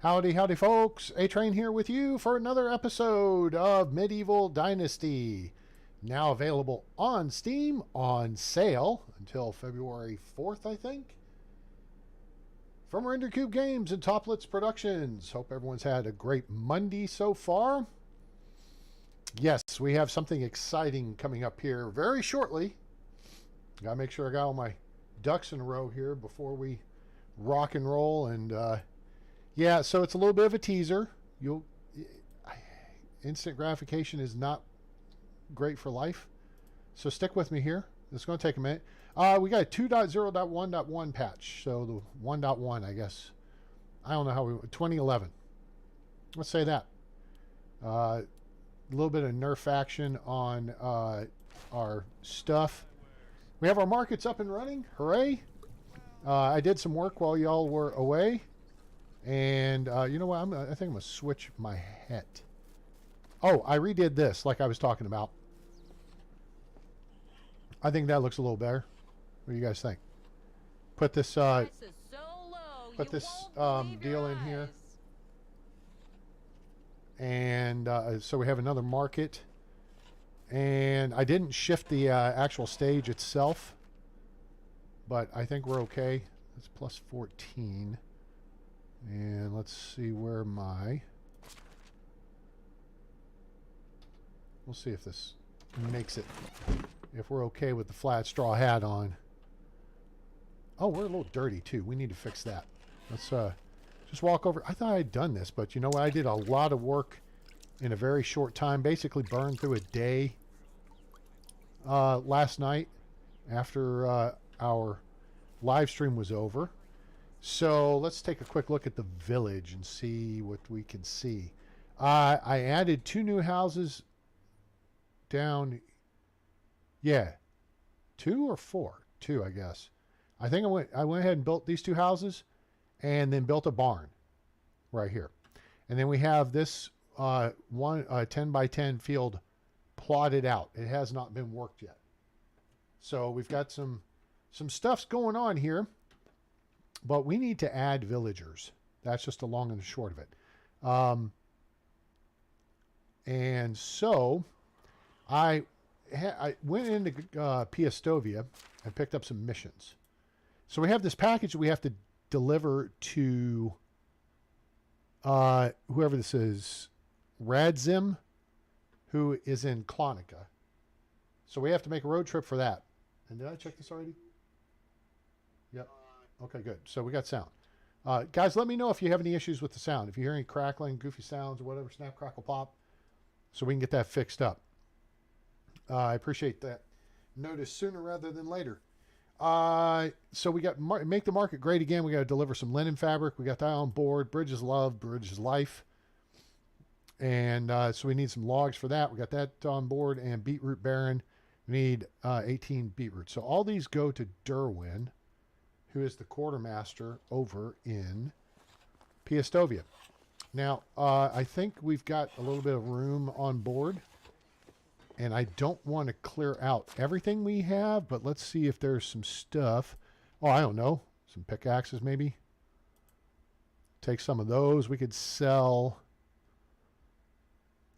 Howdy, howdy, folks. A-Train here with you for another episode of Medieval Dynasty. Now available on Steam, on sale until February 4th, I think. From RenderCube Games and Toplitz Productions. Hope everyone's had a great Monday so far. Yes, we have something exciting coming up here very shortly. Gotta make sure I got all my ducks in a row here before we rock and roll. And yeah, so it's a little bit of a teaser. Instant gratification is not great for life, so stick with me here. It's going to take a minute. We got a 2.0.1.1 patch, so the 1.1, I guess. I don't know how 2011. Let's say that. A little bit of nerf action on our stuff. We have our markets up and running. Hooray! I did some work while y'all were away. And you know what? I think I'm going to switch my hat. Oh, I redid this like I was talking about. I think that looks a little better. What do you guys think? Put this deal in here. And so we have another market. And I didn't shift the actual stage itself. But I think we're okay. It's plus 14. And let's see where we'll see if this makes it, if we're okay with the flat straw hat on. Oh, we're a little dirty too. We need to fix that. Let's just walk over. I thought I'd done this, but you know what? I did a lot of work in a very short time. Basically burned through a day last night after our live stream was over. So let's take a quick look at the village and see what we can see. I added 2 new houses down. Yeah, 2 or 4? 2, I guess. I think I went ahead and built these 2 houses and then built a barn right here. And then we have this 10 by 10 field plotted out. It has not been worked yet. So we've got some stuff's going on here. But we need to add villagers. That's just the long and the short of it. And so I went into Piastovia and picked up some missions. So we have this package that we have to deliver to whoever this is, Ryzen, who is in Klonica. So we have to make a road trip for that. And did I check this already? Yep. Okay, good. So we got sound. Guys, let me know if you have any issues with the sound. If you hear any crackling, goofy sounds, or whatever, snap, crackle, pop, so we can get that fixed up. I appreciate that. Notice sooner rather than later. So we got make the market great again. We got to deliver some linen fabric. We got that on board. Bridge is love, bridge is life. And so we need some logs for that. We got that on board. And beetroot baron. We need 18 beetroot. So all these go to Derwin, who is the quartermaster over in Piastovia. Now, I think we've got a little bit of room on board, and I don't want to clear out everything we have, but let's see if there's some stuff. Oh, I don't know. Some pickaxes, maybe. Take some of those. We could sell.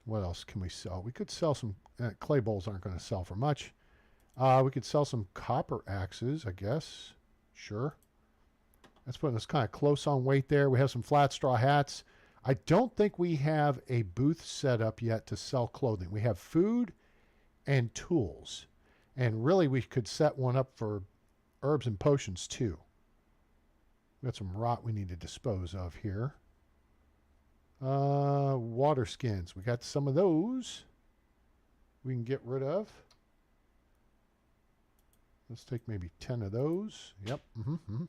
What else can we sell? We could sell some. Clay bowls aren't going to sell for much. We could sell some copper axes, I guess. Sure. That's putting us kind of close on weight there. We have some flat straw hats. I don't think we have a booth set up yet to sell clothing. We have food and tools. And really, we could set one up for herbs and potions, too. We got some rot we need to dispose of here. Water skins. We got some of those we can get rid of. Let's take maybe 10 of those. Yep. And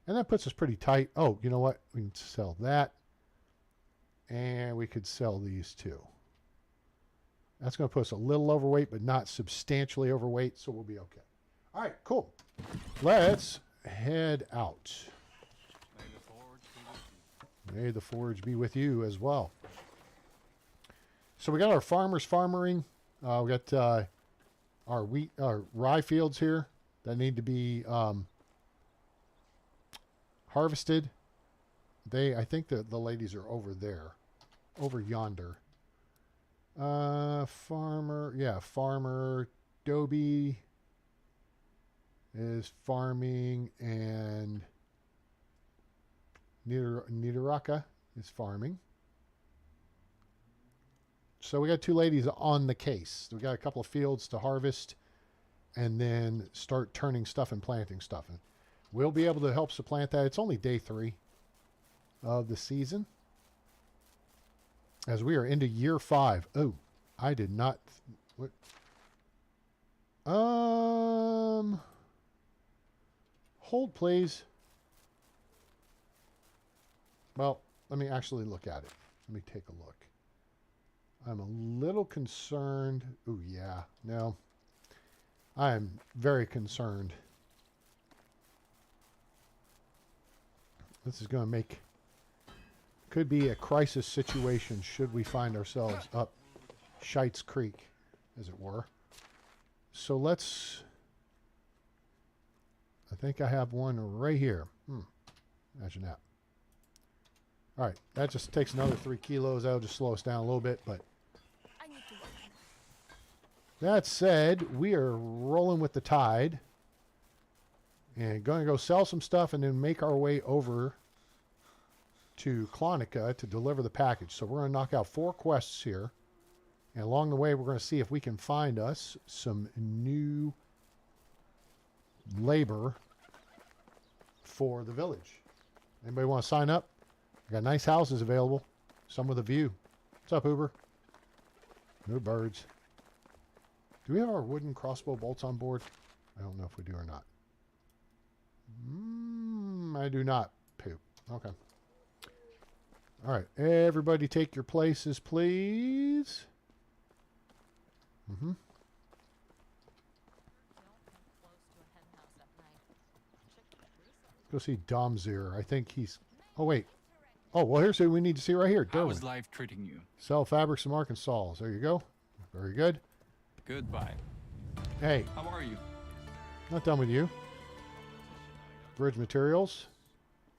that puts us pretty tight. Oh, you know what? We can sell that. And we could sell these too. That's going to put us a little overweight, but not substantially overweight, so we'll be okay. All right, cool. Let's head out. May the forge be with you as well. So we got our farmers farmering. We got our wheat, our rye fields here that need to be harvested. I think that the ladies are over there. Over yonder. Farmer. Yeah, farmer. Dobie is farming, and Nidaraka is farming. So we got 2 ladies on the case. We got a couple of fields to harvest and then start turning stuff and planting stuff. And we'll be able to help supplant that. It's only day 3 of the season, as we are into year 5. Oh, I did not. What? Hold, please. Well, let me actually look at it. Let me take a look. I'm a little concerned. Oh, yeah. No. I am very concerned. This is going to make... Could be a crisis situation should we find ourselves up Shites Creek, as it were. So let's... I think I have one right here. Imagine that. All right. That just takes another 3 kilos. That'll just slow us down a little bit, but... That said, we are rolling with the tide and going to go sell some stuff and then make our way over to Clonica to deliver the package. So we're going to knock out 4 quests here. And along the way, we're going to see if we can find us some new labor for the village. Anybody want to sign up? We got nice houses available. Some with a view. What's up, Uber? No birds. Do we have our wooden crossbow bolts on board? I don't know if we do or not. I do not. Poop. Okay. All right. Everybody take your places, please. Let's go see Domzir. I think he's... Oh, wait. Oh, well, here's who we need to see right here. How is life treating you? Sell fabrics and Arkansas. There you go. Very good. Goodbye. Hey. How are you? Not done with you. Bridge materials.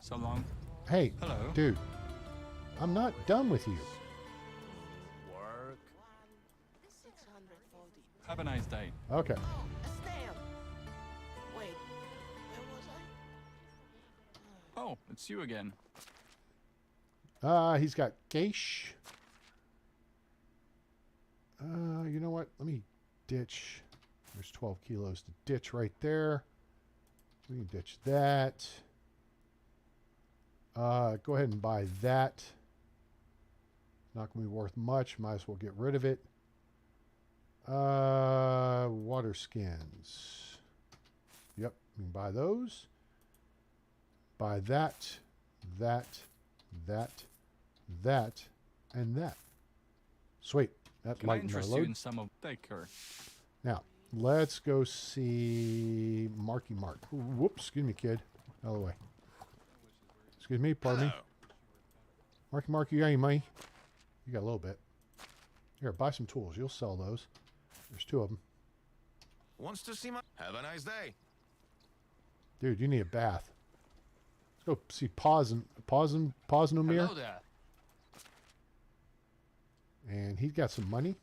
So long. Hey. Hello. Dude. I'm not done with you. Work. Have a nice day. Okay. Oh, a snail. Wait, where was I? Oh, it's you again. He's got Geish. You know what? Let me ditch. There's 12 kilos to ditch right there. We can ditch that. Go ahead and buy that. Not going to be worth much. Might as well get rid of it. Water skins. Yep, we can buy those. Buy that, that, and that. Sweet. That Can I lightened our interest you load. in some of Baker? Now, let's go see Marky Mark. Whoops, excuse me, kid. Out of the way. Excuse me, pardon me. Marky Mark, you got any money? You got a little bit. Here, buy some tools. You'll sell those. There's 2 of them. Wants to see my... Have a nice day. Dude, you need a bath. Let's go see Posnomir. Hello there. And he's got some money.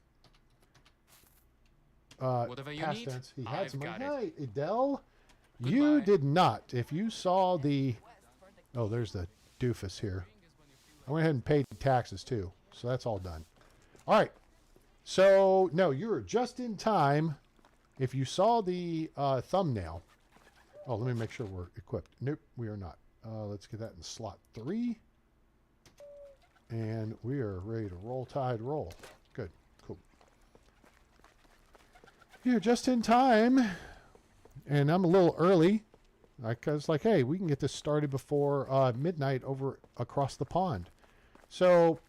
Whatever you Past need, tense. He had I've some money. got it. Hey, Adele. You Goodbye. did not. If you saw the... Oh, there's the doofus here. I went ahead and paid taxes too. So that's all done. All right. So, no, you were just in time. If you saw the thumbnail... Oh, let me make sure we're equipped. Nope, we are not. Let's get that in slot 3. And we are ready to roll tide roll. Good. Cool. You're just in time. And I'm a little early. Because, like, hey, we can get this started before midnight over across the pond. So,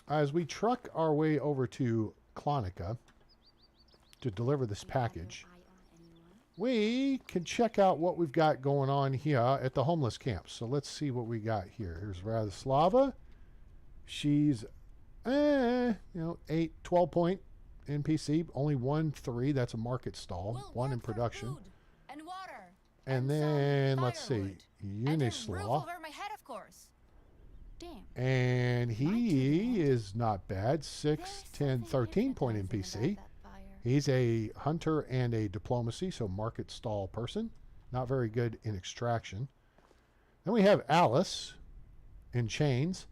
as we truck our way over to Clonica to deliver this package, we can check out what we've got going on here at the homeless camp. So let's see what we got here. Here's Radoslava. She's, 12 point NPC, only 1-3. That's a market stall, 1 in production. And water. And then let's see, And a roof Unislaw. over my head, of course. And he is not bad. 6, 10, 13 point NPC. He's a hunter and a diplomacy, so market stall person. Not very good in extraction. Then we have Alice in chains.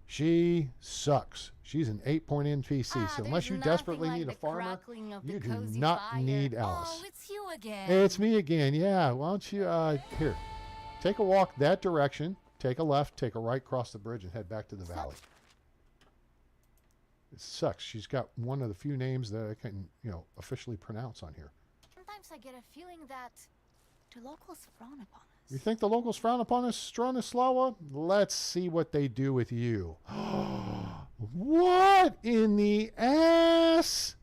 She sucks. She's an 8-point NPC, so unless you desperately need a farmer, you do not need Alice. Oh, it's you again. It's me again. Yeah, why don't you, here, take a walk that direction, take a left, take a right, cross the bridge, and head back to the valley. It sucks. She's got one of the few names that I can, officially pronounce on here. Sometimes I get a feeling that do locals frown upon us? You think the locals frown upon us, Stronislawa? Let's see what they do with you. What in the ass?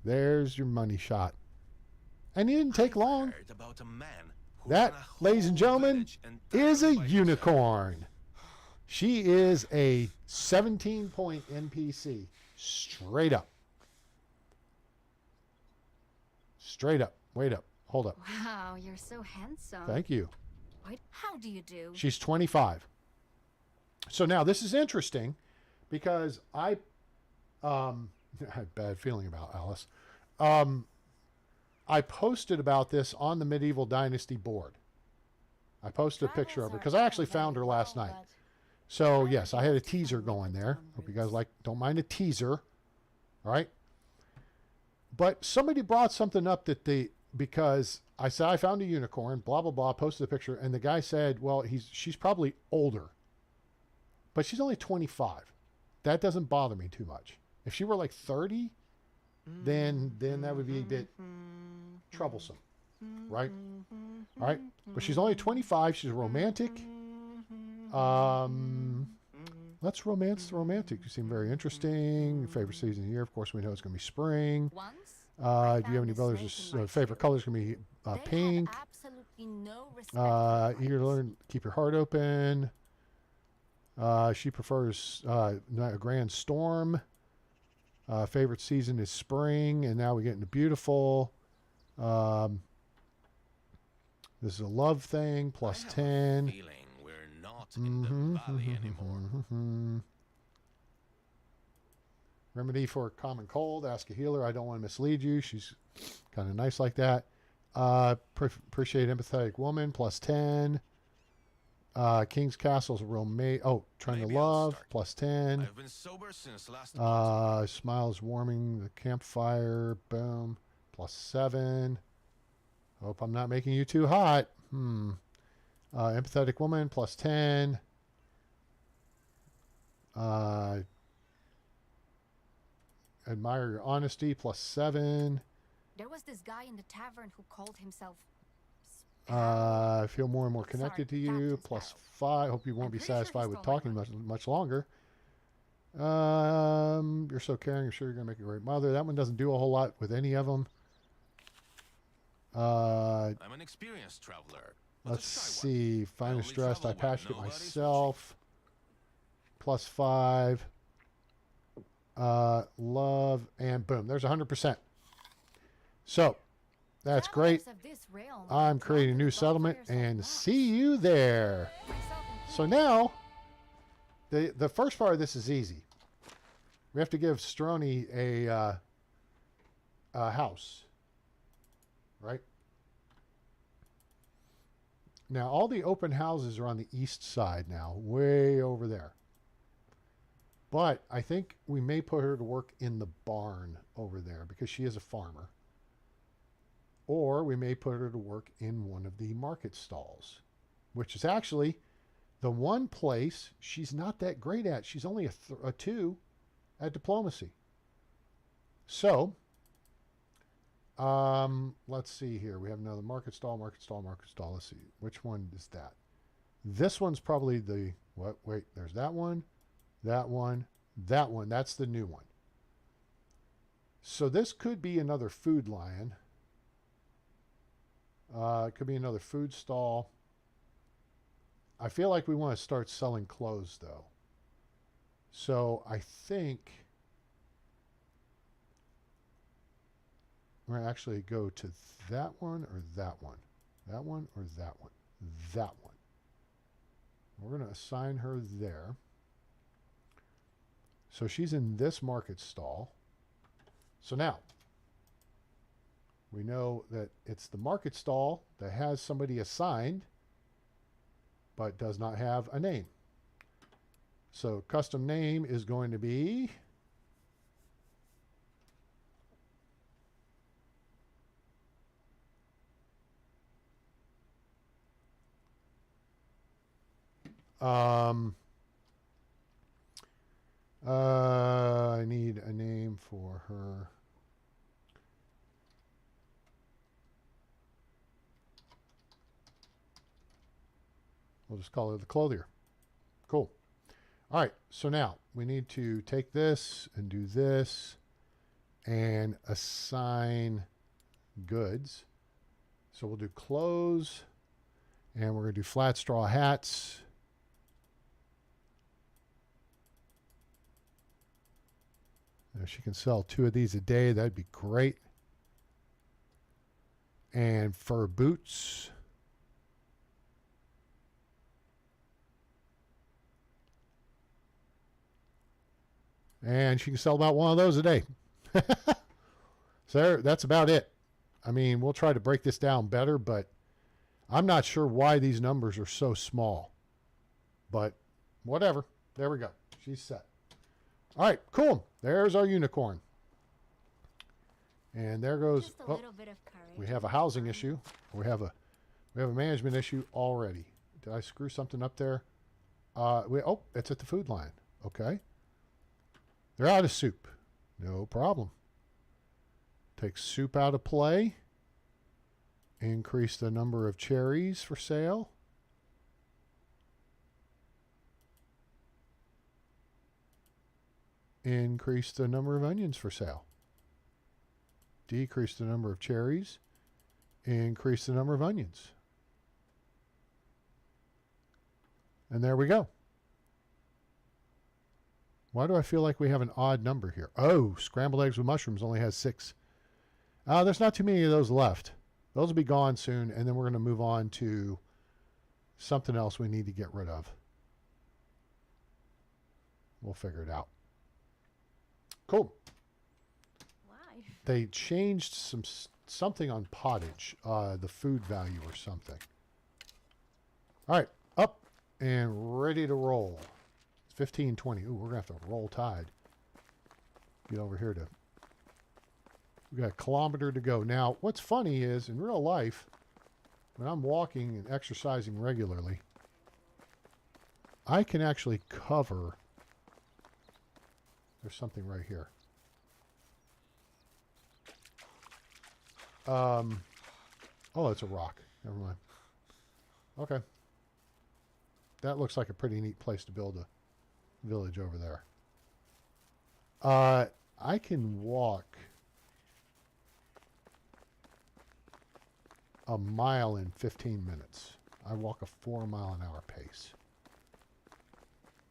There's your money shot. And it didn't take long. Heard about a man who That, ran a ladies and whole gentlemen, village is a entirely by himself. unicorn. She is a 17-point NPC. Straight up. Straight up. Wait up. Hold up. Wow, you're so handsome. Thank you. Wait, how do you do? She's 25. So now this is interesting because I had a bad feeling about Alice. I posted about this on the Medieval Dynasty board. I posted a picture of her because I actually found her last night. So yes, I had a teaser going there. Hope you guys don't mind a teaser. All right. But somebody brought something up because I said I found a unicorn, blah blah blah, posted a picture, and the guy said, well, she's probably older. But she's only 25. That doesn't bother me too much. If she were like 30, then that would be a bit troublesome. Right? All right. But she's only 25. She's romantic. Let's romance the romantic. You seem very interesting. Favorite season of the year, of course, we know it's going to be spring. Once, Do you have any brothers? Favorite color is going to be they pink. had absolutely no respect for Eager to others. learn, keep your heart open. She prefers a grand storm. Favorite season is spring, and now we get into beautiful. This is a love thing, plus I have a 10. feeling we're not in the valley anymore. Remedy for a common cold. Ask a healer. I don't want to mislead you. She's kind of nice like that. Appreciate empathetic woman, plus 10. King's Castle's a real mate. Oh, trying Maybe to I'll love, start. plus 10. I've been sober since last month. Smiles warming the campfire. Boom. Plus 7. Hope I'm not making you too hot. Empathetic woman, plus 10. Admire your honesty, plus 7. There was this guy in the tavern who called himself. Feel more and more connected to you, Captain plus Sparrow. 5. Hope you won't I'm be pretty sure he satisfied with stole my talking lunch. much longer. You're so caring. I'm sure you're going to make a great mother. That one doesn't do a whole lot with any of them. I'm an experienced traveler. but a Let's shy one. see. I Finally only stressed. I travel when patched it nobody's myself. Plus 5. Love. And boom. There's 100%. So, that's great. Travelers of this realm I'm want creating a to new go settlement for yourself and once. see you there. Myself So included. now, the first part of this is easy. We have to give Stroni a house. Right? Now, all the open houses are on the east side now, way over there. But I think we may put her to work in the barn over there because she is a farmer. Or we may put her to work in one of the market stalls, which is actually the one place she's not that great at. She's only a 2 at diplomacy. So, let's see here. We have another market stall. Let's see. Which one is that? This one's probably the, what? Wait, there's that one, that one, that one. That's the new one. So this could be another food lion. It could be another food stall. I feel like we want to start selling clothes, though. So I think we're going to actually go to that one or that one. That one or that one. That one. We're going to assign her there. So she's in this market stall. So now, we know that it's the market stall that has somebody assigned, but does not have a name. So custom name is going to be I need a name for her. We'll just call her the clothier. Cool. All right, so now we need to take this and do this and assign goods. So we'll do clothes, and we're going to do flat straw hats. If she can sell 2 of these a day, that'd be great. And fur boots. And she can sell about 1 of those a day. So that's about it. I mean, we'll try to break this down better, but I'm not sure why these numbers are so small. But whatever. There we go. She's set. All right, cool. There's our unicorn. And there goes. Just a little bit of courage. We have a housing issue. We have a management issue already. Did I screw something up there? It's at the food line. Okay. They're out of soup. No problem. Take soup out of play. Increase the number of cherries for sale. Increase the number of onions for sale. Decrease the number of cherries. Increase the number of onions. And there we go. Why do I feel like we have an odd number here? Oh, scrambled eggs with mushrooms only has 6. There's not too many of those left. Those will be gone soon, and then we're going to move on to something else we need to get rid of. We'll figure it out. Cool. Why? They changed something on pottage, the food value or something. All right, up and ready to roll. It's 15:20. Ooh, we're going to have to roll tide. Get over here to... We got a kilometer to go. Now, what's funny is, in real life, when I'm walking and exercising regularly, I can actually cover... There's something right here. Oh, it's a rock. Never mind. Okay. That looks like a pretty neat place to build a village over there. I can walk a mile in 15 minutes. I walk a 4-mile-an-hour pace.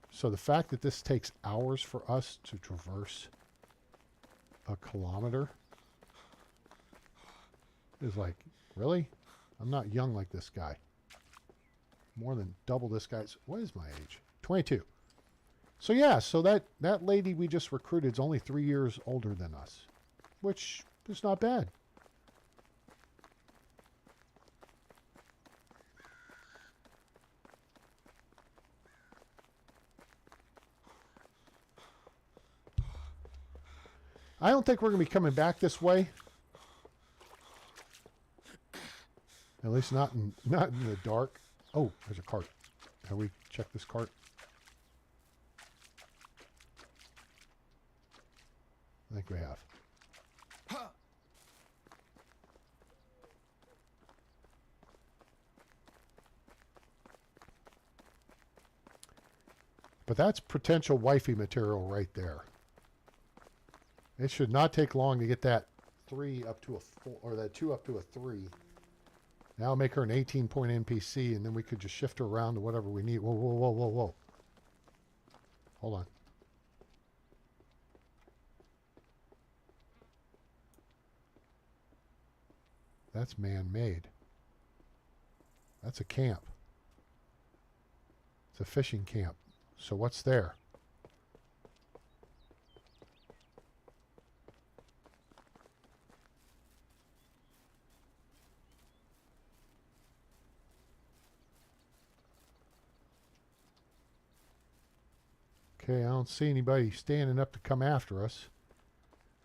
So the fact that this takes hours for us to traverse a kilometer is like, really? I'm not young like this guy. More than double this guy's. What is my age? 22. So yeah, so that lady we just recruited is only 3 years older than us, which is not bad. I don't think we're going to be coming back this way. At least not in the dark. Oh, there's a cart. Have we checked this cart? I think we have. But that's potential wifey material right there. It should not take long to get that 3 up to a 4, or that 2 up to a 3. Now make her an 18-point NPC, and then we could just shift her around to whatever we need. Whoa, whoa, whoa, whoa, whoa. Hold on. That's man-made. That's a camp. It's a fishing camp. So what's there? Okay, I don't see anybody standing up to come after us.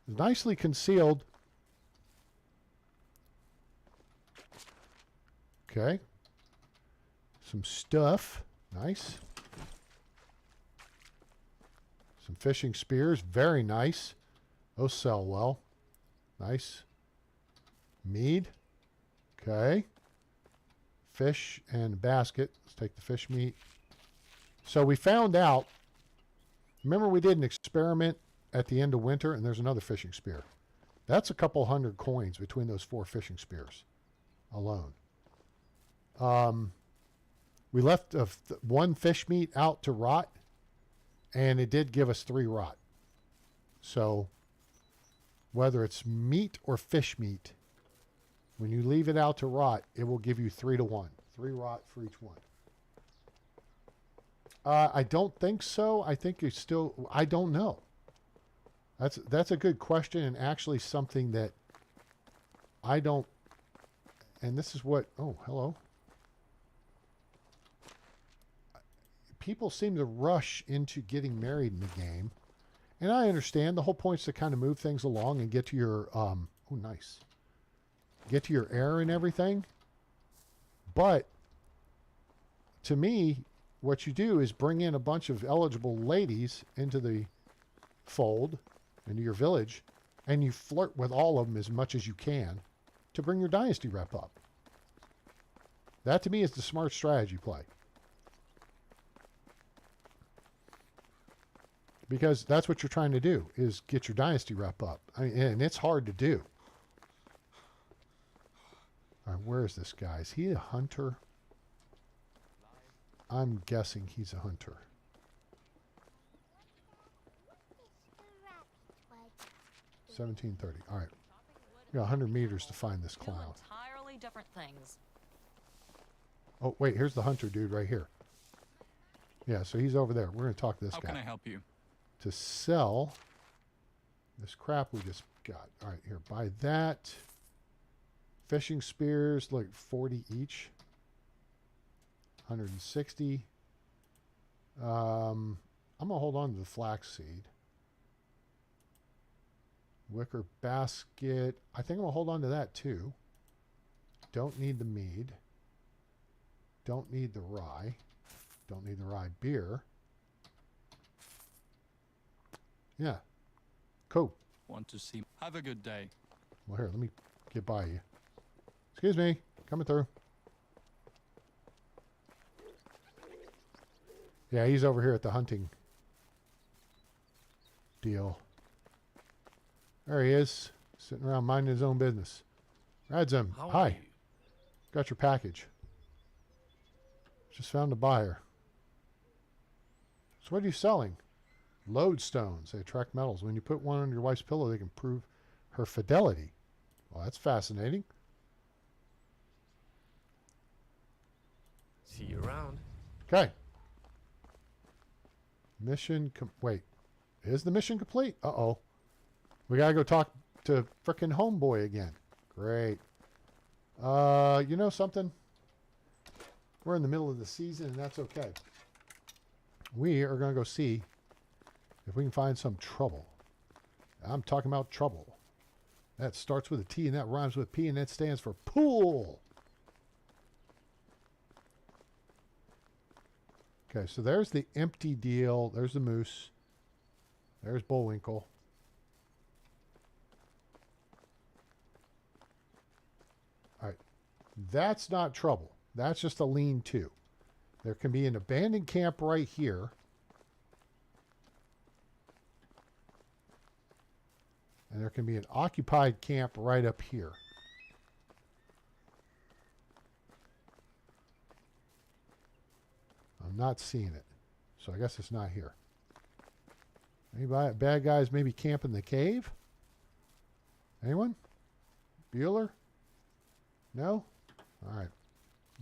It's nicely concealed. Okay. Some stuff. Nice. Some fishing spears. Very nice. Those sell well. Nice. Mead. Okay. Fish and basket. Let's take the fish meat. So we found out. Remember we did an experiment at the end of winter, and there's another fishing spear. That's a couple hundred coins between those 4 fishing spears alone. We left 1 fish meat out to rot, and it did give us 3 rot. So whether it's meat or fish meat, when you leave it out to rot, it will give you 3 to 1. 3 rot for each one. I don't think so. I think it's still, I don't know. That's a good question, and actually something that I don't, and this is what, oh, hello. People seem to rush into getting married in the game. And I understand the whole point's to kind of move things along and get to your, oh, nice. Get to your heir and everything. But to me, what you do is bring in a bunch of eligible ladies into the fold, into your village, and you flirt with all of them as much as you can to bring your dynasty rep up. That to me is the smart strategy play. Because that's what you're trying to do, is get your dynasty rep up. I mean, and it's hard to do. All right, where is this guy? Is he a hunter? I'm guessing he's a hunter. 1730. All right. We got 100 meters to find this clown. Entirely different things. Oh, wait, here's the hunter dude right here. Yeah, so he's over there. We're going to talk to this guy. How can I help you? To sell this crap we just got. All right, here, buy that. Fishing spears, like 40 each. 160. I'm going to hold on to the flaxseed. Wicker basket. I think I'm going to hold on to that too. Don't need the mead. Don't need the rye. Don't need the rye beer. Yeah. Cool. Want to see? Have a good day. Well, here, let me get by you. Excuse me. Coming through. Yeah, he's over here at the hunting deal. There he is, sitting around minding his own business. Ryzen, hi. Got your package. Just found a buyer. So what are you selling? Lodestones. They attract metals. When you put one on your wife's pillow, they can prove her fidelity. Well, that's fascinating. See you around. Okay. Mission wait. Is the mission complete? Uh-oh. We gotta go talk to frickin' homeboy again. Great. You know something? We're in the middle of the season, and that's okay. We are gonna go see if we can find some trouble. I'm talking about trouble. That starts with a T, and that rhymes with P, and that stands for pool. Okay, so there's the empty deal. There's the moose. There's Bullwinkle. All right. That's not trouble. That's just a lean-to. There can be an abandoned camp right here. And there can be an occupied camp right up here. I'm not seeing it. So I guess it's not here. Any bad guys maybe camp in the cave? Anyone? Bueller? No? All right.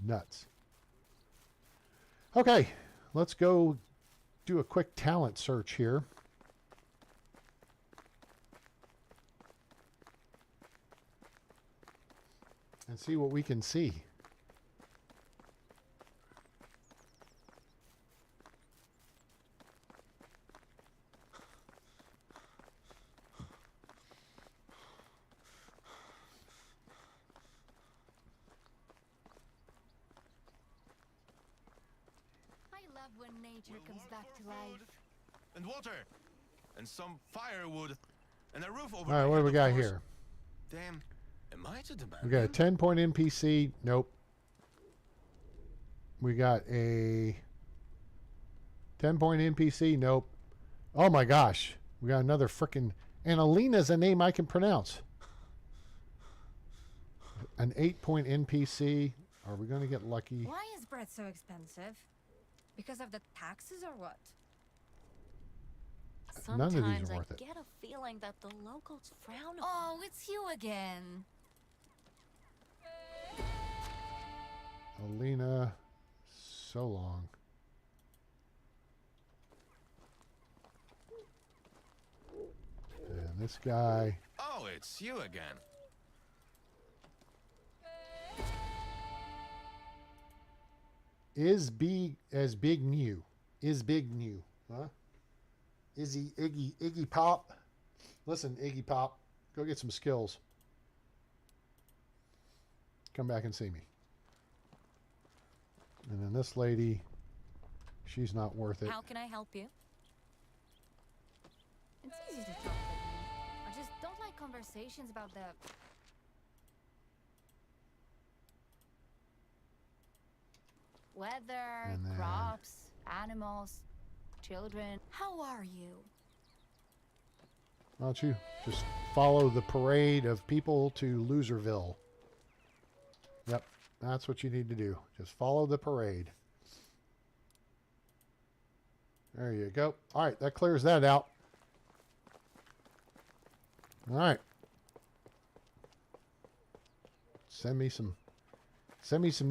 Nuts. Okay. let's go do a quick talent search here. And see what we can see. I love when nature comes back to life. And water. And some firewood. And a roof over All my right, what do head, we of got course. here? Damn. Am I to demand? We got a 10-point NPC. Nope. We got a 10-point NPC. Nope. Oh my gosh. We got another frickin' Annalena's a name I can pronounce. An 8-point NPC. Are we going to get lucky? Why is bread so expensive? Because of the taxes or what? None of these Sometimes are I worth it. get a feeling that the locals frown upon. Oh, it's you again. Alina, so long. And this guy. Oh, it's you again. Is big as big new. Is big new. Huh? Iggy Pop. Listen, Iggy Pop. Go get some skills. Come back and see me. And then this lady, she's not worth it. How can I help you? It's easy to talk with me. I just don't like conversations about the weather, And then- crops, animals, children. How are you? Why don't you just follow the parade of people to Loserville? Yep, that's what you need to do. Just follow the parade. There you go. All right, that clears that out. All right. Send me some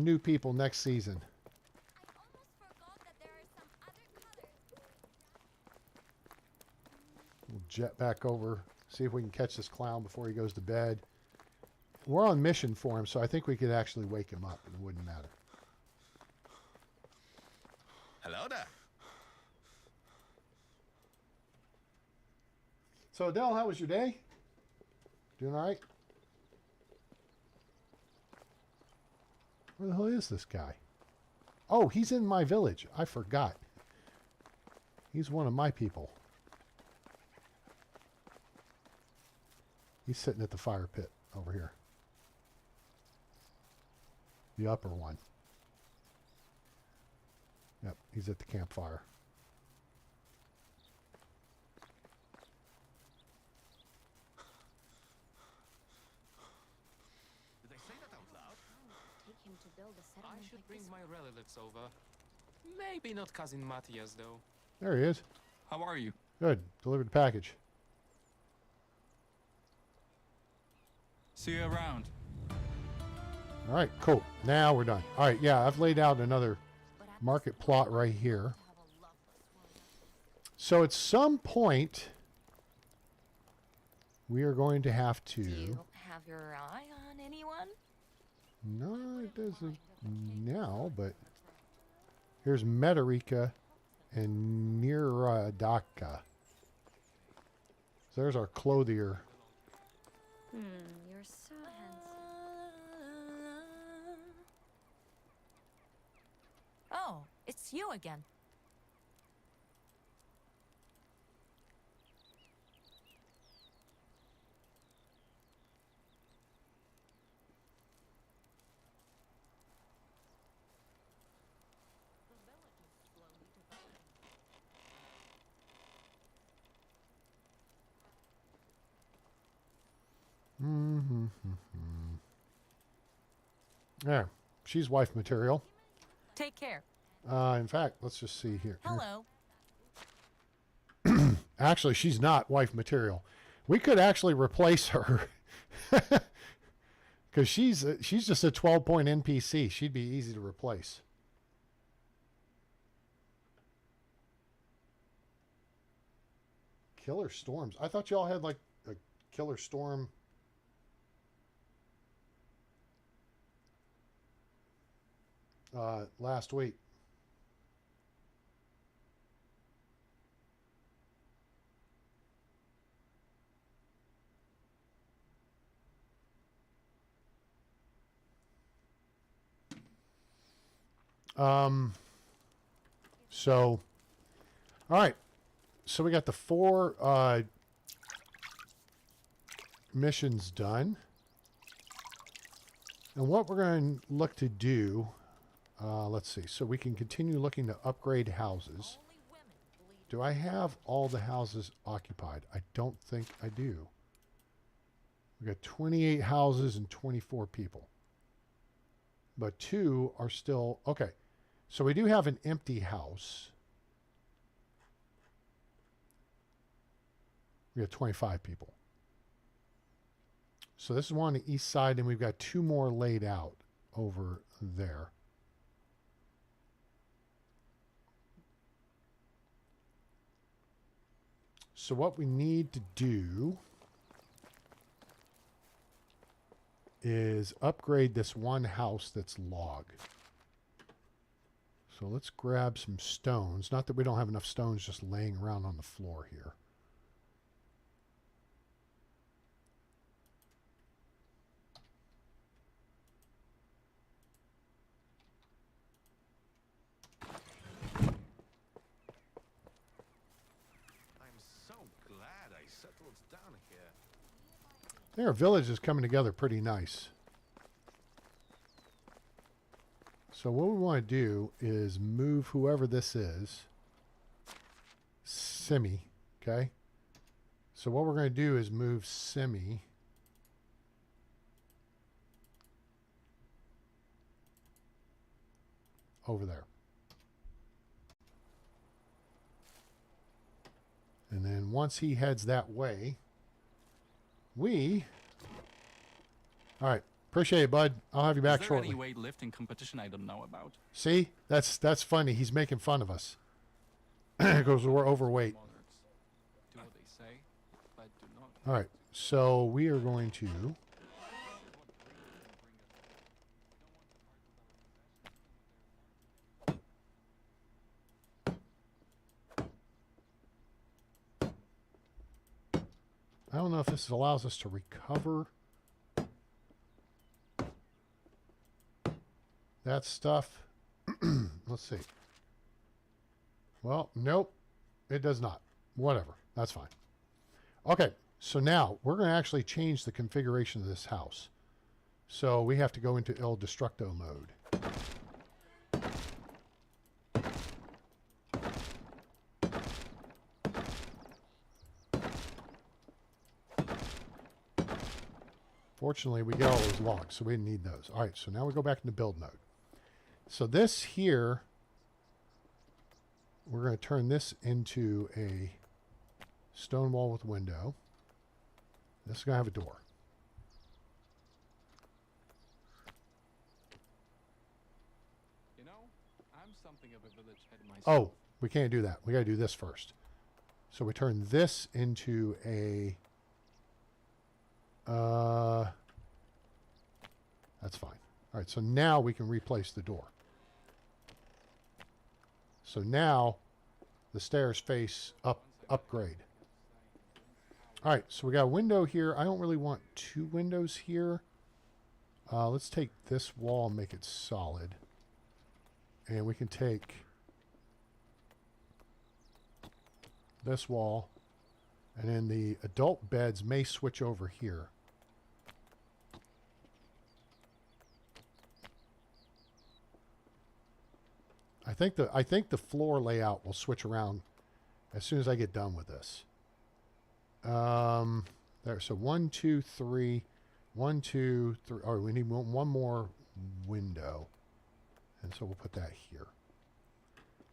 new people next season. I almost forgot that there are some other colors. We'll jet back over, see if we can catch this clown before he goes to bed. We're on mission for him, so I think we could actually wake him up and it wouldn't matter. Hello there. So Adele, how was your day? Doing all right? Where the hell is this guy? Oh, he's in my village. I forgot. He's one of my people. He's sitting at the fire pit over here. The upper one. Yep, he's at the campfire. Did I say that out loud? Take him to build a I settlement should like bring this my relatives over. Maybe not cousin Matthias, though. There he is. How are you? Good. Delivered the package. See you around. All right, cool. Now we're done. All right, yeah, I've laid out another But at market this plot point, right I here. want to have a loveless one. So at some point, we are going to have Do to. you have your eye on anyone? No, it doesn't now, but here's Metarika and Niradaka. So there's our clothier. You're so handsome. Oh, it's you again. There, she's wife material. Take care. In fact, let's just see here. Hello. Actually, she's not wife material. We could actually replace her because she's just a 12-point NPC. She'd be easy to replace. killer storms. I thought y'all had like a killer storm. Last week. So, all right. So we got the 4 missions done. And what we're going to look to do, let's see. So we can continue looking to upgrade houses. Do I have all the houses occupied? I don't think I do. We got 28 houses and 24 people. But 2 are still, okay. So we do have an empty house. We have 25 people. So this is one on the east side, and we've got 2 more laid out over there. So what we need to do is upgrade this one house that's log. So let's grab some stones. Not that we don't have enough stones just laying around on the floor here. I'm so glad I settled down here. I think our village is coming together pretty nice. So what we want to do is move whoever this is. Simi, okay? So what we're going to do is move Simi over there. And then once he heads that way, all right. Appreciate it, bud. I'll have you back Is there shortly. any weightlifting competition I don't know about? See? That's funny. He's making fun of us. Because we're overweight. Moderns do what they say, but do not. All right. So we are going to... I don't know if this allows us to recover that stuff. Let's see. Well, nope, it does not. Whatever. That's fine. Okay, so now we're going to actually change the configuration of this house. So we have to go into Il Destructo mode. Fortunately, we get all those logs, so we didn't need those. All right, so now we go back into build mode. So this here, we're going to turn this into a stone wall with window. This is going to have a door. You know, I'm something of a village head myself. Oh, we can't do that. We got to do this first. So we turn this into a... that's fine. All right, so now we can replace the door. So now the stairs face upgrade. All right, so we got a window here. I don't really want 2 windows here. Let's take this wall and make it solid. And we can take this wall, and then the adult beds may switch over here. I think the floor layout will switch around as soon as I get done with this. There, so 1, 2, 3, 1, 2, 3. Oh, we need one more window, and so we'll put that here.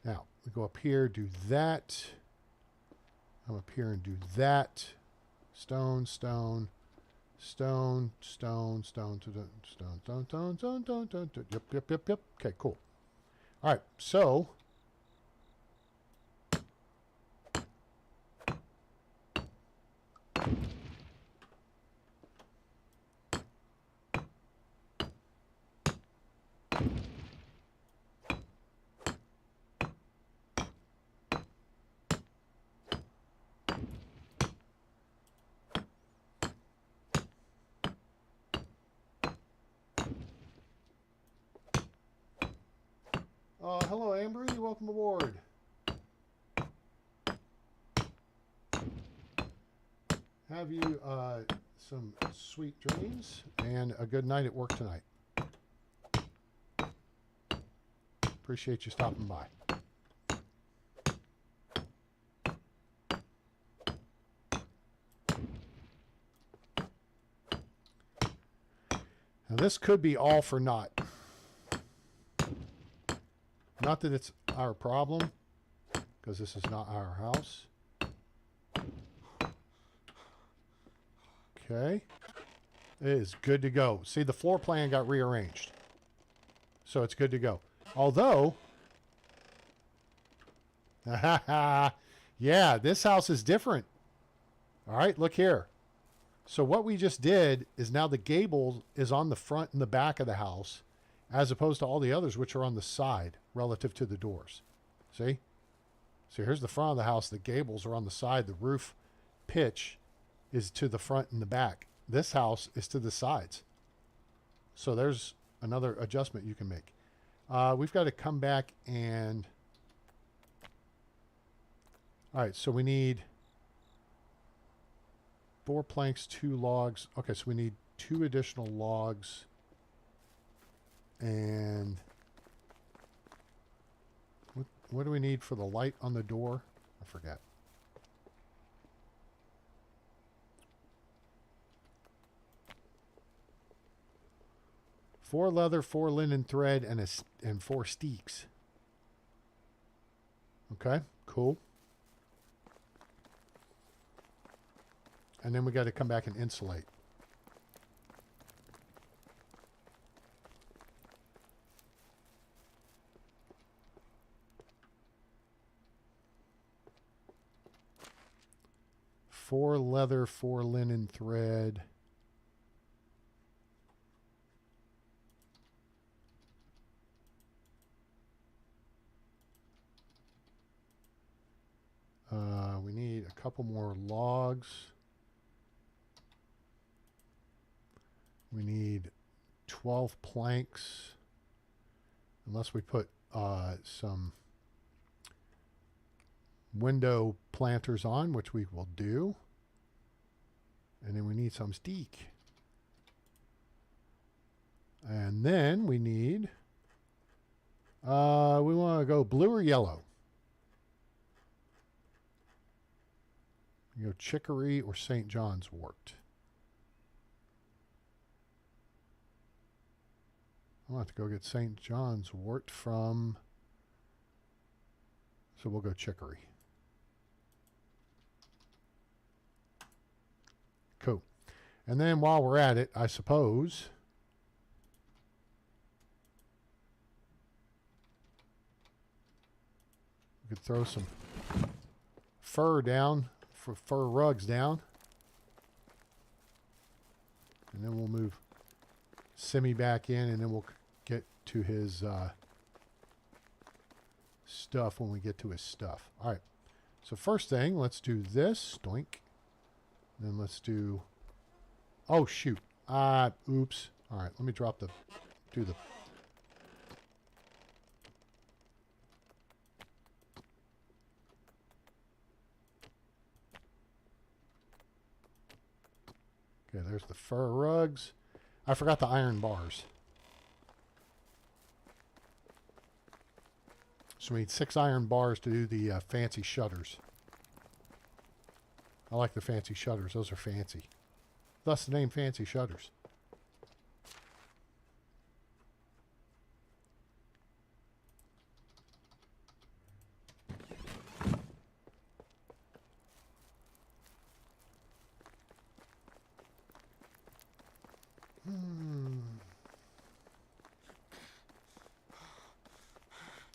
Now we go up here, do that. Come up here and do that. Stone, stone, stone, stone, stone, stone, stone, stone, stone, stone, stone, stone. Yep, yep, yep, yep. Okay, cool. All right, so hello, Ambry. Welcome aboard. Have you some sweet dreams and a good night at work tonight. Appreciate you stopping by. Now this could be all for naught. Not that it's our problem, because this is not our house. Okay. It is good to go. See, the floor plan got rearranged. So it's good to go. Although, yeah, this house is different. All right, look here. So what we just did is now the gable is on the front and the back of the house, as opposed to all the others, which are on the side relative to the doors. See? So here's the front of the house. The gables are on the side. The roof pitch is to the front and the back. This house is to the sides. So there's another adjustment you can make. We've got to come back and... All right, so we need 4 planks, 2 logs. Okay, so we need 2 additional logs. And what do we need for the light on the door? I forget. Four leather, 4 linen thread, and 4 steaks. Okay, cool. And then we got to come back and insulate. Four leather, 4 linen thread. We need a couple more logs. We need 12 planks. Unless we put some window planters on, which we will do. And then we need some steak. And then we need, we want to go blue or yellow. You go chicory or St. John's wort. I'll have to go get St. John's wort from, so we'll go chicory. Cool. And then while we're at it, I suppose we could throw some fur down, fur rugs down. And then we'll move Simi back in, and then we'll get to his stuff when we get to his stuff. All right. So first thing, let's do this. Doink. Then let's do... Oh, shoot. Oops. All right. Let me drop the... Do the... Okay, there's the fur rugs. I forgot the iron bars. So we need 6 iron bars to do the fancy shutters. I like the fancy shutters. Those are fancy. Thus the name fancy shutters.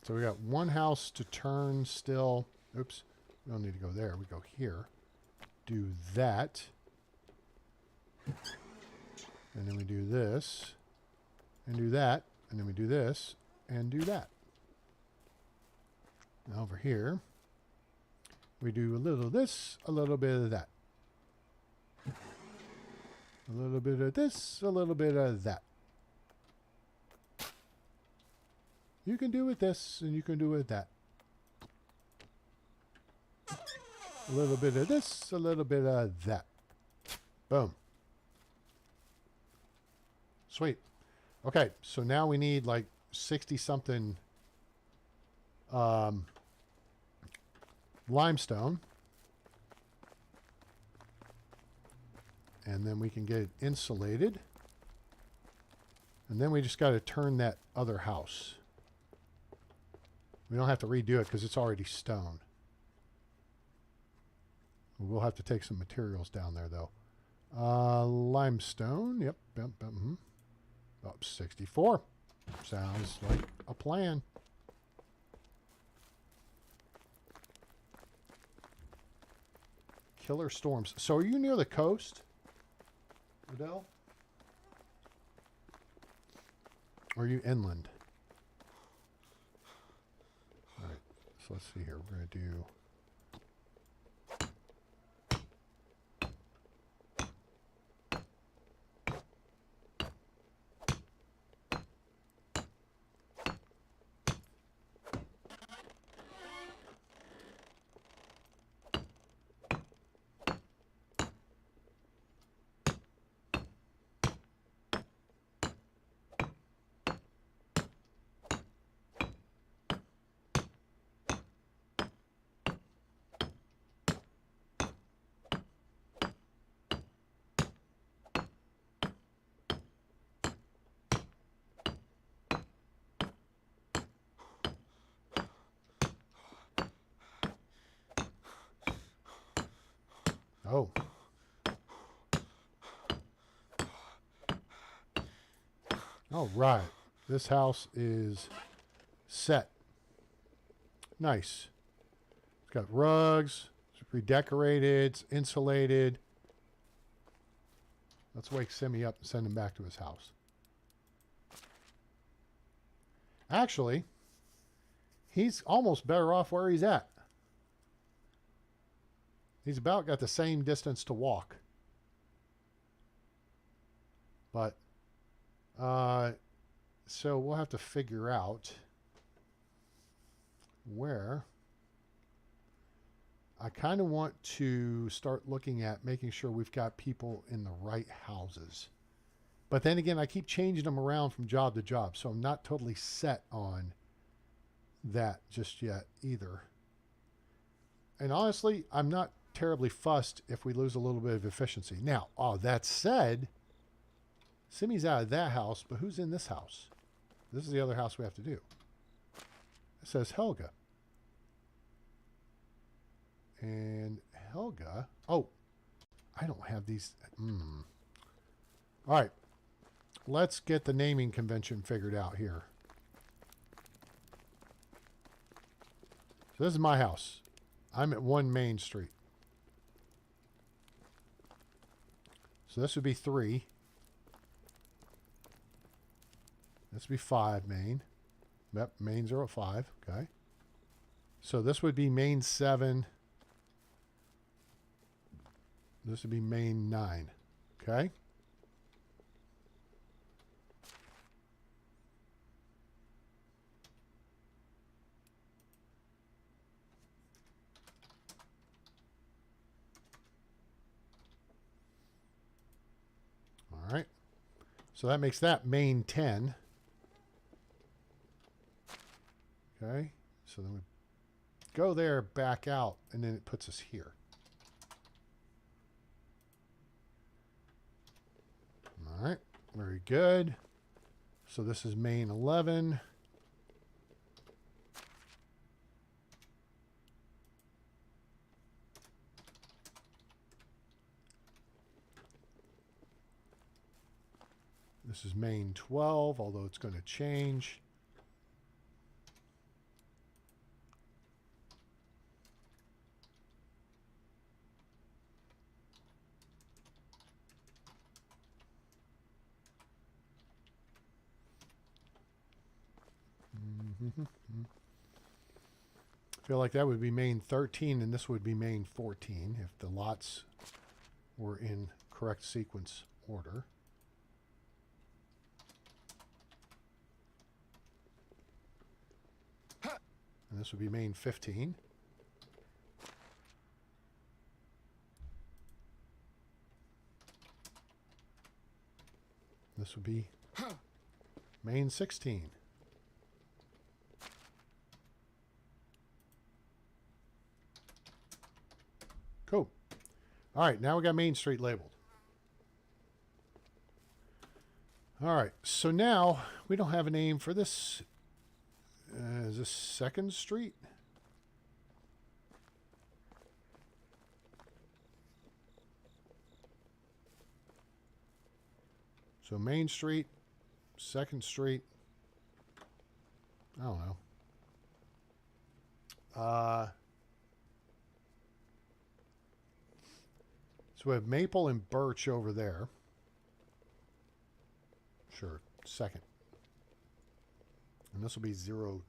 So we got one house to turn still. Oops. We don't need to go there. We go here. Do that. And then we do this. And do that. And then we do this. And do that. Now over here, we do a little of this, a little bit of that. A little bit of this, a little bit of that. You can do with this, and you can do with that. A little bit of this, a little bit of that. Boom. Sweet. Okay, so now we need like 60-something limestone. And then we can get it insulated. And then we just got to turn that other house. We don't have to redo it because it's already stone. We'll have to take some materials down there, though. Limestone. Yep. Up 64. Sounds like a plan. Killer storms. So are you near the coast, Adele? Or are you inland? All right. So let's see here. We're going to do... Oh. All right. This house is set. Nice. It's got rugs. It's redecorated. It's insulated. Let's wake Simi up and send him back to his house. Actually, he's almost better off where he's at. He's about got the same distance to walk. But, so we'll have to figure out where. I kind of want to start looking at making sure we've got people in the right houses. But then again, I keep changing them around from job to job, so I'm not totally set on that just yet either. And honestly, I'm not terribly fussed if we lose a little bit of efficiency. Now, that said, Simi's out of that house, but who's in this house? This is the other house we have to do. It says Helga. And Helga... Oh, I don't have these... All right. Let's get the naming convention figured out here. So this is my house. I'm at 1 Main Street. So this would be 3. This would be 5 Main. Yep, Mains are at 5. Okay. So this would be Main 7. This would be Main 9. Okay. All right. So that makes that Main 10. Okay. So then we go there, back out, and then it puts us here. All right. Very good. So this is Main 11. This is Main 12, although it's going to change. I feel like that would be Main 13 and this would be Main 14 if the lots were in correct sequence order. this would be main 15. This would be main 16. Cool. All right, now we got Main Street labeled. All right, so now we don't have a name for this. Is this 2nd Street? So Main Street, 2nd Street. I don't know. So we have Maple and Birch over there. Sure, 2nd. And this will be 02.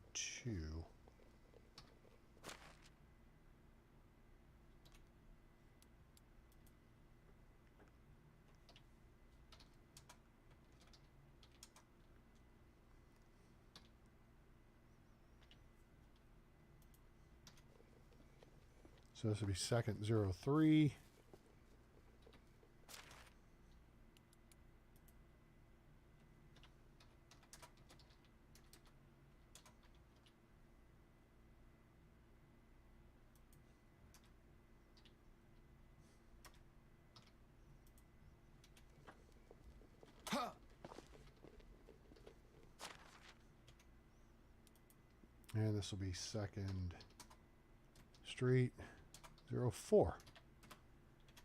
So this will be 2nd, 03. And this will be 2nd Street, 04.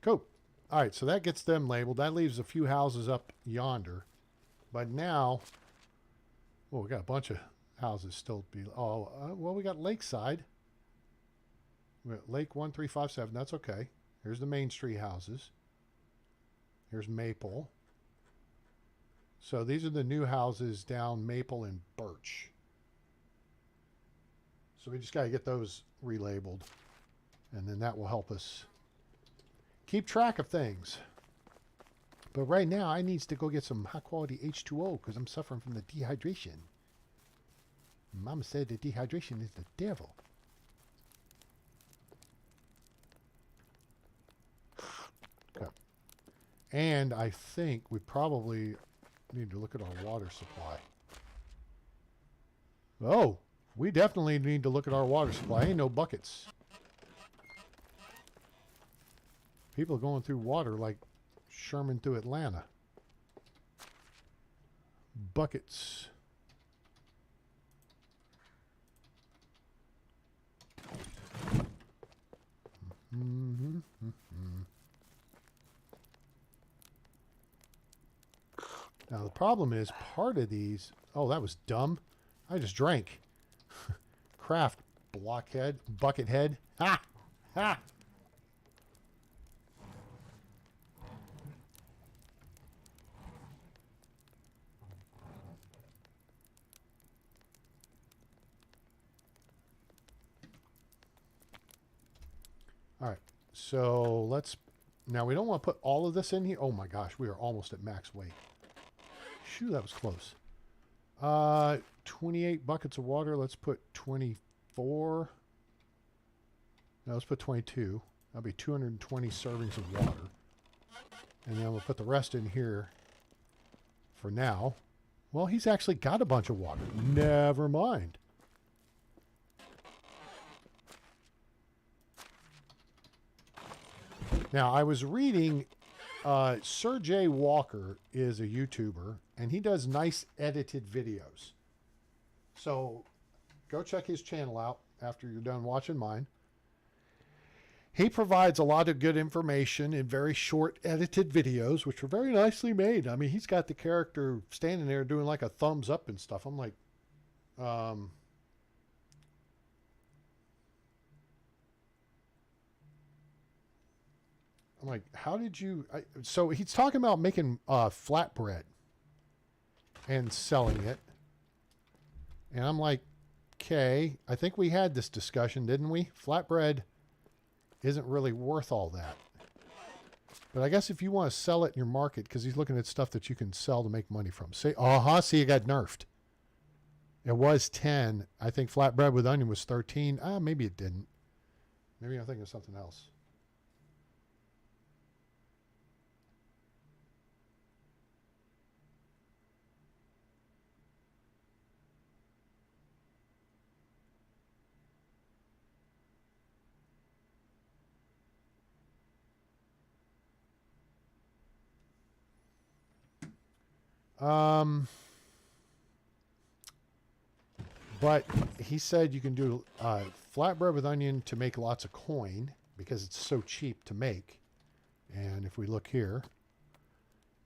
Cool. All right, so that gets them labeled. That leaves a few houses up yonder. But now, well, we got a bunch of houses still to be. Oh, well, we got Lakeside. We got Lake 1357. That's okay. Here's the Main Street houses. Here's Maple. So these are the new houses down Maple and Birch. So we just got to get those relabeled. And then that will help us keep track of things. But right now, I need to go get some high-quality H2O because I'm suffering from the dehydration. Mama said that dehydration is the devil. Okay. And I think we probably need to look at our water supply. Oh, we definitely need to look at our water supply. Ain't no buckets. People are going through water like Sherman through Atlanta. Buckets. Now the problem is part of these. Oh, that was dumb. I just drank. Craft blockhead, buckethead. Ha! Ha! All right, so let's, now we don't want to put all of this in here. Oh my gosh, we are almost at max weight. Shoo, that was close. 28 buckets of water. Let's put 24. No, let's put 22. That'll be 220 servings of water. And then we'll put the rest in here for now. Well, he's actually got a bunch of water. Never mind. Now, I was reading, Sir J. Walker is a YouTuber, and he does nice edited videos. So, go check his channel out after you're done watching mine. He provides a lot of good information in very short edited videos, which are very nicely made. I mean, he's got the character standing there doing like a thumbs up and stuff. I'm like, how did you... so he's talking about making flatbread and selling it. And I'm like, okay, I think we had this discussion, didn't we? Flatbread isn't really worth all that. But I guess if you want to sell it in your market, because he's looking at stuff that you can sell to make money from. Say, see, you got nerfed. It was 10. I think flatbread with onion was 13. Maybe it didn't. Maybe I'm thinking of something else. But he said you can do flatbread with onion to make lots of coin because it's so cheap to make. And if we look here,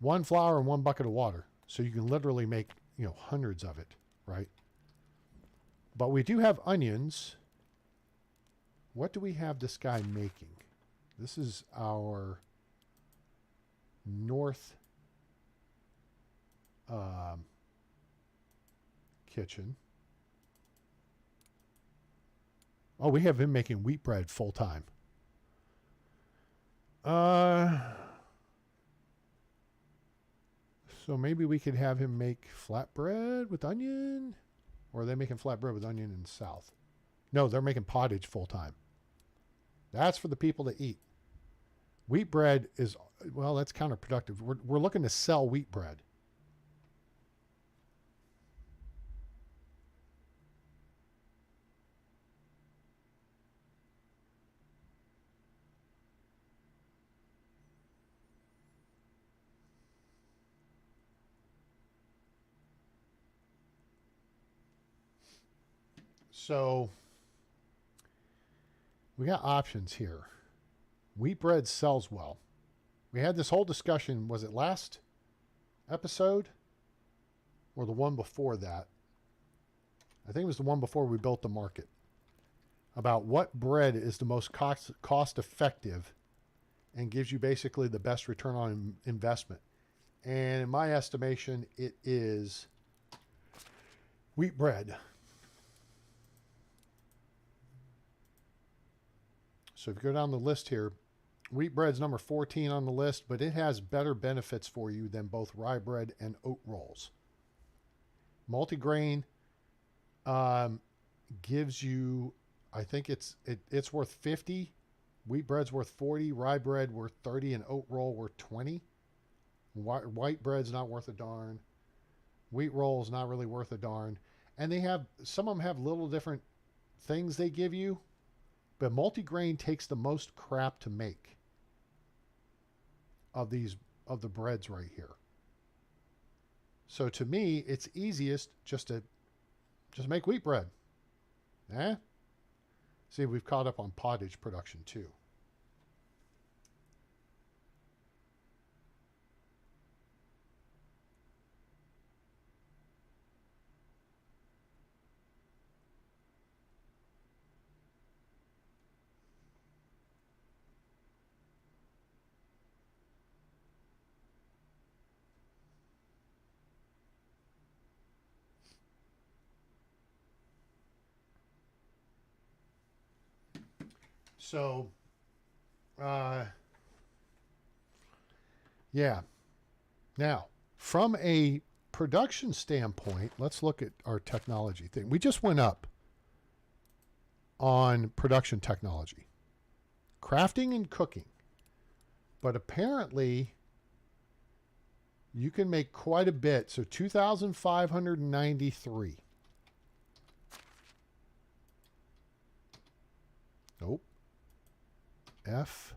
1 flour and 1 bucket of water. So you can literally make, you know, hundreds of it, right? But we do have onions. What do we have this guy making? This is our north kitchen. Oh, we have him making wheat bread full time. So maybe we could have him make flatbread with onion? Or are they making flatbread with onion in the south? No, they're making pottage full time. That's for the people to eat. Wheat bread is, well, that's counterproductive. We're looking to sell wheat bread. So we got options here. Wheat bread sells well. We had this whole discussion, was it last episode or the one before that? I think it was the one before we built the market, about what bread is the most cost effective and gives you basically the best return on investment. And in my estimation, it is wheat bread. So if you go down the list here, wheat bread's number 14 on the list, but it has better benefits for you than both rye bread and oat rolls. Multigrain gives you, I think it's worth 50. Wheat bread's worth 40. Rye bread worth 30, and oat roll worth 20. White bread's not worth a darn. Wheat roll's not really worth a darn. And they have, some of them have little different things they give you. But multigrain takes the most crap to make of the breads right here. So to me, it's easiest just make wheat bread. See, we've caught up on pottage production too. So, yeah. Now, from a production standpoint, let's look at our technology thing. We just went up on production technology, crafting and cooking. But apparently, you can make quite a bit. So 2,593. Nope. F.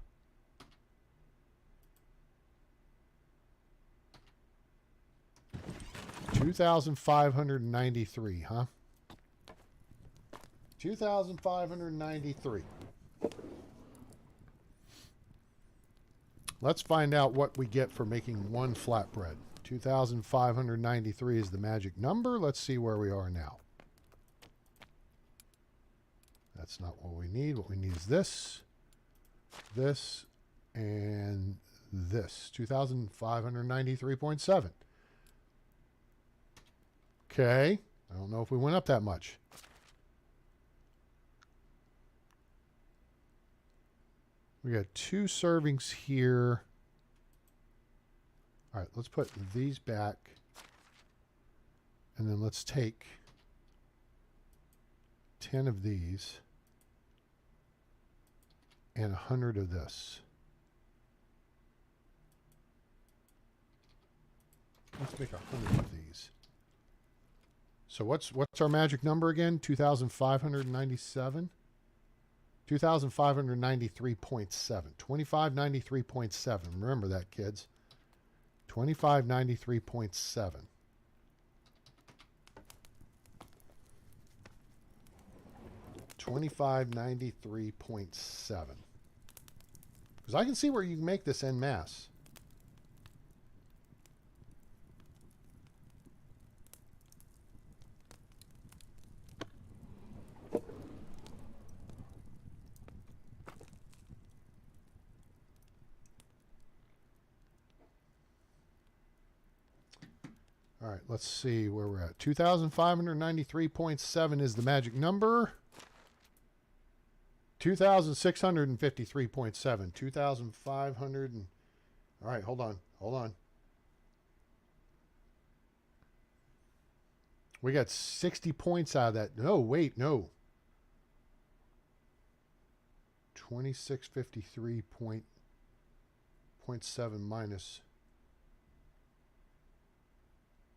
$2,593, huh? 2,593. Let's find out what we get for making one flatbread. 2,593 is the magic number. Let's see where we are now. That's not what we need. What we need is this, and this. 2,593.7. Okay. I don't know if we went up that much. We got 2 servings here. All right, let's put these back. And then let's take 10 of these and 100 of this. Let's make 100 of these. So what's our magic number again? 2,597? 2,593.7. 2593.7. Remember that, kids. 2593.7. $25.93.7. Because I can see where you can make this en masse. All right, let's see where we're at. 2,593.7 is the magic number. 2,653.7. 2,500 and... All right, hold on. Hold on. We got 60 points out of that. No, wait, no. 2653.7 minus...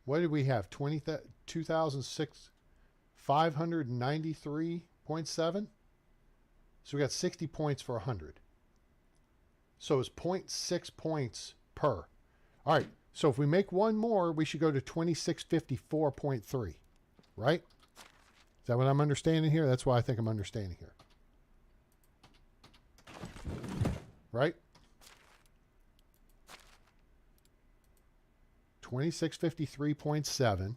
What did we have? 2,593.7? So we got 60 points for 100. So it's 0.6 points per. All right. So if we make one more, we should go to 2654.3. Right? Is that what I'm understanding here? That's what I think I'm understanding here. Right? 2653.7.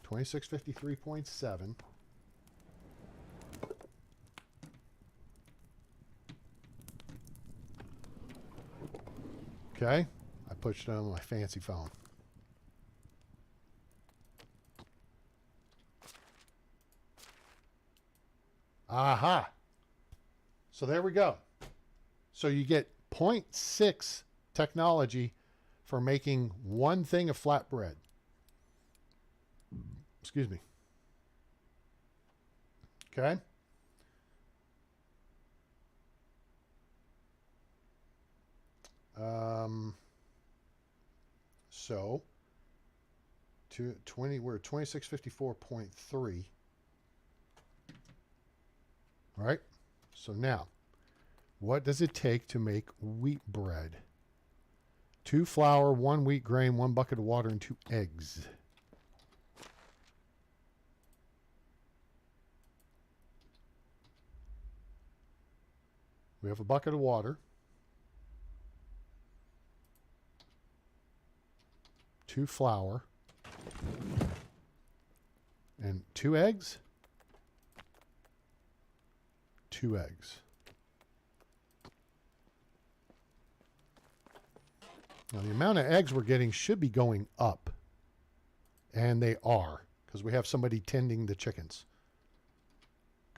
2653.7. Okay. I pushed it on my fancy phone. Aha. So there we go. So you get 0.6 technology for making one thing of flatbread. Excuse me. Okay. So we're at 2654.3. Right? So now, what does it take to make wheat bread? 2 flour, 1 wheat grain, 1 bucket of water, and 2 eggs. We have a bucket of water, 2 flour, and 2 eggs. 2 eggs. Now, the amount of eggs we're getting should be going up. And they are, because we have somebody tending the chickens.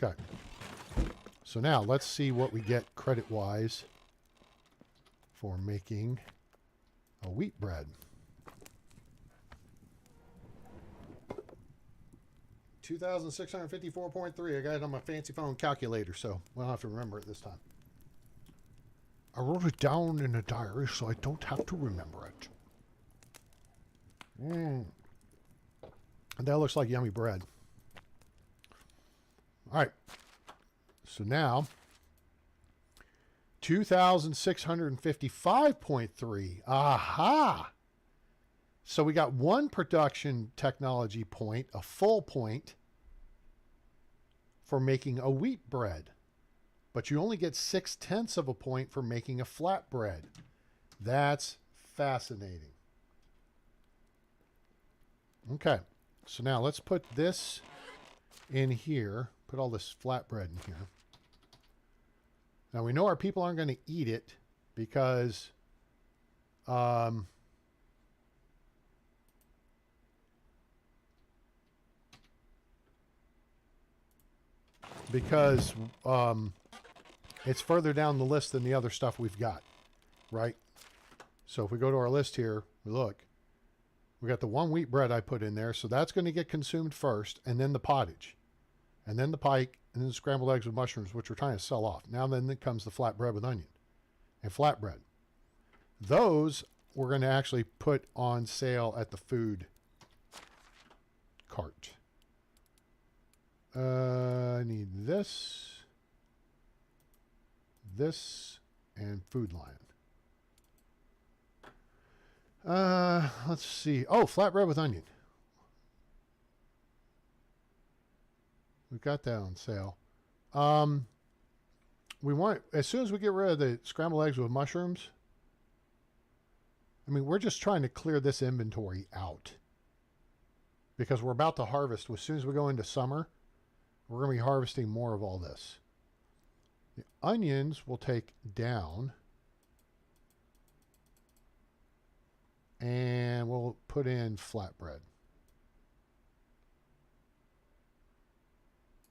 Okay. So now, let's see what we get credit-wise for making a wheat bread. 2,654.3. I got it on my fancy phone calculator, so we'll have to remember it this time. I wrote it down in a diary so I don't have to remember it. And that looks like yummy bread. All right. So now, 2,655.3. Aha! So we got 1 production technology point, a full point, for making a wheat bread. But you only get 0.6 of a point for making a flatbread. That's fascinating. Okay, so now let's put this in here. Put all this flatbread in here. Now we know our people aren't going to eat it because it's further down the list than the other stuff we've got, right? So if we go to our list here, we look. We got the one wheat bread I put in there, so that's going to get consumed first, and then the pottage, and then the pike, and then the scrambled eggs with mushrooms, which we're trying to sell off. Now then comes the flat bread with onion and flatbread. Those we're going to actually put on sale at the food cart. I need this, and Food Lion. Let's see. Oh, flatbread with onion. We've got that on sale. We want, as soon as we get rid of the scrambled eggs with mushrooms, I mean, we're just trying to clear this inventory out because we're about to harvest. As soon as we go into summer, we're going to be harvesting more of all this. The onions we'll take down. And we'll put in flatbread.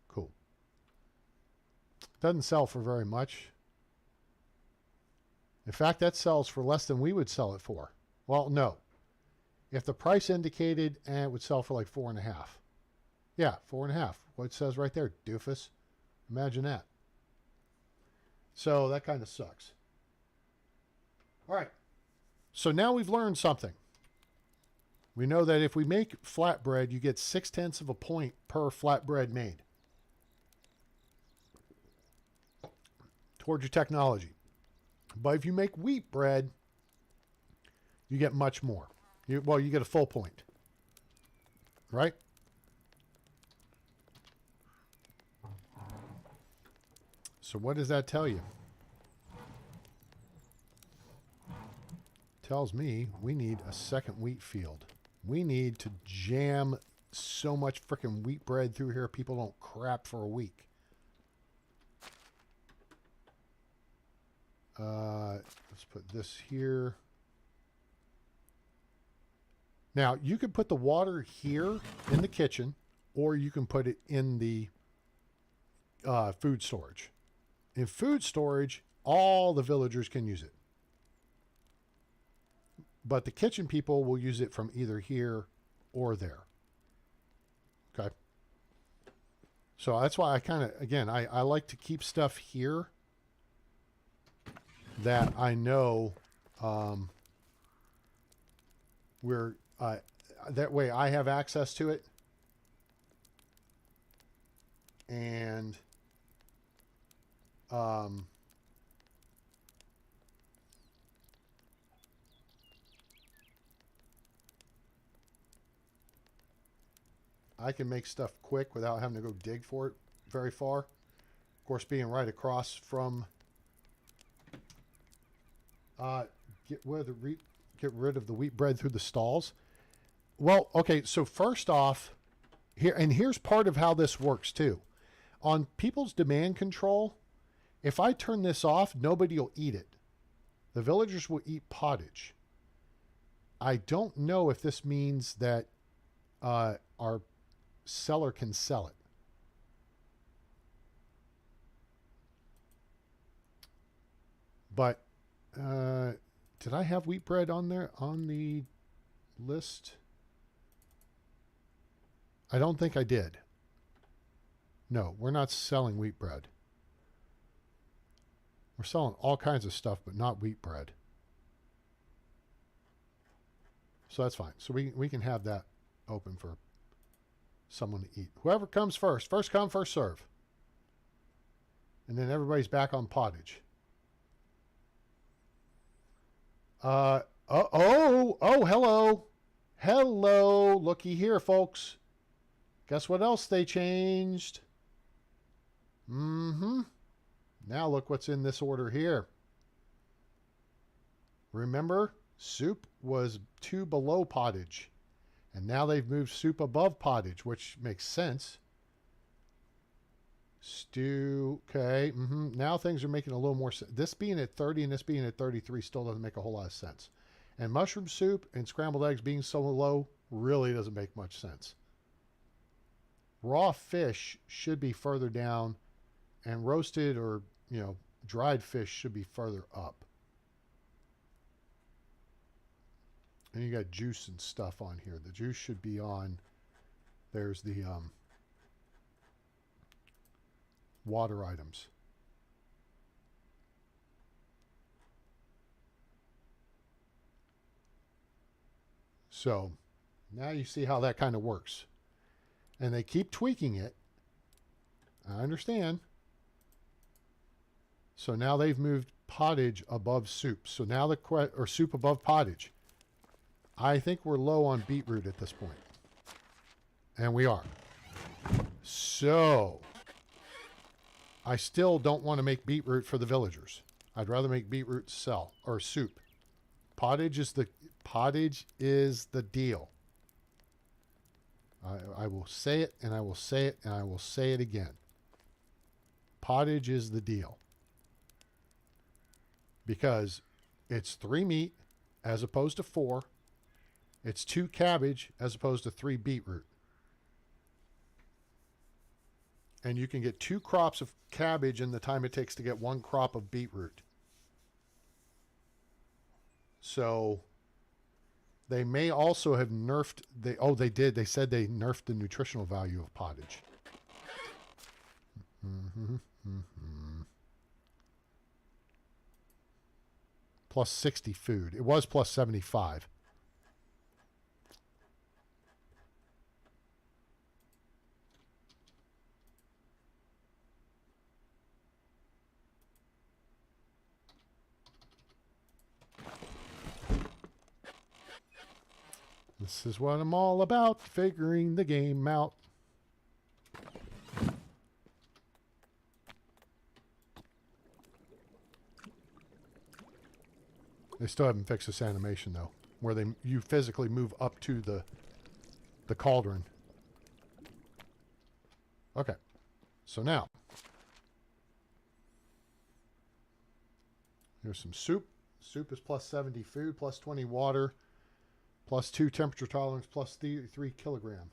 Cool. Doesn't sell for very much. In fact, that sells for less than we would sell it for. Well, no. If the price indicated, it would sell for like 4.5. Yeah, 4.5. What it says right there, doofus. Imagine that. So that kind of sucks. All right. So now we've learned something. We know that if we make flatbread, you get 0.6 of a point per flatbread made. Towards your technology. But if you make wheat bread, you get much more. You get a full point. Right? So what does that tell you? Tells me we need a second wheat field. We need to jam so much freaking wheat bread through here people don't crap for a week. Let's put this here. Now, you could put the water here in the kitchen, or you can put it in the food storage. In food storage, all the villagers can use it. But the kitchen people will use it from either here or there. Okay. So that's why I kind of, again, I like to keep stuff here that I know that way I have access to it. And I can make stuff quick without having to go dig for it very far. Of course, being right across from get rid of the wheat bread through the stalls. Well, okay, so first off, here's part of how this works too. On people's demand control, if I turn this off, nobody will eat it. The villagers will eat pottage. I don't know if this means that our seller can sell it. But did I have wheat bread on there on the list? I don't think I did. No, we're not selling wheat bread. We're selling all kinds of stuff, but not wheat bread. So that's fine. So we can have that open for someone to eat. Whoever comes first. First come, first serve. And then everybody's back on pottage. Hello. Hello. Looky here, folks. Guess what else they changed? Now look what's in this order here. Remember, soup was 2 below pottage. And now they've moved soup above pottage, which makes sense. Stew, okay. Now things are making a little more sense. This being at 30 and this being at 33 still doesn't make a whole lot of sense. And mushroom soup and scrambled eggs being so low really doesn't make much sense. Raw fish should be further down, and roasted or, dried fish should be further up. And you got juice and stuff on here. The juice should be on. There's the water items. So now you see how that kind of works. And they keep tweaking it. I understand. So now they've moved pottage above soup. So now or soup above pottage. I think we're low on beetroot at this point. And we are. So I still don't want to make beetroot for the villagers. I'd rather make beetroot to sell or soup. Pottage is the deal. I will say it, and I will say it, and I will say it again. Pottage is the deal. Because it's 3 meat as opposed to 4. It's 2 cabbage as opposed to 3 beetroot. And you can get 2 crops of cabbage in the time it takes to get 1 crop of beetroot. So they may also have nerfed they did. They said they nerfed the nutritional value of pottage. Plus 60 food. It was plus 75. This is what I'm all about, figuring the game out. They still haven't fixed this animation though, where you physically move up to the cauldron. Okay, so now here's some soup. Soup is plus 70 food, plus 20 water, plus 2 temperature tolerance, plus 3 kilogram.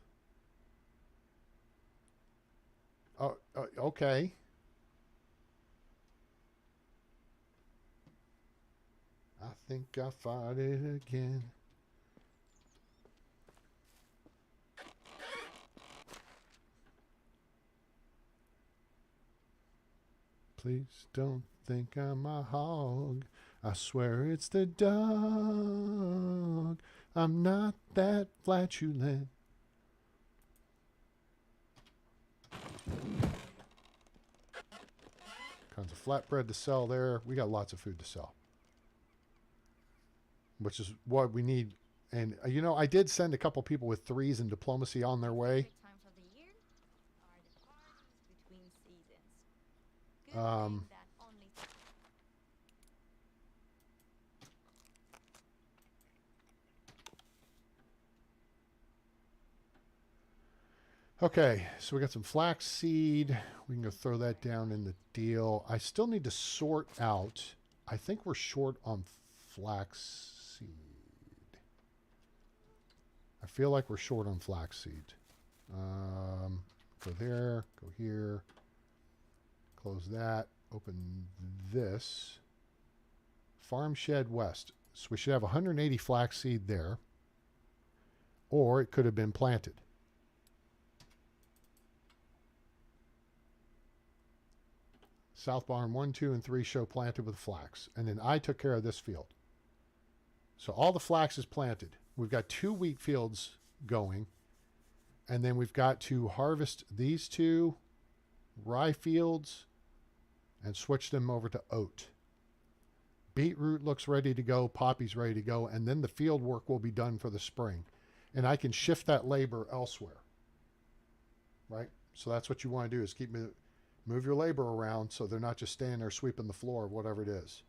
Okay. I think I fought it again. Please don't think I'm a hog. I swear it's the dog. I'm not that flatulent. Kinds of flatbread to sell there. We got lots of food to sell, which is what we need. And you know, I did send a couple people with 3s in diplomacy on their way. Time for the year are the parties between seasons. Good thing that only Okay, so we got some flax seed. We can go throw that down in the deal. I still need to sort out. I think we're short on flax seed. I feel like we're short on flax seed. Go there, go here. Close that. Open this. Farm Shed West. So we should have 180 flax seed there. Or it could have been planted. South Barn 1, 2, and 3 show planted with flax. And then I took care of this field. So all the flax is planted. We've got 2 wheat fields going. And then we've got to harvest these 2 rye fields and switch them over to oat. Beetroot looks ready to go. Poppy's ready to go. And then the field work will be done for the spring. And I can shift that labor elsewhere. Right? So that's what you want to do, is move your labor around so they're not just standing there sweeping the floor of whatever it is.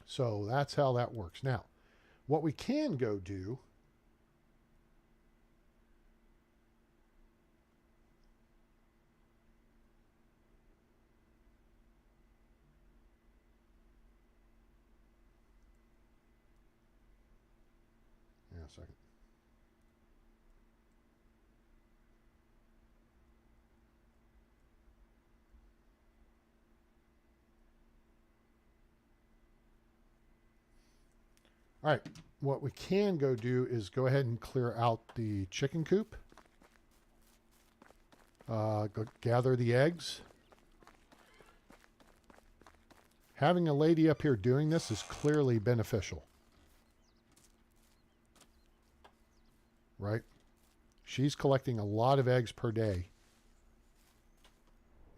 So that's how that works. Now, what we can go do second. All right, what we can go do is go ahead and clear out the chicken coop. Go gather the eggs. Having a lady up here doing this is clearly beneficial. Right? She's collecting a lot of eggs per day.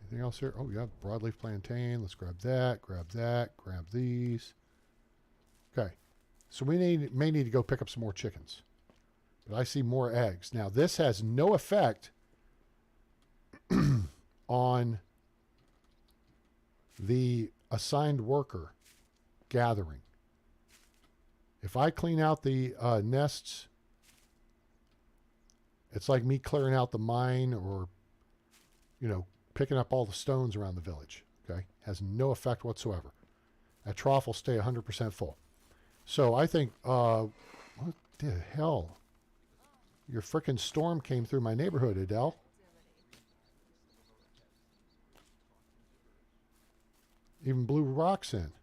Anything else here? Oh, yeah, broadleaf plantain. Let's grab that, grab these. Okay. So we may need to go pick up some more chickens. But I see more eggs. Now, this has no effect on the assigned worker gathering. If I clean out the nests, it's like me clearing out the mine or, you know, picking up all the stones around the village. Okay? Has no effect whatsoever. That trough will stay 100% full. So I think, what the hell? Your frickin' storm came through my neighborhood, Adele. Even blew rocks in.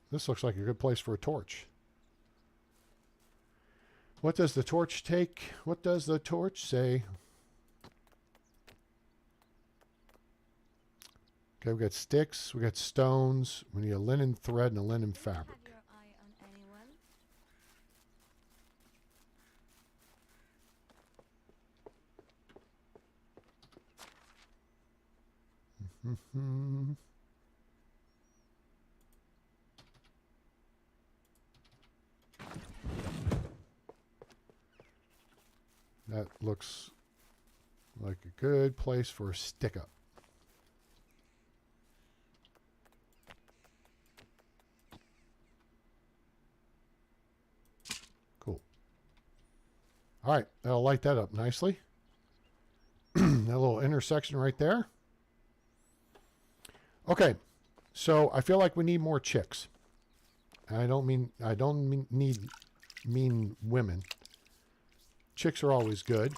This looks like a good place for a torch. What does the torch take? What does the torch say? Okay, we got sticks, we got stones, we need a linen thread and a linen fabric. Have your eye on anyone? That looks like a good place for a stick up. Cool. All right, that'll light that up nicely. That little intersection right there. Okay, so I feel like we need more chicks. And I don't mean women. Chicks are always good.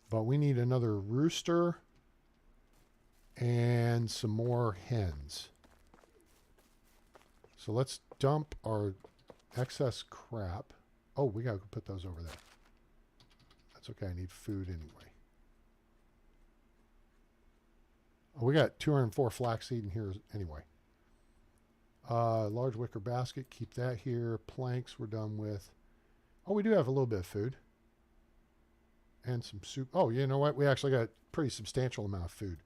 But we need another rooster and some more hens. So let's dump our excess crap. Oh, we gotta put those over there. That's okay, I need food anyway. Oh, we got 204 flaxseed in here anyway. Large wicker basket, keep that here. Planks we're done with. Oh, we do have a little bit of food. And some soup. Oh, you know what? We actually got a pretty substantial amount of food.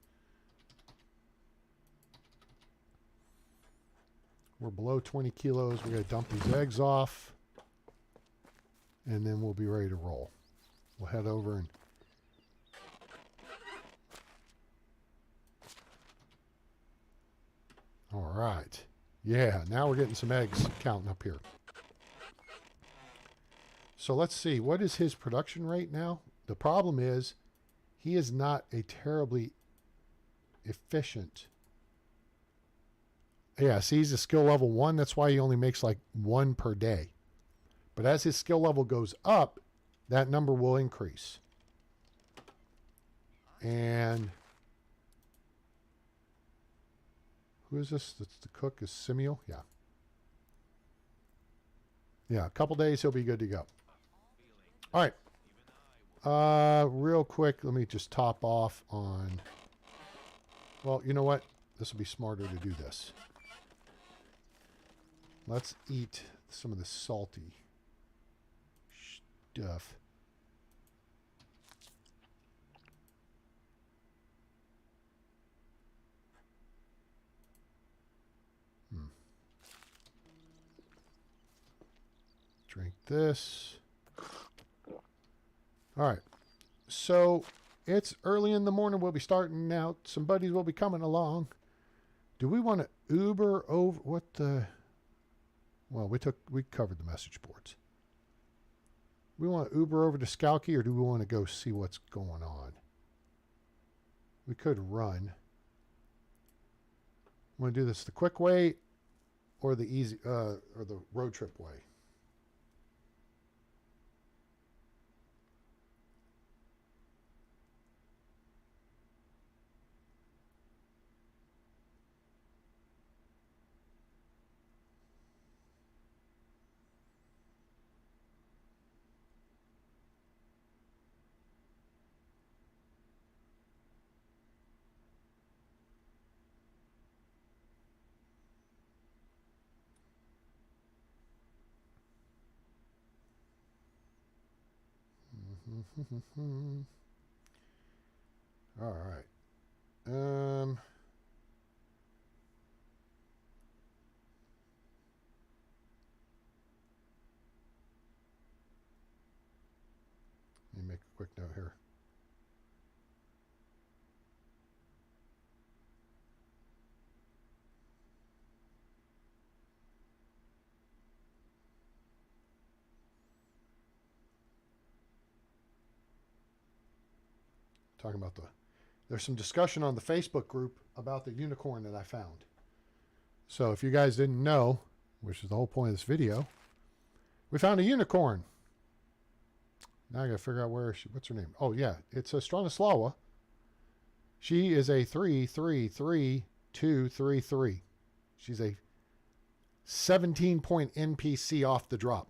We're below 20 kilos. We got to dump these eggs off. And then we'll be ready to roll. We'll head over and... All right. Yeah, now we're getting some eggs counting up here. So let's see. What is his production rate now? The problem is he is not a terribly efficient. Yeah, see, he's a skill level 1. That's why he only makes like 1 per day. But as his skill level goes up, that number will increase. And who is this? That's the cook is Simeon. Yeah. Yeah, a couple days he'll be good to go. All right. Real quick, let me just top off on... Well, you know what? This will be smarter to do this. Let's eat some of the salty stuff. Drink this. All right. So it's early in the morning. We'll be starting out. Some buddies will be coming along. Do we want to Uber over? What the? Well, we covered the message boards. We want to Uber over to Skalky, or do we want to go see what's going on? We could run. Want to do this the quick way or the easy or the road trip way? All right. Let me make a quick note here. Talking about there's some discussion on the Facebook group about the unicorn that I found. So if you guys didn't know, which is the whole point of this video, we found a unicorn. Now I gotta figure out what's her name? Oh yeah, it's a Stronislawa. She is a 333233. She's a 17-point NPC off the drop.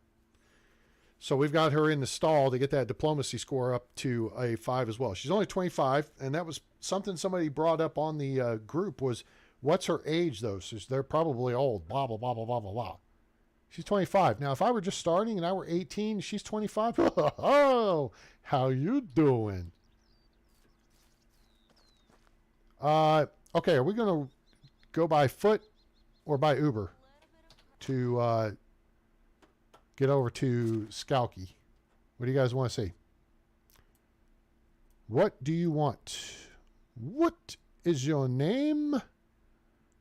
So we've got her in the stall to get that diplomacy score up to a 5 as well. She's only 25, and that was something somebody brought up on the group was, what's her age, though? So they're probably old, blah, blah, blah, blah, blah, blah, blah. She's 25. Now, if I were just starting and I were 18, she's 25. Oh, how you doing? Okay, are we going to go by foot or by Uber to get over to Skalky? What do you guys want to see? What do you want? What is your name?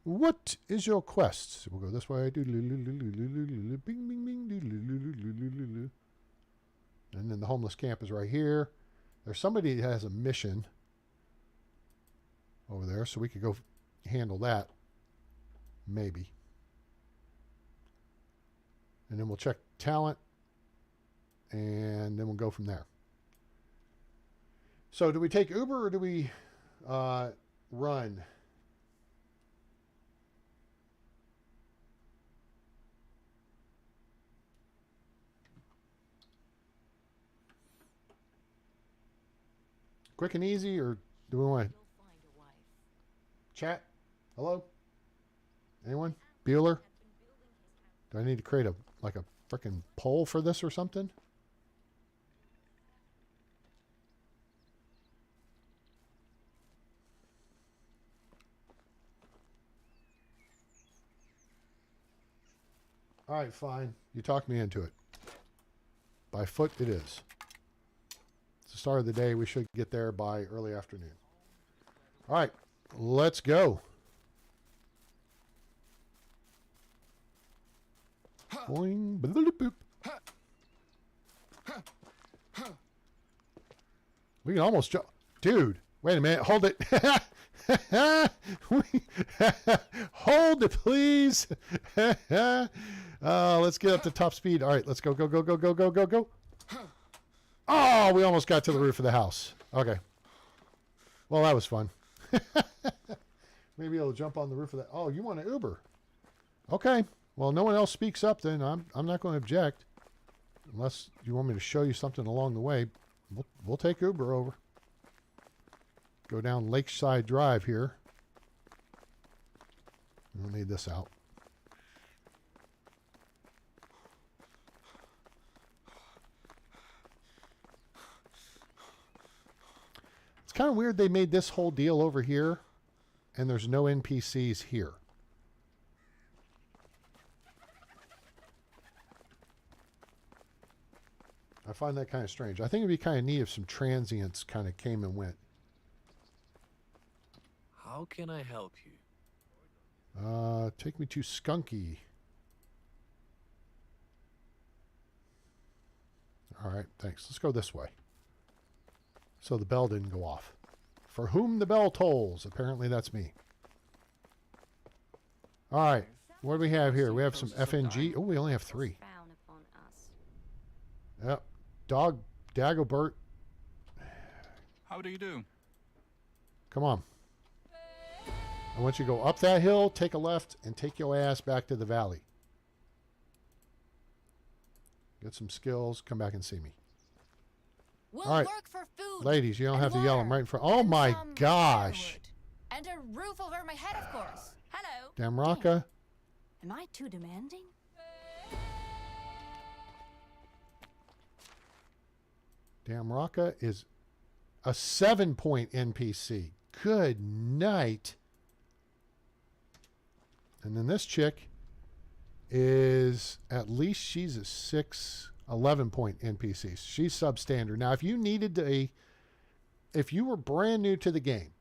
What is your quest? So we'll go this way. Bing, bing, bing. And then the homeless camp is right here. There's somebody that has a mission over there, so we could go handle that. Maybe. And then we'll check talent, and then we'll go from there. So do we take Uber or do we run? Quick and easy, or do we want to chat? Hello? Anyone? Bueller? Do I need to create a freaking poll for this or something? All right, fine. You talked me into it. By foot it is. It's the start of the day. We should get there by early afternoon. All right, let's go. Boing, boop. We can almost jump. Dude, wait a minute. Hold it. Hold it, please. Let's get up to top speed. All right, let's go, go, go, go, go, go, go, go. Oh, we almost got to the roof of the house. Okay. Well, that was fun. Maybe I'll jump on the roof of that. Oh, you want an Uber? Okay. Well, no one else speaks up, then I'm not going to object. Unless you want me to show you something along the way. We'll take Uber over. Go down Lakeside Drive here. We'll need this out. It's kind of weird they made this whole deal over here and there's no NPCs here. I find that kind of strange. I think it'd be kind of neat if some transients kind of came and went. How can I help you? Take me to Skunky. All right, thanks. Let's go this way. So the bell didn't go off. For whom the bell tolls. Apparently that's me. All right. What do we have here? We have some FNG. Oh, we only have 3. Frown upon us. Yep. Dog Dagobert. How do you do? Come on. I want you to go up that hill, take a left, and take your ass back to the valley. Get some skills. Come back and see me. We'll All right. work for food. Ladies, you don't and have to yell. I'm water, right in front. Oh and my some gosh. firewood. And a roof over my head, of course. Hello. Damraka. Am I too demanding? Damraka is a 7-point NPC. Good night. And then this chick is, at least she's a 11-point NPC. She's substandard. Now, if you needed to, if you were brand new to the game,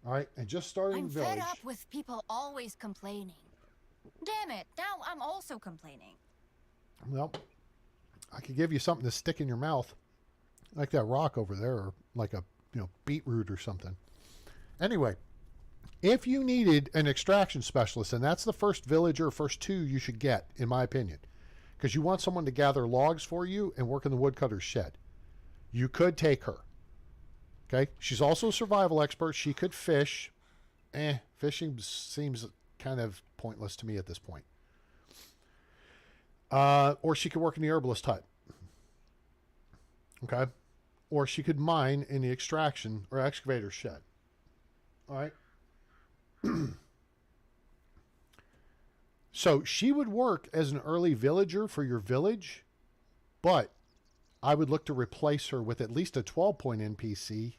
all right, and just starting I'm village. fed up with people always complaining. Damn it, now I'm also complaining. Well, I could give you something to stick in your mouth, like that rock over there, or like a beetroot or something. Anyway, if you needed an extraction specialist, and that's the first villager, first 2 you should get, in my opinion, because you want someone to gather logs for you and work in the woodcutter's shed, you could take her. Okay, she's also a survival expert. She could fish. Fishing seems kind of pointless to me at this point. Or she could work in the herbalist hut. Okay, or she could mine in the extraction or excavator shed. All right. So she would work as an early villager for your village, but I would look to replace her with at least a 12-point NPC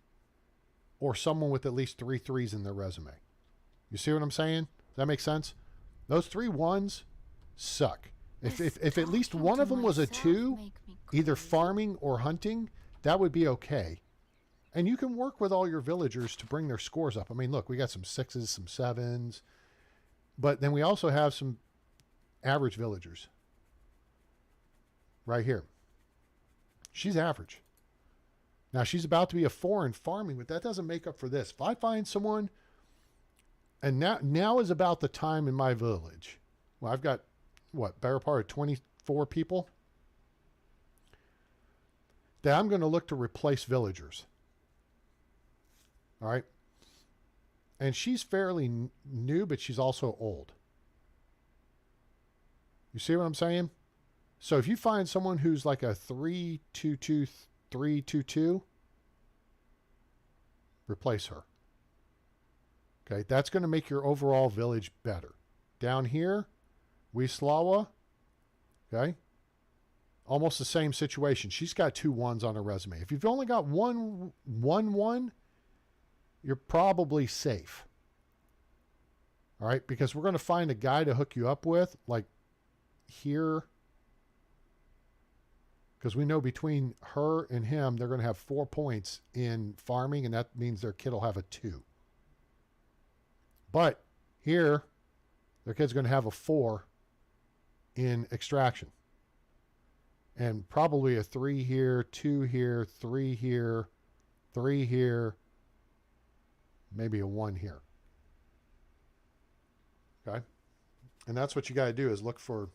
or someone with at least 3 3s in their resume. You see what I'm saying? Does that make sense? Those 3 1s suck. If at least one of them was a 2, either farming or hunting, that would be okay. And you can work with all your villagers to bring their scores up. I mean, look, we got some 6s, some 7s, but then we also have some average villagers right here. She's average. Now, she's about to be a 4 in farming, but that doesn't make up for this. If I find someone, and now is about the time in my village. Well, I've got, better part of 24 people that I'm going to look to replace villagers. All right. And she's fairly new, but she's also old. You see what I'm saying? So if you find someone who's like a 3-2-2, 3-2-2, replace her. Okay, that's going to make your overall village better. Down here, Wislawa, okay, almost the same situation. She's got 2 1s on her resume. If you've only got one 1, you're probably safe. All right, because we're going to find a guy to hook you up with, like here, because we know between her and him, they're going to have 4 points in farming, and that means their kid will have a 2. But here, their kid's going to have a 4 in extraction. And probably a 3 here, 2 here, 3 here, 3 here, maybe a 1 here. Okay? And that's what you got to do, is look for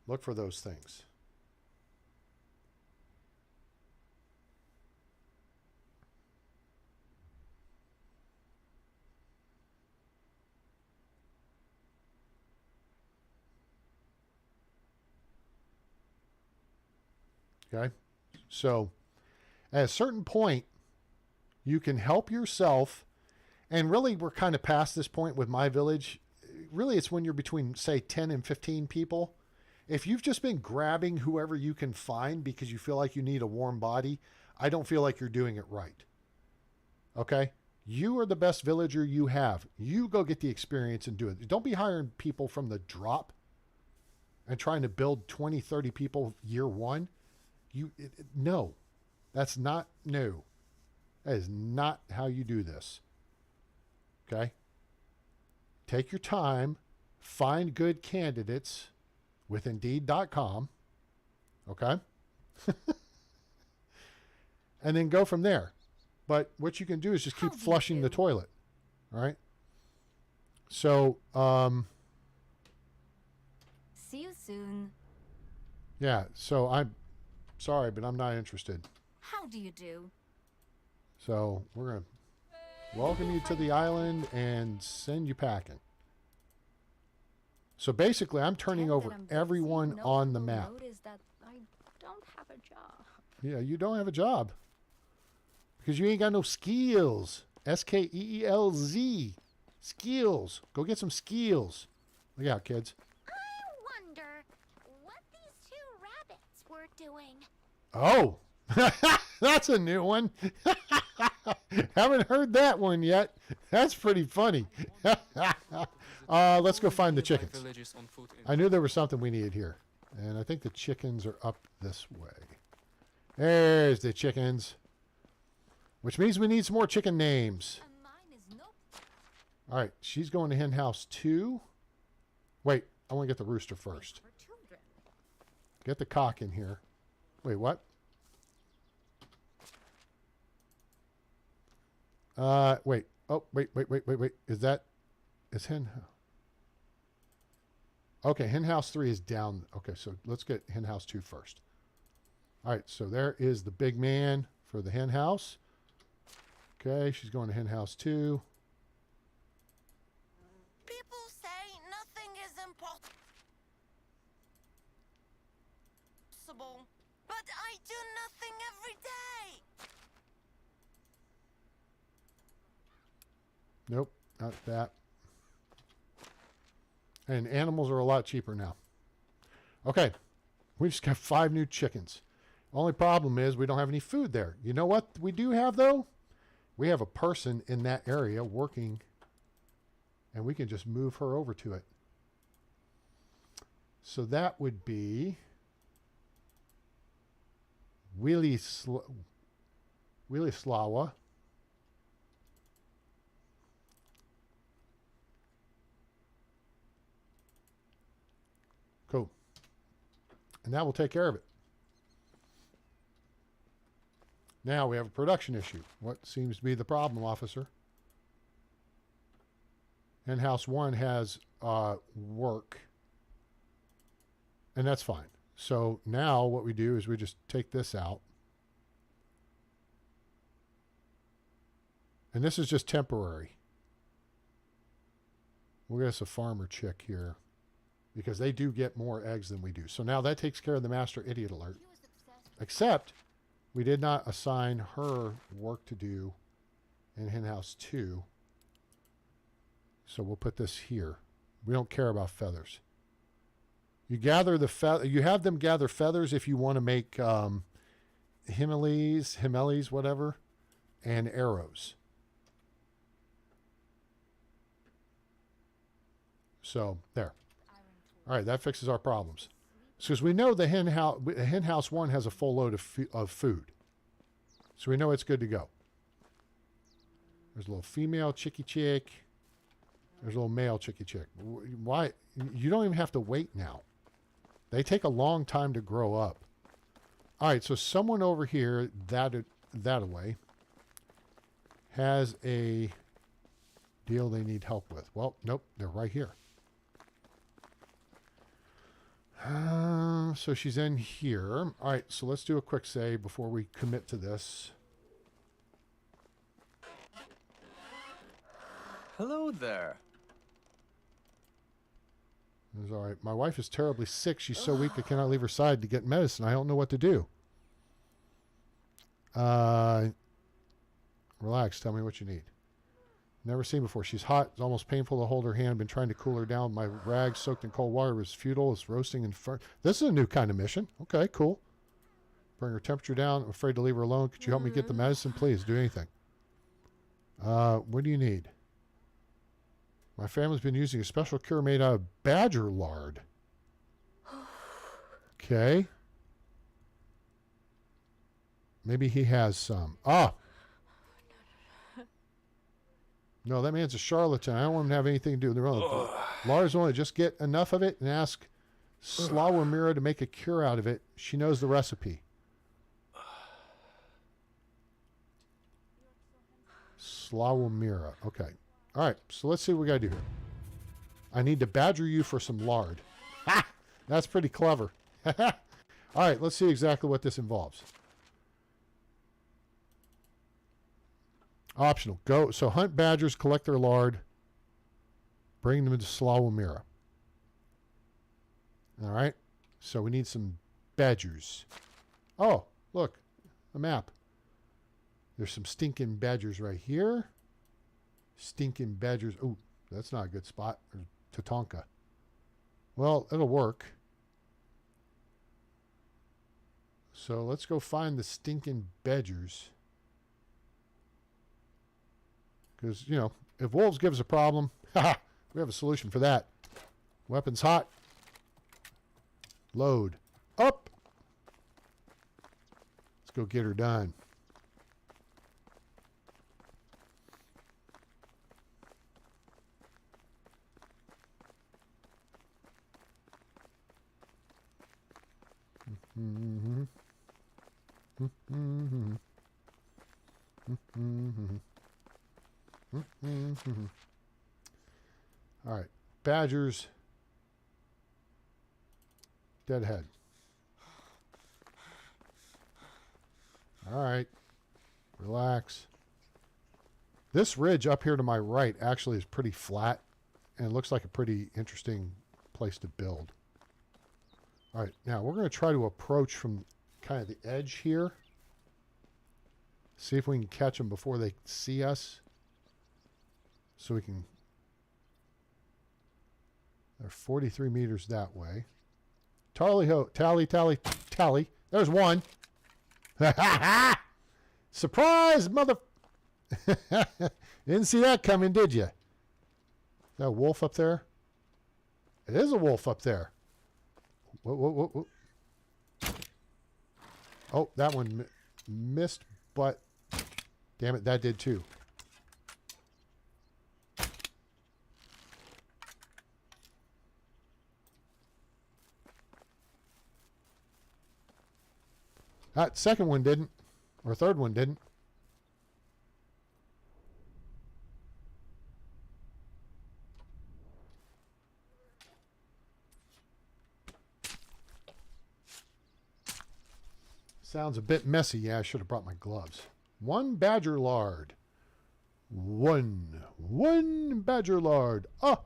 those things. Okay? So, at a certain point, you can help yourself. And really, we're kind of past this point with my village. Really, it's when you're between, say, 10 and 15 people. If you've just been grabbing whoever you can find because you feel like you need a warm body, I don't feel like you're doing it right. Okay? You are the best villager you have. You go get the experience and do it. Don't be hiring people from the drop and trying to build 20, 30 people year 1. No, that's not new. That is not how you do this. Okay? Take your time, find good candidates with Indeed.com. Okay? And then go from there. But what you can do is just keep flushing the toilet. All right. So, See you soon. yeah. So I'm sorry, but I'm not interested. How do you do? So we're going to welcome you to the island and send you packing. So basically, I'm turning Now that over I'm busy, everyone no on one the will map. notice that I don't have a job. Yeah, you don't have a job. Because you ain't got no skills. SKEELZ. Skills. Go get some skills. Look out, kids. I wonder what these two rabbits were doing. Oh, that's a new one. Haven't heard that one yet. That's pretty funny. Let's go find the chickens. Villages on foot in I knew there was something we needed here. And I think the chickens are up this way. There's the chickens. Which means we need some more chicken names. And mine is no. All right, she's going to hen house 2. Wait, I want to get the rooster first. For children. Get the cock in here. Wait, what? Wait. Oh, wait. Is hen... Okay, hen house 3 is down. Okay, so let's get hen house 2 first. All right, so there is the big man for the hen house. Okay, she's going to hen house 2. People say nothing is impossible, but I do nothing every day. Nope, not that. And animals are a lot cheaper now. Okay, we just got 5 new chickens. Only problem is we don't have any food there. You know what we do have, though? We have a person in that area working, and we can just move her over to it. So that would be Willie Slawa. Cool. And that will take care of it. Now we have a production issue. What seems to be the problem, officer? Hen house 1 has work. And that's fine. So now what we do is we just take this out. And this is just temporary. We'll get us a farmer chick here. Because they do get more eggs than we do. So now that takes care of the master idiot alert. Except we did not assign her work to do in hen house 2. So we'll put this here. We don't care about feathers. You gather the you have them gather feathers if you want to make himelies, whatever, and arrows. So there. All right, that fixes our problems. Because we know the hen house 1 has a full load of food. So we know it's good to go. There's a little female chickie chick. There's a little male chickie chick. Why? You don't even have to wait now. They take a long time to grow up. All right, so someone over here, that away, has a deal they need help with. Well, nope, they're right here. So she's in here. All right, so let's do a quick save before we commit to this. Hello there. It's all right. My wife is terribly sick. She's so weak I cannot leave her side to get medicine. I don't know what to do. Relax. Tell me what you need. Never seen before. She's hot. It's almost painful to hold her hand. Been trying to cool her down. My rags soaked in cold water was futile. It's roasting in front. This is a new kind of mission. Okay, cool. Bring her temperature down. I'm afraid to leave her alone. Could you help me get the medicine? Please, do anything. What do you need? My family's been using a special cure made out of badger lard. Okay. Maybe he has some. Ah! No, that man's a charlatan. I don't want him to have anything to do with the road. Lars only just get enough of it and ask Slawamira to make a cure out of it. She knows the recipe. Slawomira. Okay. All right. So let's see what we got to do here. I need to badger you for some lard. Ha! That's pretty clever. All right. Let's see exactly what this involves. Optional. Go. So hunt badgers, collect their lard, bring them to Slawomira. All right. So we need some badgers. Oh, look. A map. There's some stinking badgers right here. Stinking badgers. Oh, that's not a good spot. There's Tatanka. Well, it'll work. So let's go find the stinking badgers. Because, you know, if wolves give us a problem, we have a solution for that. Weapons hot. Load. Up. Let's go get her done. Mm-hmm. Mm-hmm. Mm-hmm. Mm-hmm. All right. Badgers. Deadhead. All right. Relax. This ridge up here to my right actually is pretty flat, and it looks like a pretty interesting place to build. All right. Now, we're going to try to approach from kind of the edge here. See if we can catch them before they see us. So we can... They're 43 meters that way. Tally-ho. Tally, tally, tally. There's one. Surprise, mother... Didn't see that coming, did you? Is that a wolf up there? It is a wolf up there. Whoa, whoa, whoa, whoa. Oh, that one missed, but... Damn it, that did too. That second one didn't. Or third one didn't. Sounds a bit messy. Yeah, I should have brought my gloves. One badger lard. One badger lard. Ah.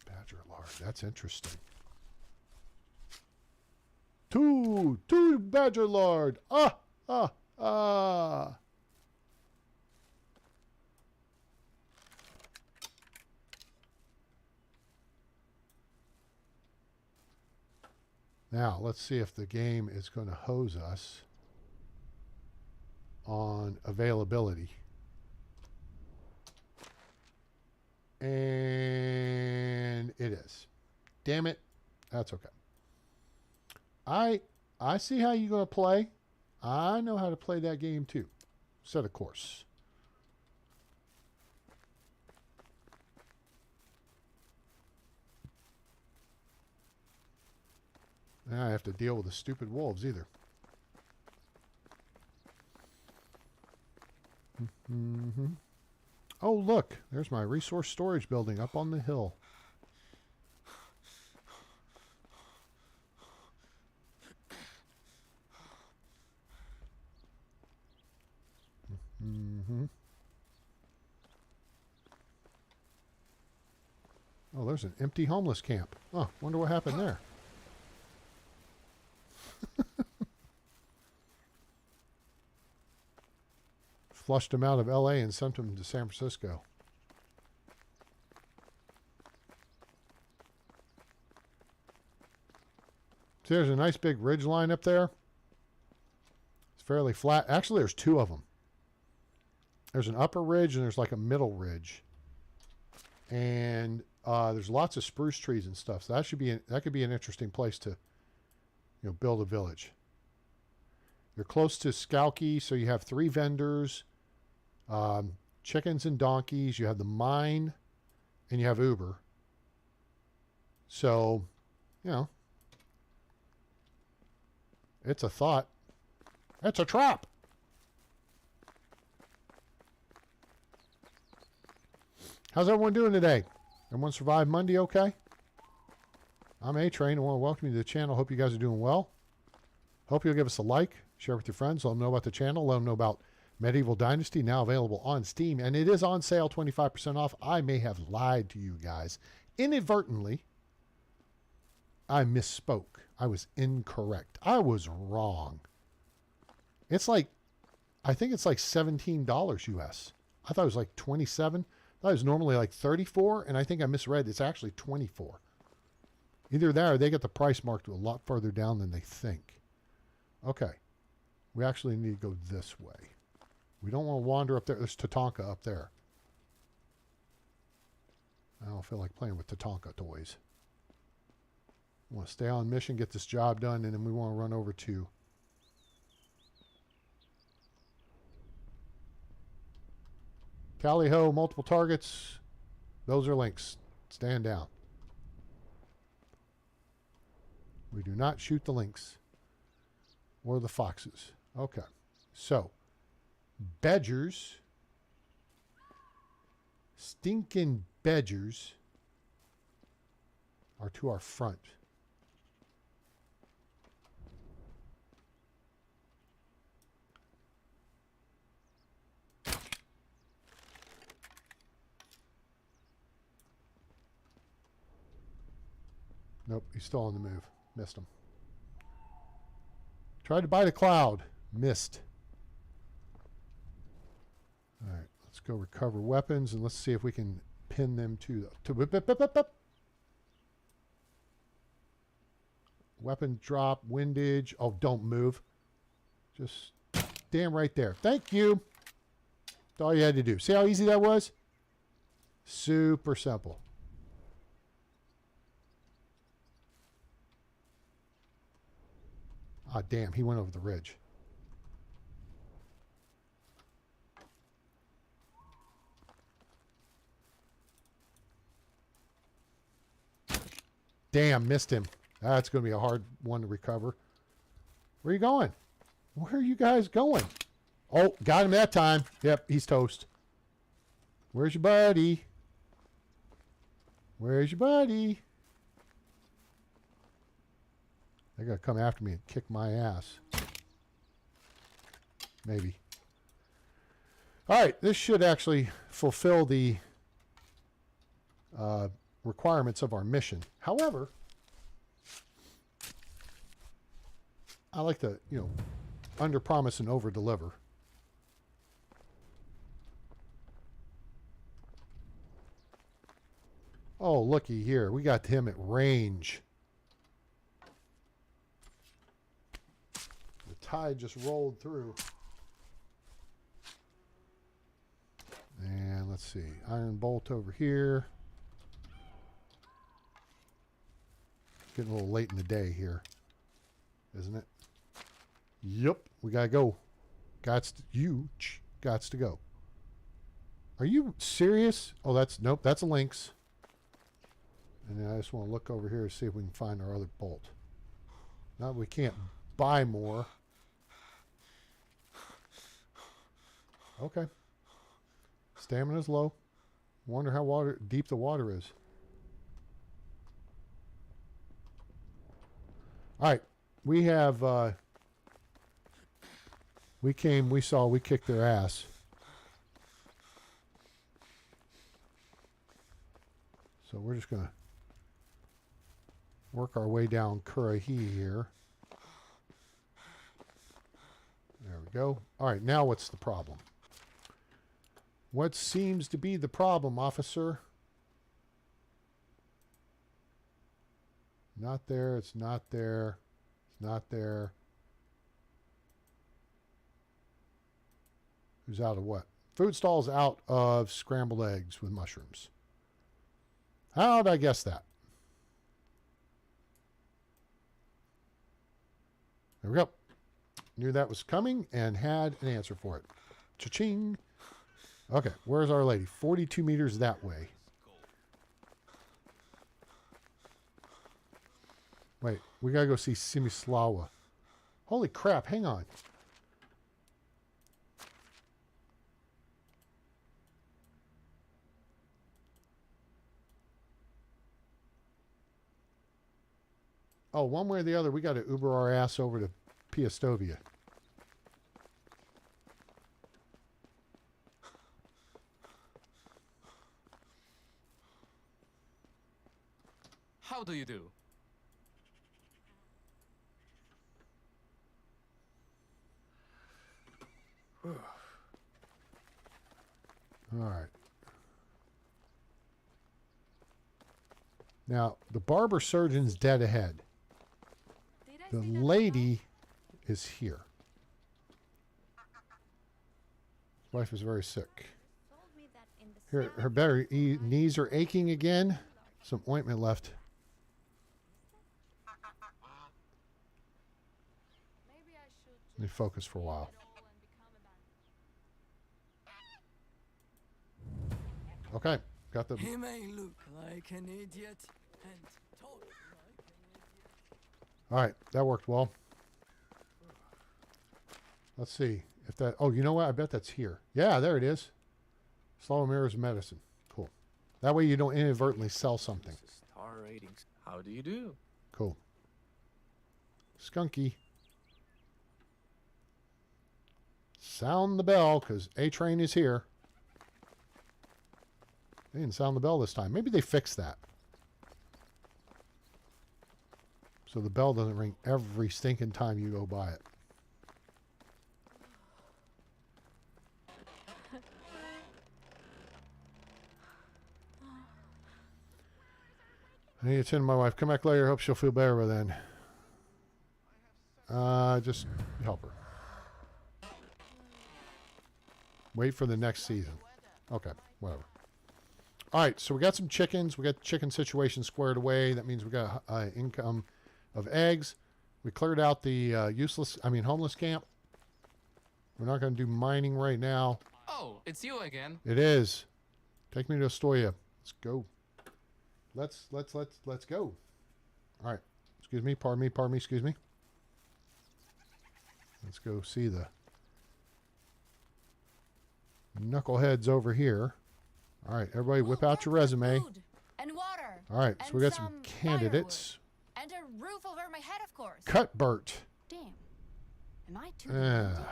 Badger lard. That's interesting. Two badger lard. Ah. Now, let's see if the game is going to hose us on availability. And it is. Damn it. That's okay. I see how you're going to play. I know how to play that game too. Set a course. Now I have to deal with the stupid wolves either. Mm-hmm. Oh, look. There's my resource storage building up on the hill. Mm-hmm. Oh, there's an empty homeless camp. Oh, wonder what happened there. Flushed him out of LA and sent him to San Francisco. See, there's a nice big ridge line up there. It's fairly flat. Actually, there's two of them. There's an upper ridge and there's like a middle ridge. And there's lots of spruce trees and stuff. So that could be an interesting place to, build a village. You're close to Skowkie, so you have 3 vendors, chickens and donkeys. You have the mine, and you have Uber. So you know, it's a thought. It's a trap. How's everyone doing today? Everyone survived Monday okay? I'm A-Train. I want to welcome you to the channel. Hope you guys are doing well. Hope you'll give us a like, share with your friends, let them know about the channel, let them know about Medieval Dynasty, now available on Steam, and it is on sale, 25% off. I may have lied to you guys inadvertently. I misspoke. I was incorrect. I was wrong. It's like, I think it's like $17 US. I thought it was like 27. I thought it was normally like 34, and I think I misread. It's actually 24. Either that or they get the price marked a lot further down than they think. Okay. We actually need to go this way. We don't want to wander up there. There's Tatanka up there. I don't feel like playing with Tatanka toys. We want to stay on mission, get this job done, and then we want to run over to Tally ho, multiple targets. Those are links. Stand down. We do not shoot the lynx or the foxes. Okay. So, Badgers. Stinking Badgers are to our front. Nope, he's still on the move. Missed him. Tried to bite a cloud. Missed. All right, let's go recover weapons and let's see if we can pin them to whip. Weapon drop, windage. Oh, don't move. Just damn right there. Thank you. That's all you had to do. See how easy that was? Super simple. Ah, damn, he went over the ridge. Damn, missed him. That's going to be a hard one to recover. Where are you going? Where are you guys going? Oh, got him that time. Yep, he's toast. Where's your buddy? Where's your buddy? They're going to come after me and kick my ass. Maybe. All right, this should actually fulfill the requirements of our mission. However, I like to, under promise and over deliver. Oh, looky here. We got him at range. The tide just rolled through. And let's see. Iron bolt over here. Getting a little late in the day here, isn't it? Yep, we gotta go. Gots to go. Are you serious? Oh, nope, that's a lynx. And then I just want to look over here to see if we can find our other bolt. Now we can't buy more. Okay. Stamina's low. Wonder how deep the water is. All right. We have, we kicked their ass. So we're just going to work our way down Kurahi here. There we go. All right, now what's the problem? What seems to be the problem, officer? Not there, it's not there, it's not there. Who's out of what? Food stall's out of scrambled eggs with mushrooms. How did I guess that? There we go. Knew that was coming and had an answer for it. Cha-ching. Okay, where's our lady? 42 meters that way. Wait, we gotta go see Simislawa. Holy crap, hang on. Oh, one way or the other, we gotta Uber our ass over to Piastovia. How do you do? All right. Now, the barber surgeon's dead ahead. The lady is here. His wife is very sick. Told me that in the Her knees are aching again. Some ointment left. Maybe I should Let me focus for a while. Okay, got the... He may look like an idiot and talk like an idiot. All right, that worked well. Let's see if that... Oh, you know what? I bet that's here. Yeah, there it is. Slawomira's medicine. Cool. That way you don't inadvertently sell something. Star ratings. How do you do? Cool. Skunky. Sound the bell, because A-Train is here. They didn't sound the bell this time. Maybe they fixed that. So the bell doesn't ring every stinking time you go by it. I need to attend to my wife. Come back later. Hope she'll feel better by then. Just help her. Wait for the next season. Okay, whatever. All right, so we got some chickens. We got the chicken situation squared away. That means we got income of eggs. We cleared out the homeless camp. We're not going to do mining right now. Oh, it's you again. It is. Take me to Astoria. Let's go. Let's go. All right. Excuse me. Pardon me. Excuse me. Let's go see the knuckleheads over here. All right, everybody whip out your resume. Food and water. All right, so and we got some some candidates. firewood. And a roof over my head, of course. Cuthbert. Damn. Am I too demanding?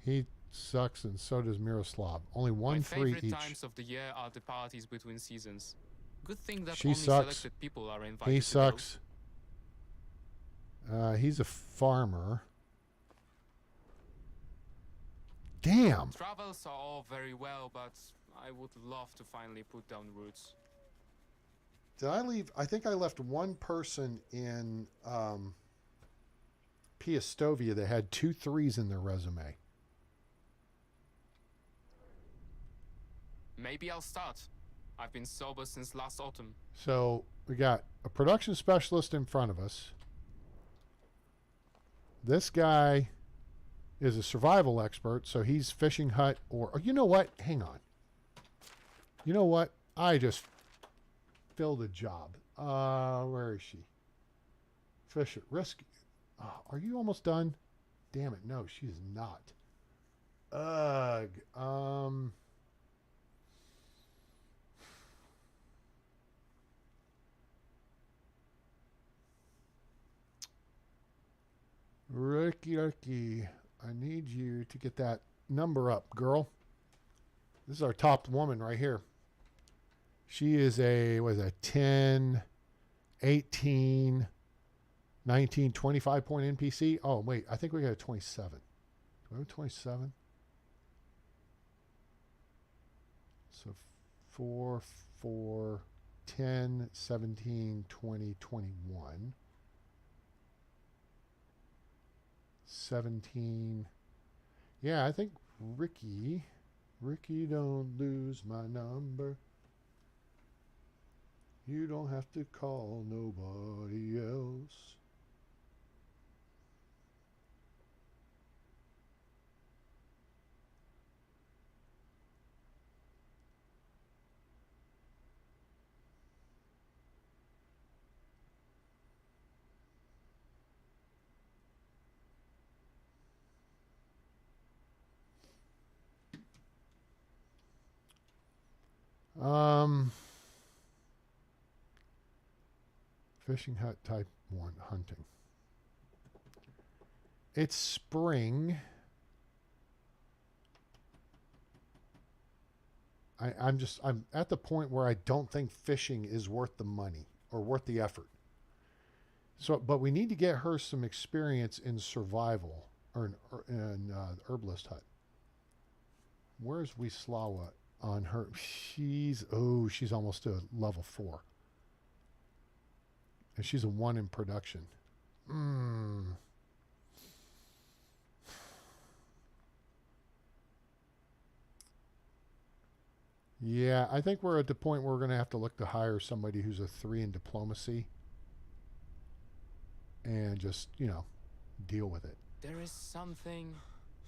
He sucks, and so does Miroslav. Only My 1-3 favorite each. times of the year are the parties between seasons. Good thing that She only sucks. selected people are invited. He to sucks. He's a farmer. Damn. go. Travels are all very well, but I would love to finally put down roots. Did I leave? I think I left one person in Piastovia that had 2 3s in their resume. Maybe I'll start. I've been sober since last autumn. So we got a production specialist in front of us. This guy is a survival expert, so he's fishing hut or you know what? Hang on. You know what? I just filled a job. Where is she? Fisher. Risk. Oh, are you almost done? Damn it. No, she is not. Ugh. Ricky, I need you to get that number up, girl. This is our top woman right here. She is a, what is that, 10, 18, 19, 25 point NPC. Oh, wait, I think we got a 27. Do we have a 27? So 4, 4, 10, 17, 20, 21. 17. Yeah, I think Ricky, don't lose my number. You don't have to call nobody else. Fishing hut type 1 hunting. It's spring. I'm at the point where I don't think fishing is worth the money or worth the effort. So, but we need to get her some experience in survival or in herbalist hut. Where's Wislawa on her? She's almost to level 4. And she's a 1 in production. Yeah, I think we're at the point where we're going to have to look to hire somebody who's a 3 in diplomacy and just, deal with it. There is something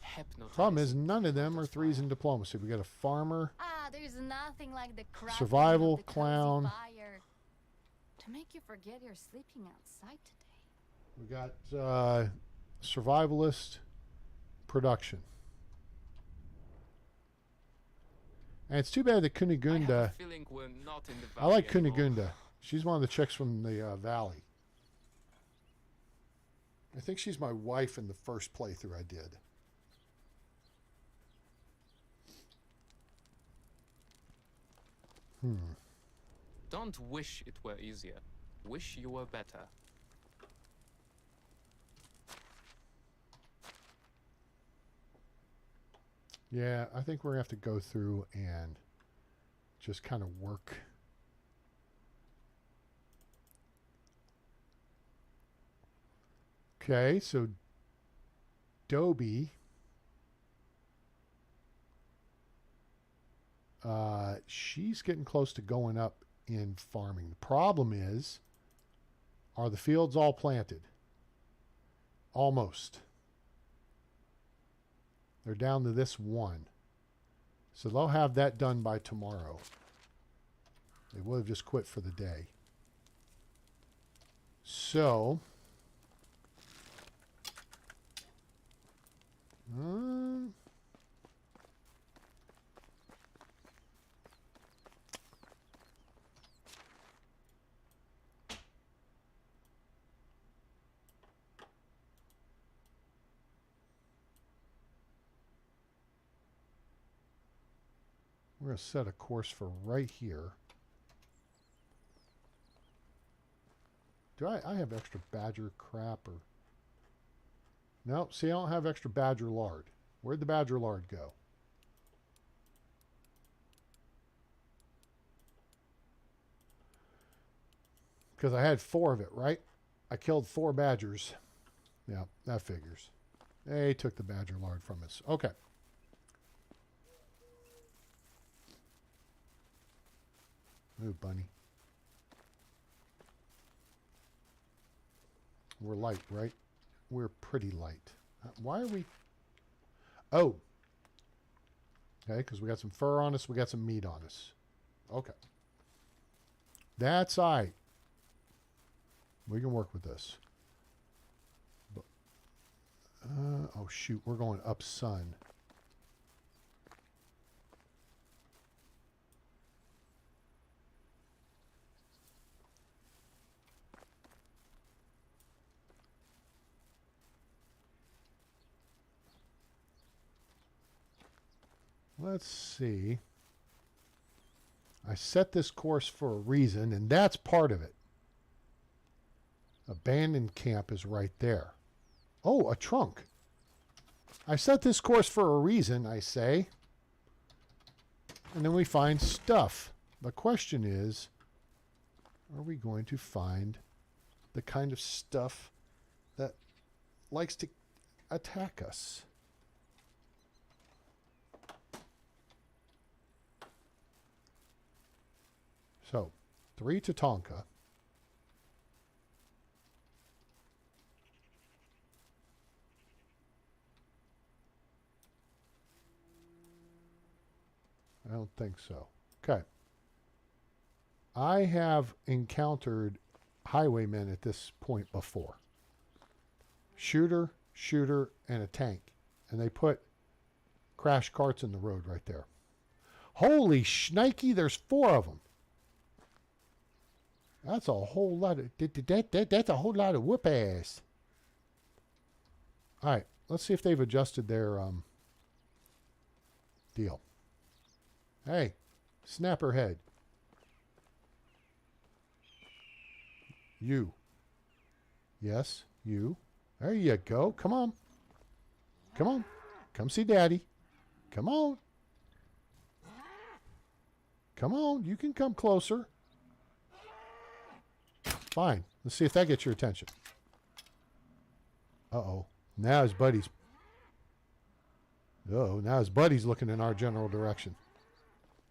hypnotizing. Problem is, none of them are 3s in diplomacy. We got a farmer, There's nothing like the crackling survival of the cozy clown. fire to make you forget you're sleeping outside today. We got survivalist, production. And it's too bad that I have a Kunigunda. feeling we're not in the I valley like anymore. Kunigunda. She's one of the chicks from the valley. I think she's my wife in the first playthrough I did. Don't wish it were easier. Wish you were better. Yeah, I think we're going to have to go through and just kind of work. Okay, so Dobie. She's getting close to going up in farming. The problem is, are the fields all planted? Almost. They're down to this 1. So they'll have that done by tomorrow. They would have just quit for the day. So, we're going to set a course for right here. Do I have extra badger crap or... No, see, I don't have extra badger lard. Where'd the badger lard go? Because I had 4 of it, right? I killed 4 badgers. Yeah, that figures. They took the badger lard from us. Okay. Ooh, bunny. We're light, right? We're pretty light. Why are we... Oh. Okay, because we got some fur on us. We got some meat on us. Okay. That's all right. We can work with this. But, oh, shoot. We're going up sun. Let's see. I set this course for a reason, and that's part of it. Abandoned camp is right there. Oh, a trunk. I set this course for a reason, I say. And then we find stuff. The question is, are we going to find the kind of stuff that likes to attack us? So, 3 Tatanka. I don't think so. Okay. I have encountered highwaymen at this point before. Shooter, and a tank. And they put crash carts in the road right there. Holy shnikey, there's 4 of them. That's a whole lot of... That's a whole lot of whoop ass. All right, let's see if they've adjusted their deal. Hey, snapper head. You. Yes, you. There you go. Come on. Come on. Come see Daddy. Come on. Come on. You can come closer. Fine. Let's see if that gets your attention. Uh-oh. Now his buddy's... Oh, now his buddy's looking in our general direction.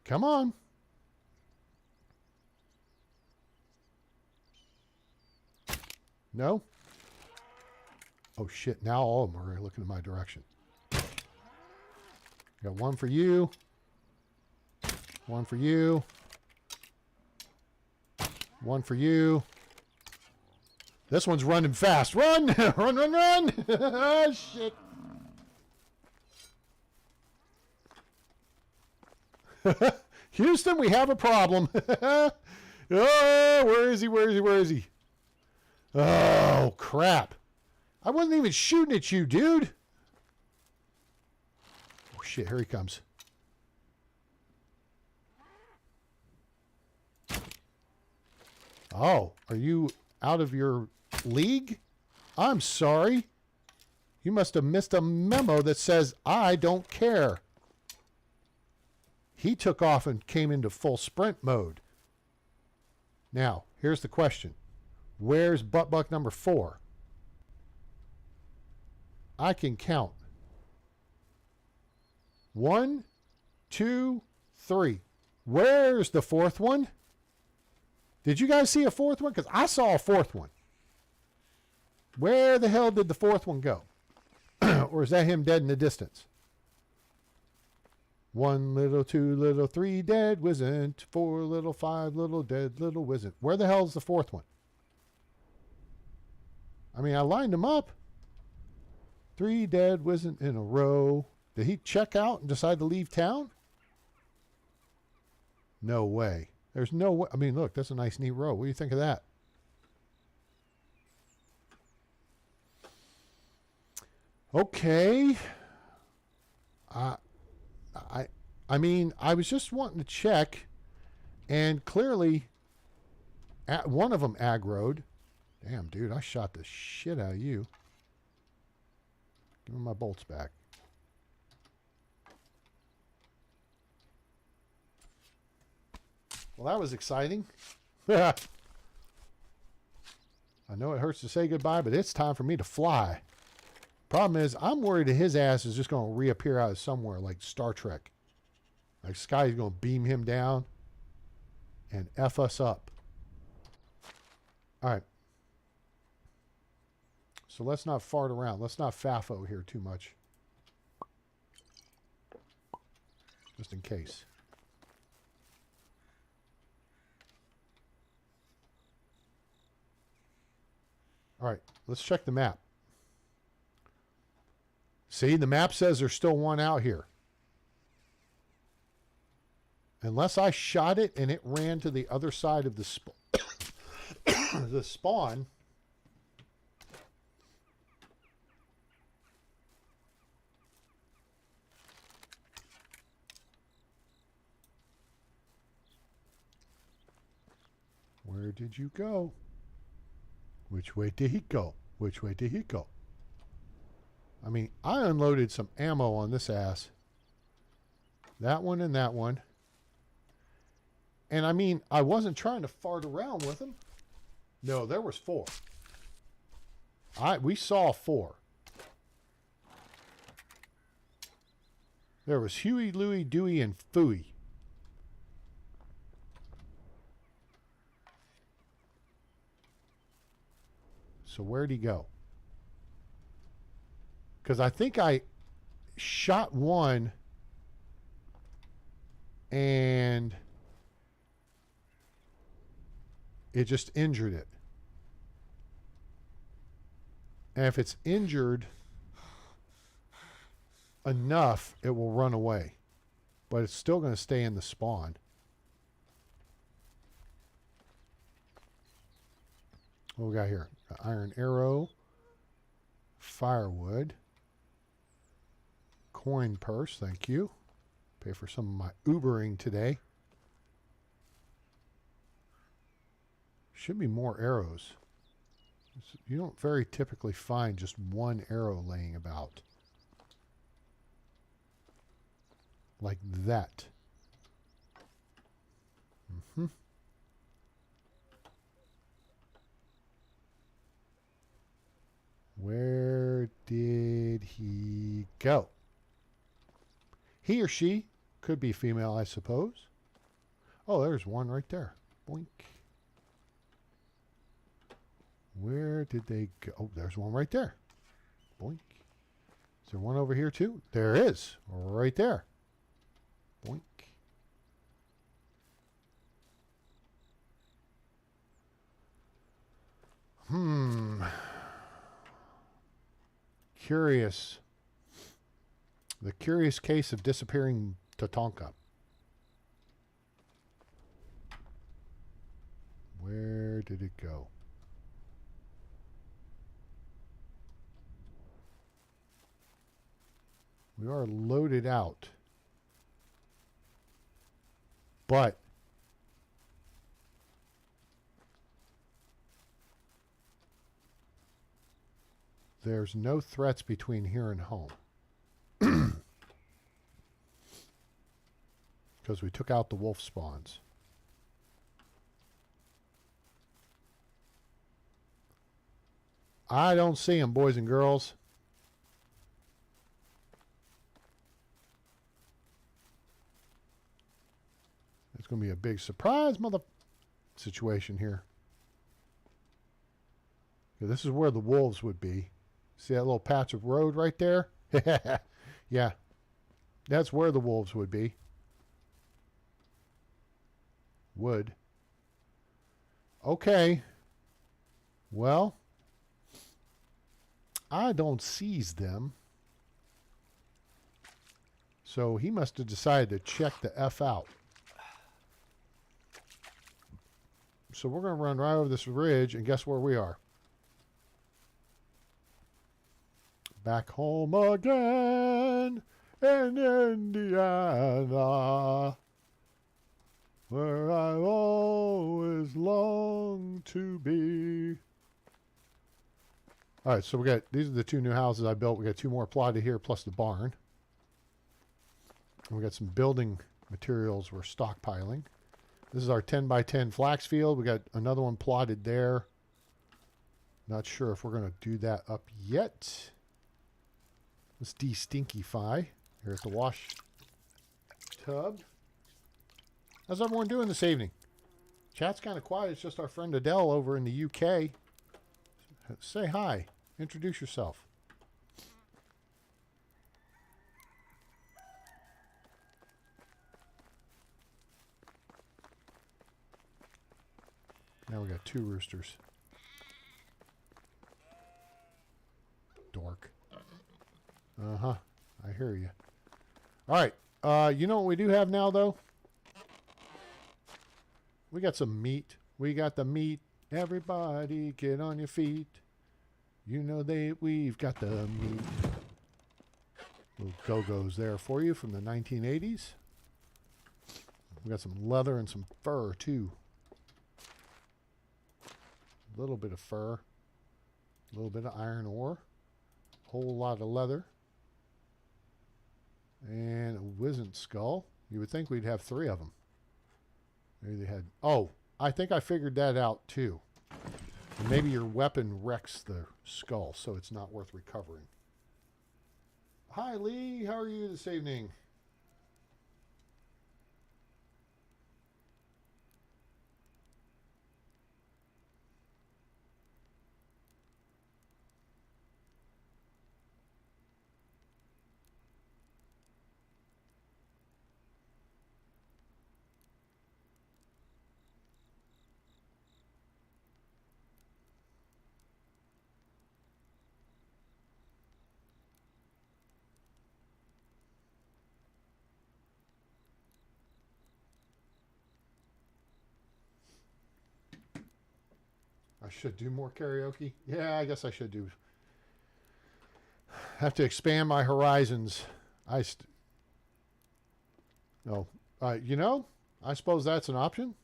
Come on. No? Oh, shit. Now all of them are looking in my direction. Got one for you. One for you. One for you. This one's running fast. Run! Run, run, run! Oh, shit. Houston, we have a problem. Oh, where is he? Where is he? Where is he? Oh, crap. I wasn't even shooting at you, dude. Oh, shit. Here he comes. Oh, are you out of your league? I'm sorry. You must have missed a memo that says, I don't care. He took off and came into full sprint mode. Now, here's the question. Where's butt-buck number 4? I can count. 1, 2, 3. Where's the 4th one? Did you guys see a 4th one? Because I saw a 4th one. Where the hell did the 4th one go? Or is that him dead in the distance? 1 little, 2 little, 3 dead wisn't. 4 little, 5 little, dead little wisn't. Where the hell is the 4th one? I mean, I lined them up. 3 dead wisn't in a row. Did he check out and decide to leave town? No way. There's no way. I mean, look, that's a nice, neat row. What do you think of that? Okay. I mean, I was just wanting to check, and clearly, one of them aggroed. Damn, dude, I shot the shit out of you. Give me my bolts back. Well, that was exciting. I know it hurts to say goodbye, but it's time for me to fly. Problem is, I'm worried that his ass is just going to reappear out of somewhere like Star Trek. Like Sky's going to beam him down and F us up. All right. So let's not fart around. Let's not faffo here too much. Just in case. All right, let's check the map. See, the map says there's still one out here. Unless I shot it and it ran to the other side of the the spawn. Where did you go? Which way did he go? Which way did he go? I mean, I unloaded some ammo on this ass. That one and that one. And I mean, I wasn't trying to fart around with him. No, there was 4. We saw 4. There was Huey, Louie, Dewey, and Fooey. So where'd he go? Because I think I shot one and it just injured it. And if it's injured enough, it will run away. but it's still going to stay in the spawn. What we got here? Iron arrow, firewood, coin purse, thank you. Pay for some of my Ubering today. Should be more arrows. You don't very typically find just one arrow laying about. Like that. Where did he go? He or she could be female, I suppose. Oh, there's one right there. Boink. Where did they go? Oh, there's one right there. Boink. Is there one over here too? There is. Right there. Boink. Curious. The curious case of disappearing Tatanka. Where did it go? We are loaded out. But there's no threats between here and home. Because we took out the wolf spawns. I don't see them, boys and girls. It's going to be a big surprise situation here. Yeah, this is where the wolves would be. See that little patch of road right there? Yeah. That's where the wolves would be. Would. Okay. Well, I don't seize them. So he must have decided to check the F out. So we're going to run right over this ridge, and guess where we are? Back home again in Indiana, where I've always longed to be. All right, so we got, these are the two new houses I built. We got two more plotted here, plus the barn. And we got some building materials we're stockpiling. This is our 10 by 10 flax field. We got another one plotted there. Not sure if we're going to do that up yet. Let's de-stinkify here at the wash tub. How's everyone doing this evening? Chat's kind of quiet. It's just our friend Adele over in the UK. Say hi. Introduce yourself. Now we got two roosters. Dork. Uh-huh. I hear you. All right. You know what we do have now, though? We got some meat. We got the meat. Everybody get on your feet. You know we've got the meat. Little go-go's there for you from the 1980s. We got some leather and some fur, too. A little bit of fur. A little bit of iron ore. Whole lot of leather. And a wizened skull. You would think we'd have three of them. Maybe they had... Oh, I think I figured that out too. And maybe your weapon wrecks the skull, so it's not worth recovering. Hi, Lee. How are you this evening? should do more karaoke. Yeah, I guess I should do. Have to expand my horizons. No. You know, I suppose that's an option.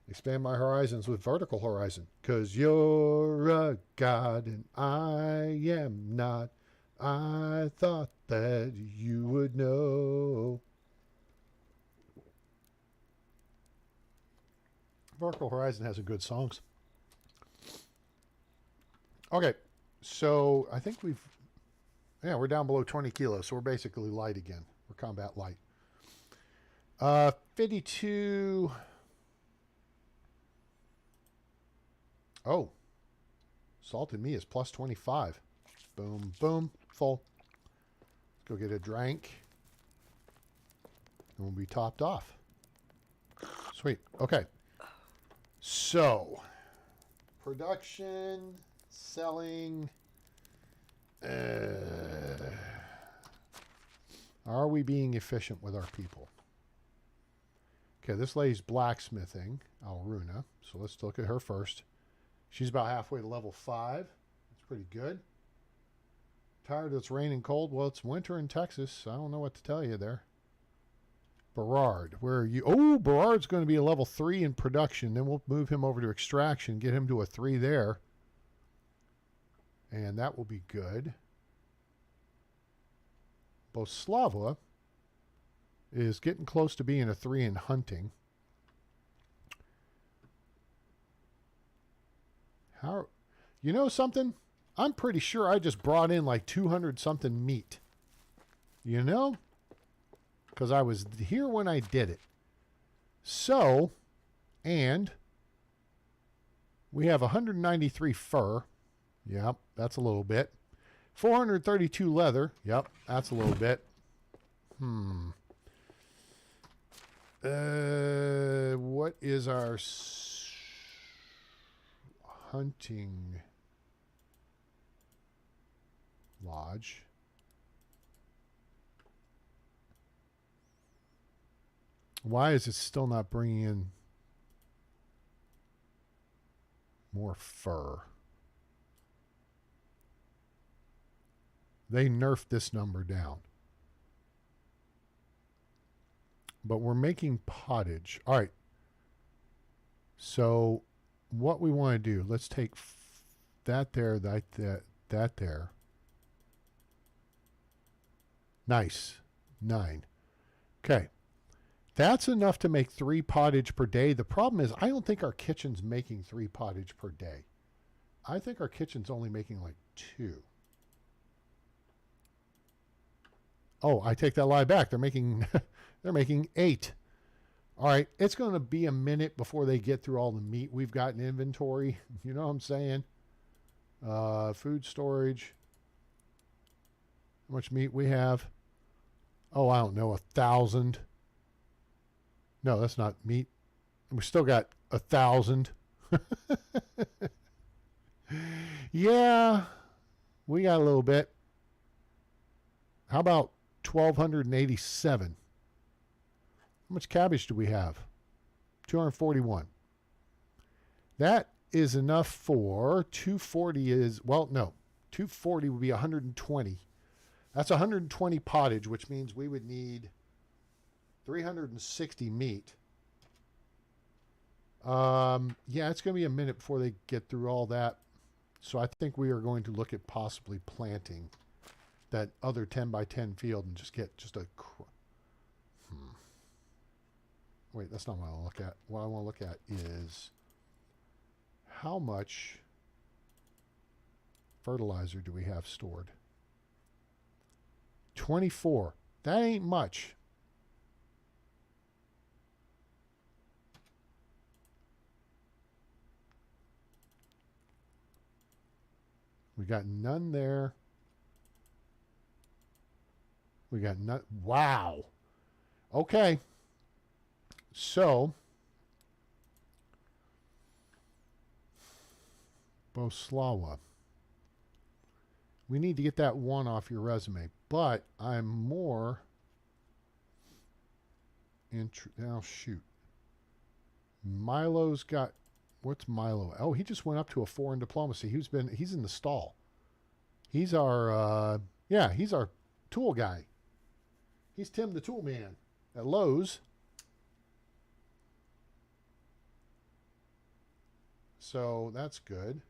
Expand my horizons with vertical horizon. Because you're a god and I am not. I thought that you would know. Vertical Horizon has some good songs. Okay, so I think we're down below 20 kilos, so we're basically light again. We're combat light. 52. Oh, salted meat is plus 25. Boom, boom, full. Let's go get a drink. And we'll be topped off. Sweet. Okay. So, production, selling. Are we being efficient with our people? Okay, this lady's blacksmithing, Alruna. So let's look at her first. She's about halfway to level 5. That's pretty good. Tired it's raining cold? Well, it's winter in Texas. I don't know what to tell you there. Berard, where are you? Oh, Berard's going to be a level 3 in production. Then we'll move him over to extraction, get him to a 3 there. And that will be good. Boslava is getting close to being a 3 in hunting. How, you know something? I'm pretty sure I just brought in like 200 something meat. You know? Because I was here when I did it. So, and we have 193 fur. Yep, that's a little bit. 432 leather. Yep, that's a little bit. What is our hunting lodge? Why is it still not bringing in more fur? They nerfed this number down. But we're making pottage. All right. So what we want to do, let's take that there, that there. Nice. 9. Okay. That's enough to make 3 pottage per day. The problem is I don't think our kitchen's making 3 pottage per day. I think our kitchen's only making like 2. Oh, I take that lie back. They're making they're making 8. All right, it's going to be a minute before they get through all the meat we've got in inventory. You know what I'm saying? Food storage. How much meat we have? Oh, I don't know, 1,000. No, that's not meat. We still got 1,000. Yeah, we got a little bit. How about 1,287? How much cabbage do we have? 241. That is enough for 240 is, well, no. 240 would be 120. That's 120 pottage, which means we would need 360 meat. Yeah, it's going to be a minute before they get through all that. So I think we are going to look at possibly planting that other 10 by 10 field and just get just a... Wait, that's not what I want to look at. What I want to look at is how much fertilizer do we have stored? 24. That ain't much. We got none there. We got none. Wow. Okay. So, Boslawa. We need to get that 1 off your resume, but I'm more now shoot. Milo's got what's Milo? Oh, he just went up to a 4 in diplomacy. He's in the stall. He's our he's our tool guy. He's Tim the Tool Man at Lowe's. So that's good.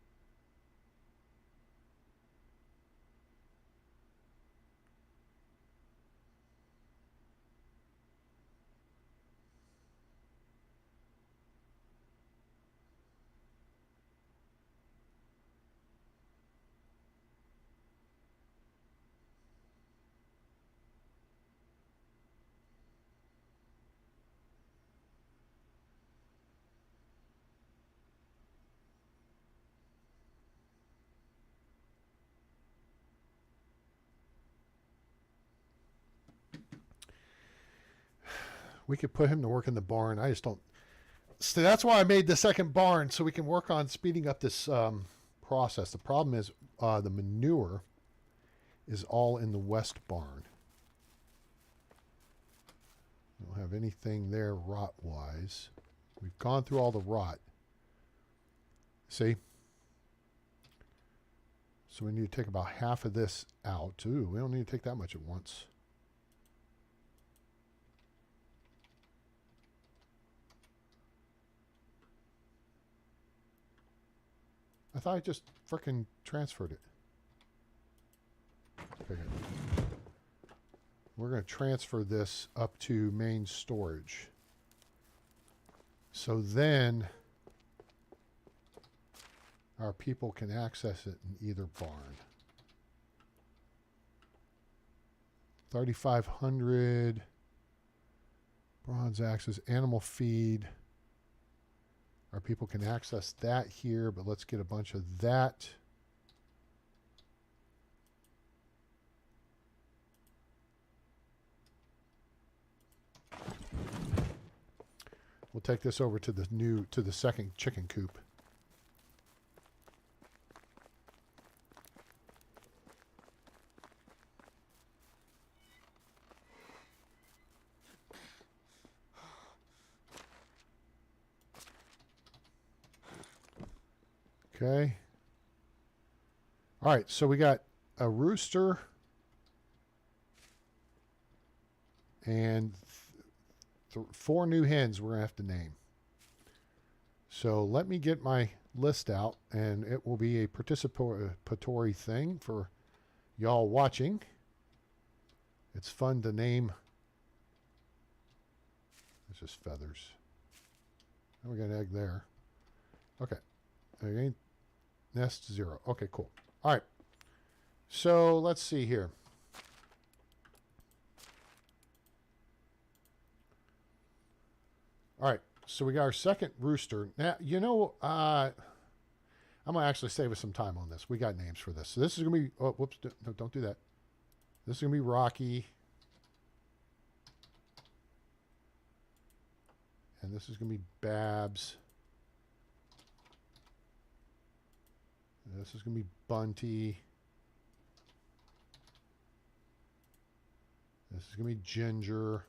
We could put him to work in the barn. I just don't. So that's why I made the second barn, so we can work on speeding up this process. The problem is the manure is all in the west barn. We don't have anything there rot-wise. We've gone through all the rot. See? So we need to take about half of this out. Ooh, we don't need to take that much at once. I thought I just frickin' transferred it. Okay, good. We're going to transfer this up to main storage. So then our people can access it in either barn. 3,500 bronze axes, animal feed. Our people can access that here, but let's get a bunch of that. We'll take this over to the second chicken coop. Okay. All right, so we got a rooster and 4 new hens we're going to have to name. So let me get my list out, and it will be a participatory thing for y'all watching. It's fun to name. It's just feathers. And we got an egg there. Okay. Okay. Nest 0. Okay, cool. All right. So let's see here. All right. So we got our second rooster. Now, you know, I'm going to actually save us some time on this. We got names for this. So this is going to be, oh, whoops. No, don't do that. This is going to be Rocky. And this is going to be Babs. This is going to be Bunty. This is going to be Ginger.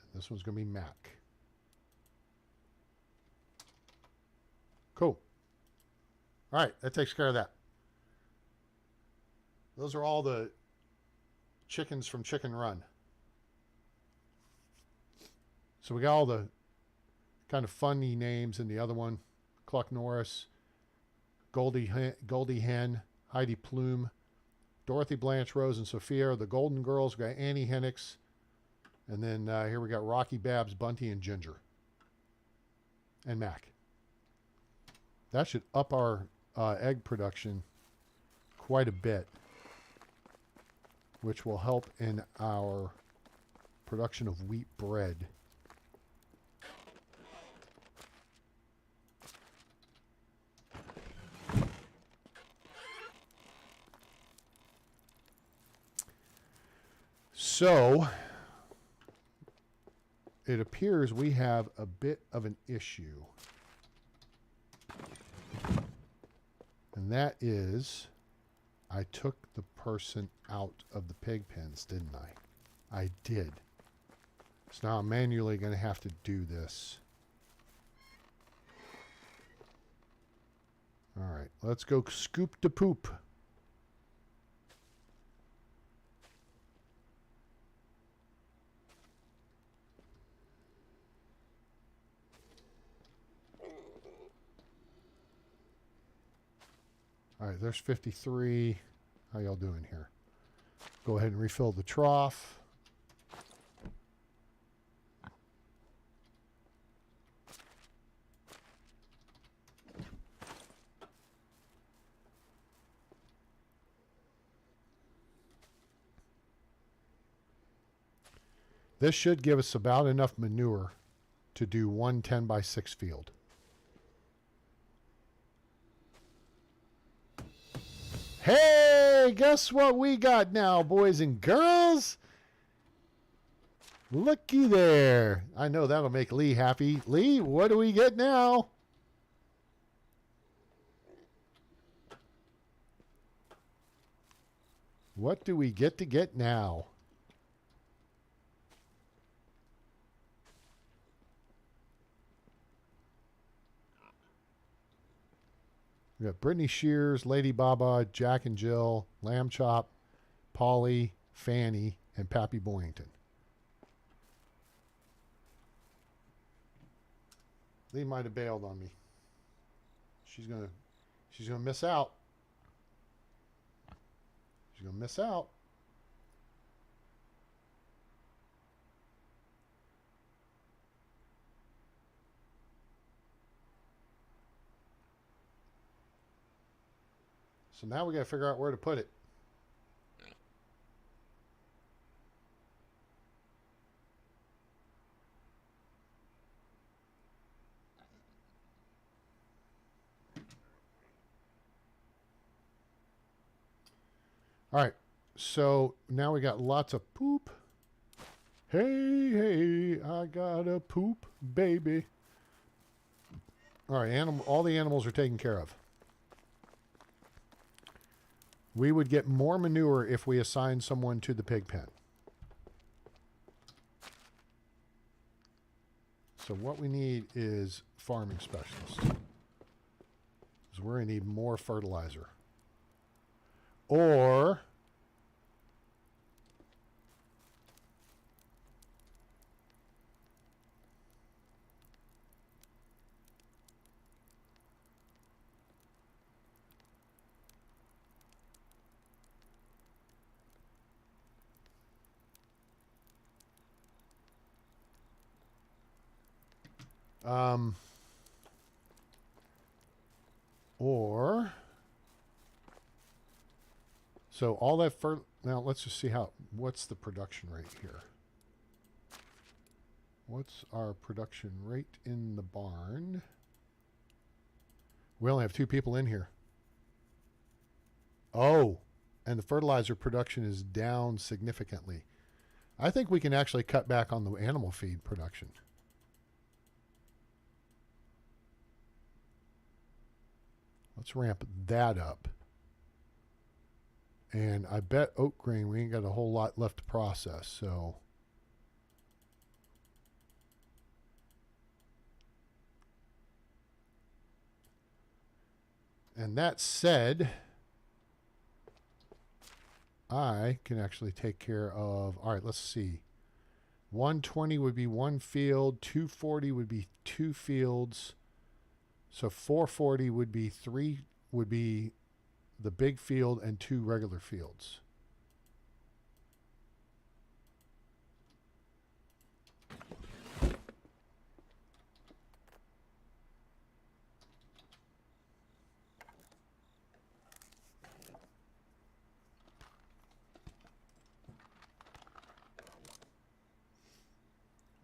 And this one's going to be Mac. Cool. All right, that takes care of that. Those are all the chickens from Chicken Run. So we got all the kind of funny names in the other one. Cluck Norris, Goldie Hen, Heidi Plume, Dorothy Blanche Rose, and Sophia are the Golden Girls. We got Annie Hennix. And then here we got Rocky, Babs, Bunty, and Ginger. And Mac. That should up our egg production quite a bit, which will help in our production of wheat bread. So, it appears we have a bit of an issue. And that is, I took the person out of the pig pens, didn't I? I did. So now I'm manually going to have to do this. All right, let's go scoop the poop. All right, there's 53. How y'all doing here? Go ahead and refill the trough. This should give us about enough manure to do one 10 by 6 field. Hey, guess what we got now, boys and girls? Looky there. I know that'll make Lee happy. Lee, what do we get now? What do we get now? We got Brittany Shears, Lady Baba, Jack and Jill, Lamb Chop, Polly, Fanny, and Pappy Boyington. Lee might have bailed on me. She's gonna miss out. She's gonna miss out. So now we got to figure out where to put it. All right. So now we got lots of poop. Hey, hey, I got a poop baby. All right, all the animals are taken care of. We would get more manure if we assign someone to the pig pen. So what we need is farming specialists. So we're going to need more fertilizer. Or so all that now let's just see what's the production rate here. What's our production rate in the barn? We only have 2 people in here. Oh, and the fertilizer production is down significantly. I think we can actually cut back on the animal feed production. Let's ramp that up. And I bet oat grain, we ain't got a whole lot left to process, so. And that said, I can actually take care of, all right, let's see. 120 would be 1 field, 240 would be 2 fields. So 440 would be the big field and 2 regular fields.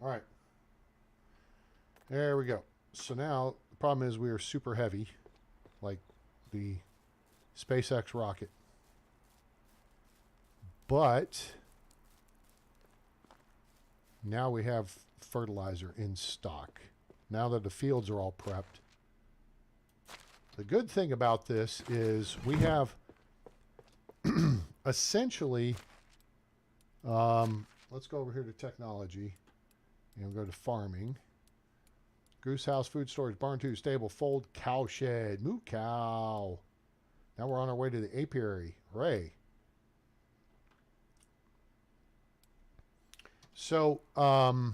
All right. There we go. So now the problem is we are super heavy, like the SpaceX rocket. But now we have fertilizer in stock. Now that the fields are all prepped. The good thing about this is we have essentially, let's go over here to technology. And we'll go to farming. Goose house, food storage, barn 2, stable, fold, cow shed, moo cow. Now we're on our way to the apiary. Hooray. So, the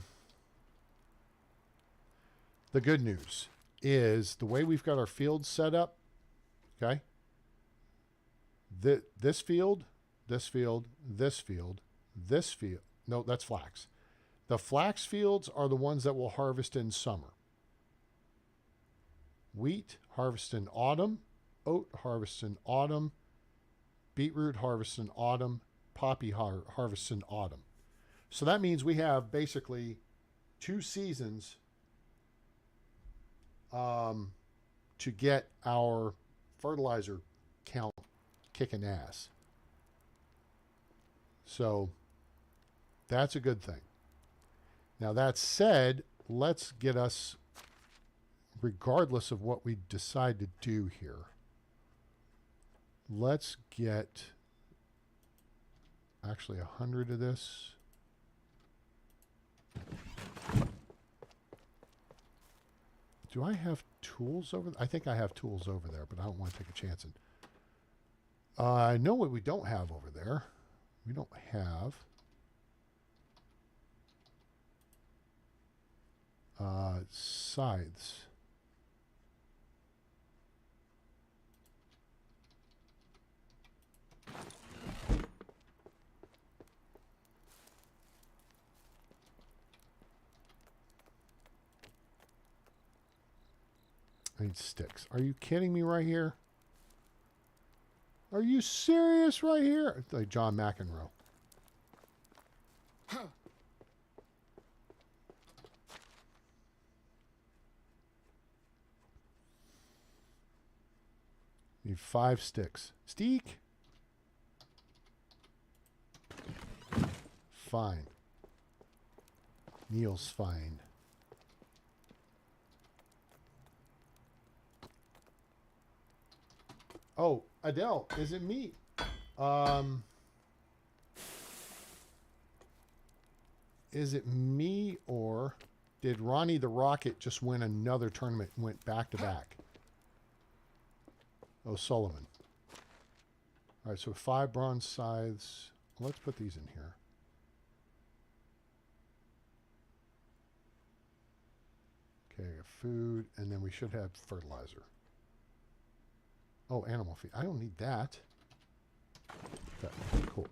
good news is the way we've got our fields set up, okay? This field, this field, this field, this field. No, that's flax. The flax fields are the ones that we'll harvest in summer. Wheat, harvest in autumn. Oat, harvest in autumn. Beetroot, harvest in autumn. Poppy, harvest in autumn. So that means we have basically 2 seasons to get our fertilizer count kicking ass. So that's a good thing. Now that said, let's get us, regardless of what we decide to do here, let's get actually 100 of this. Do I have tools over there? I think I have tools over there, but I don't want to take a chance. I know what we don't have over there. We don't have scythes. I need sticks. Are you kidding me right here? Are you serious right here? Like John McEnroe. Need 5 sticks. Steak. Fine. Neil's fine. Oh, Adele, is it me? Is it me or did Ronnie the Rocket just win another tournament and went back to back? O'Sullivan. All right, so 5 bronze scythes. Let's put these in here. Okay, food, and then we should have fertilizer. Oh, animal feed. I don't need that. Okay, cool.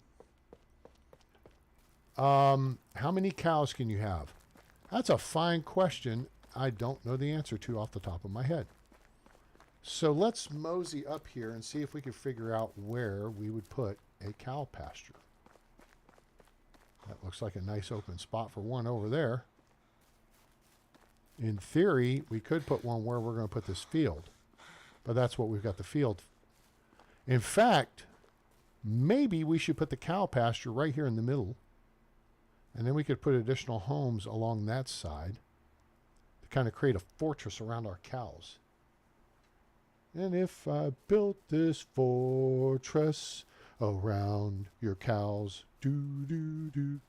How many cows can you have? That's a fine question. I don't know the answer to off the top of my head. So let's mosey up here and see if we can figure out where we would put a cow pasture. That looks like a nice open spot for one over there. In theory, we could put one where we're going to put this field. But that's what we've got the field. In fact, maybe we should put the cow pasture right here in the middle. And then we could put additional homes along that side to kind of create a fortress around our cows. And if I built this fortress around your cows, do,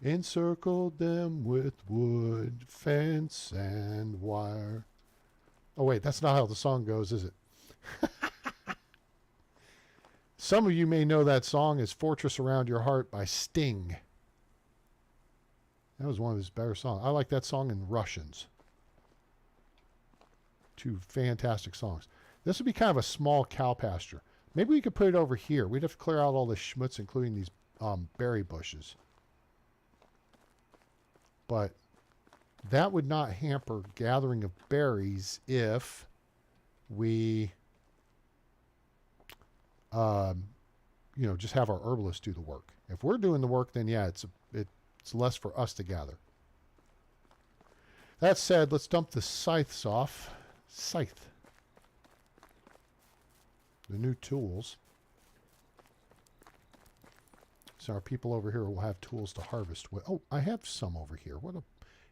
encircled them with wood, fence, and wire. Oh, wait, that's not how the song goes, is it? Some of you may know that song as Fortress Around Your Heart by Sting. That was one of his better songs. I like that song in Russians. 2 fantastic songs. This would be kind of a small cow pasture. Maybe we could put it over here. We'd have to clear out all the schmutz, including these berry bushes. But that would not hamper gathering of berries if we, just have our herbalists do the work. If we're doing the work, then yeah, it's less for us to gather. That said, let's dump the scythes off. Scythe. The new tools. So our people over here will have tools to harvest with. Oh, I have some over here.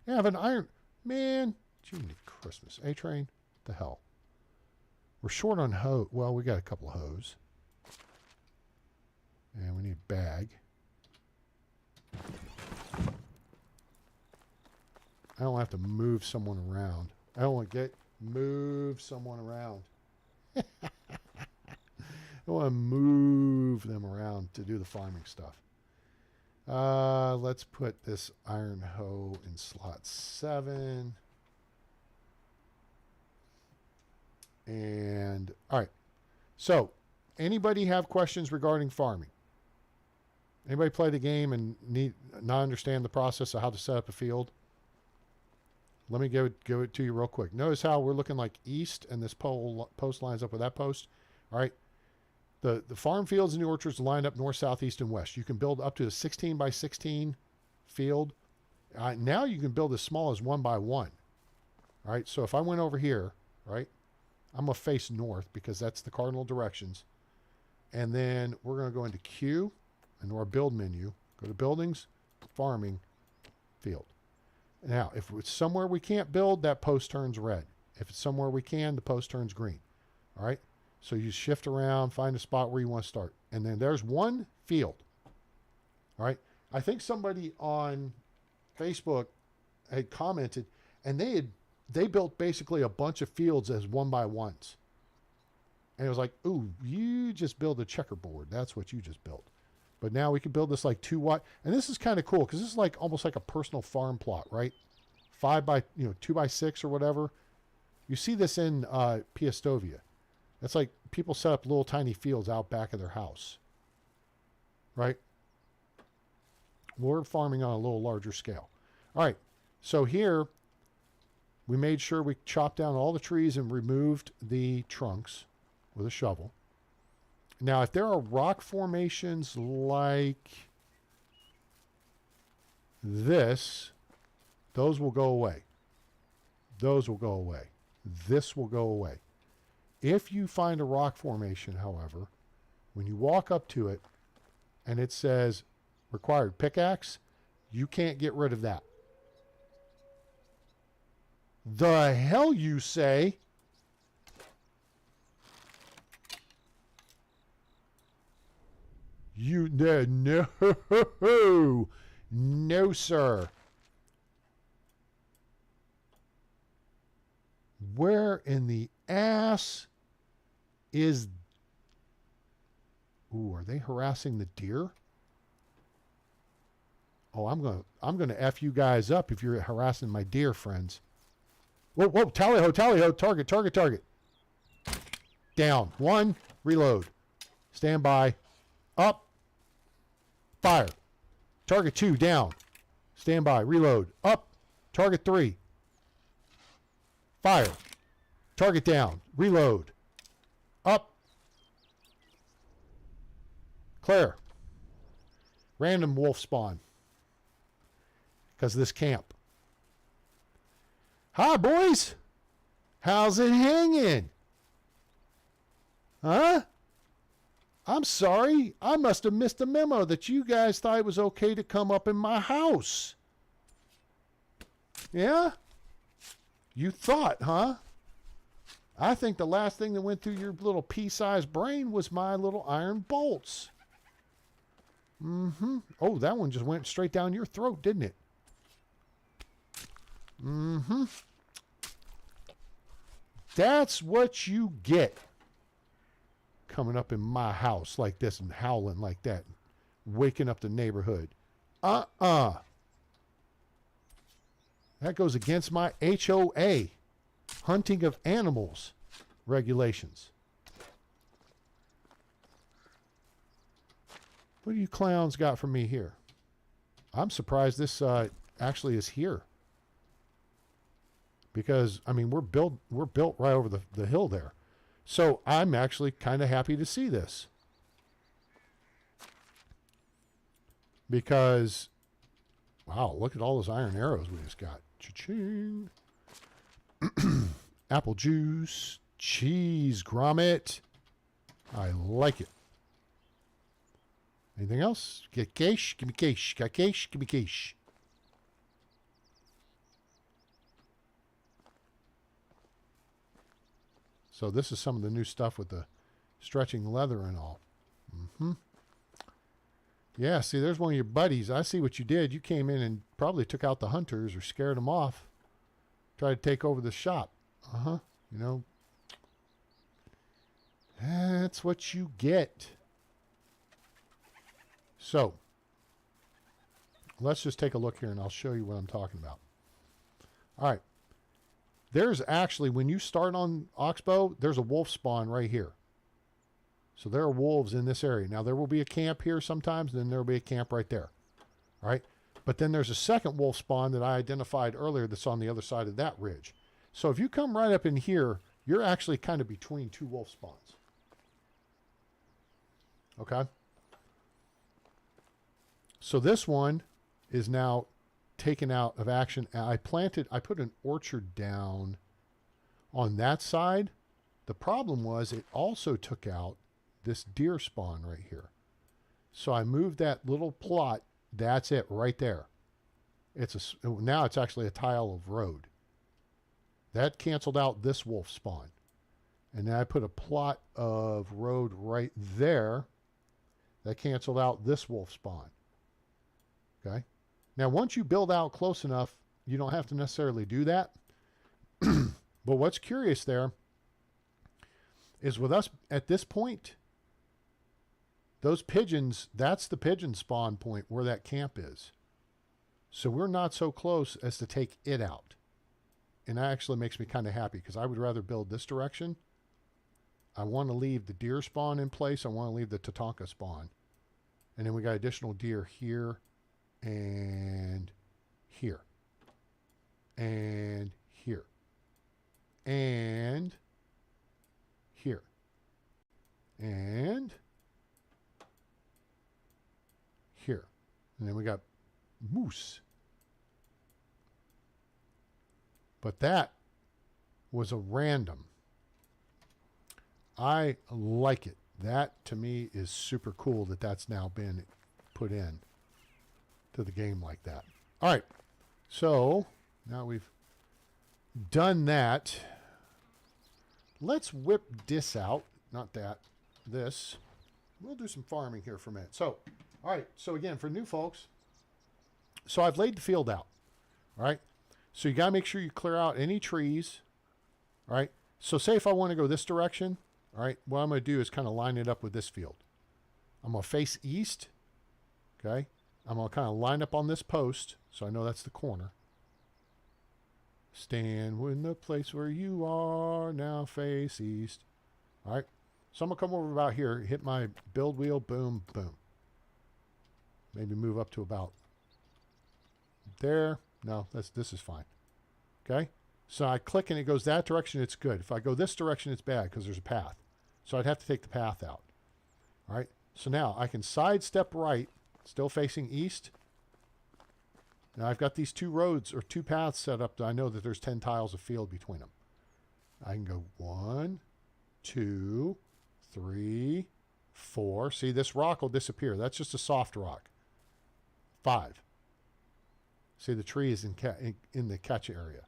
I have an iron. Man, gee, Christmas. A-train? What the hell? We're short on hoe. Well, we got a couple of hoes. And we need a bag. I don't have to move someone around. I don't want to move someone around. I want to move them around to do the farming stuff. Let's put this iron hoe in slot 7. And, all right. So, anybody have questions regarding farming? Anybody play the game and not understand the process of how to set up a field? Let me give it to you real quick. Notice how we're looking like east, and this post lines up with that post. All right. The farm fields and the orchards line up north, south, east, and west. You can build up to a 16 by 16 field. Now you can build as small as 1 by 1. All right. So if I went over here, right, I'm going to face north because that's the cardinal directions. And then we're going to go into Q, into our build menu. Go to buildings, farming, field. Now, if it's somewhere we can't build, that post turns red. If it's somewhere we can, the post turns green. All right. So you shift around, find a spot where you want to start. And then there's one field. All right. I think somebody on Facebook had commented, and they built basically a bunch of fields as 1 by 1s. And it was like, ooh, you just build a checkerboard. That's what you just built. But now we can build this like 2 wide. And this is kind of cool because this is like almost like a personal farm plot, right? 5 by, 2 by 6 or whatever. You see this in Piastovia. It's like people set up little tiny fields out back of their house, right? We're farming on a little larger scale. All right. So here we made sure we chopped down all the trees and removed the trunks with a shovel. Now, if there are rock formations like this, those will go away. Those will go away. This will go away. If you find a rock formation, however, when you walk up to it and it says required pickaxe, you can't get rid of that. The hell you say? No, sir. Where in the ass is... Ooh, are they harassing the deer? Oh, I'm gonna F you guys up if you're harassing my deer friends. Whoa, whoa, tally ho, target, target, target. Down. 1, reload. Stand by. Up. Fire. Target 2, down. Stand by, reload. Up. Target 3. Fire. Target down. Reload. Up. Clear. Random wolf spawn. Because of this camp. Hi, boys. How's it hanging? Huh? I'm sorry. I must have missed a memo that you guys thought it was okay to come up in my house. Yeah? You thought, huh? I think the last thing that went through your little pea-sized brain was my little iron bolts. Mm-hmm. Oh, that one just went straight down your throat, didn't it? Mm-hmm. That's what you get. Coming up in my house like this and howling like that. Waking up the neighborhood. That goes against my HOA. Hunting of animals regulations. What do you clowns got for me here? I'm surprised this actually is here. Because, I mean, we're built right over the hill there. So I'm actually kind of happy to see this. Because, wow, look at all those iron arrows we just got. Cha-ching. Apple juice, cheese, grommet. I like it. Anything else? Get cash? Give me cash. Got cash? Give me cash. So this is some of the new stuff with the stretching leather and all. Mm-hmm. Yeah, see, there's one of your buddies. I see what you did. You came in and probably took out the hunters or scared them off. Tried to take over the shop. Uh-huh. You know, that's what you get. So, let's just take a look here and I'll show you what I'm talking about. All right. There's actually, when you start on Oxbow, there's a wolf spawn right here. So there are wolves in this area. Now, there will be a camp here sometimes, and then there will be a camp right there. All right? But then there's a second wolf spawn that I identified earlier that's on the other side of that ridge. So if you come right up in here, you're actually kind of between two wolf spawns. Okay? So this one is now taken out of action. I put an orchard down on that side. The problem was it also took out this deer spawn right here. So I moved that little plot. That's it right there. Now it's actually a tile of road. That canceled out this wolf spawn. And then I put a plot of road right there. That canceled out this wolf spawn. Okay. Now, once you build out close enough, you don't have to necessarily do that. But what's curious there is with us at this point, those pigeons, that's the pigeon spawn point where that camp is. So we're not so close as to take it out. And that actually makes me kind of happy because I would rather build this direction. I want to leave the deer spawn in place. I want to leave the Tatanka spawn. And then we got additional deer here and here. And here. And here. And here. And then we got moose. But that was a random. I like it. That to me is super cool that that's now been put in to the game like that. All right. So now we've done that. Let's whip this out. Not that. This. We'll do some farming here for a minute. So, all right. So again, for new folks, so I've laid the field out. All right. So you got to make sure you clear out any trees. All right. So say if I want to go this direction, all right, what I'm going to do is kind of line it up with this field. I'm going to face east. Okay. I'm going to kind of line up on this post. So I know that's the corner. Stand in the place where you are, now face east. All right. So I'm going to come over about here, hit my build wheel, boom, boom. Maybe move up to about there. No, this is fine. Okay. So I click and it goes that direction. It's good. If I go this direction, it's bad because there's a path. So I'd have to take the path out. All right. So now I can sidestep right, still facing east. Now I've got these two roads or two paths set up that I know that there's 10 tiles of field between them. I can go 1, 2, 3, 4. See, this rock will disappear. That's just a soft rock. 5. See, the tree is in the catch area.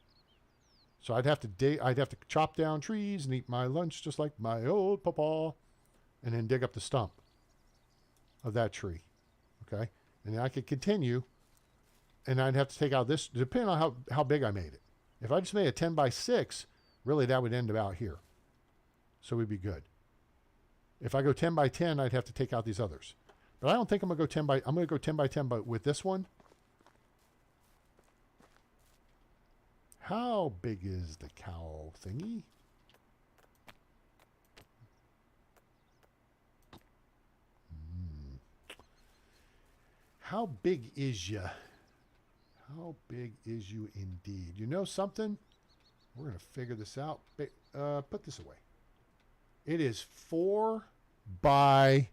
So I'd have to chop down trees and eat my lunch just like my old papa, and then dig up the stump of that tree. Okay? And then I could continue, and I'd have to take out this, depending on how big I made it. If I just made a 10 by 6, really that would end about here. So we'd be good. If I go 10 by 10, I'd have to take out these others. But I don't think I'm going to go 10 by 10, but with this one, how big is the cow thingy? How big is ya? How big is you indeed? You know something? We're going to figure this out. Put this away. It is 4 by...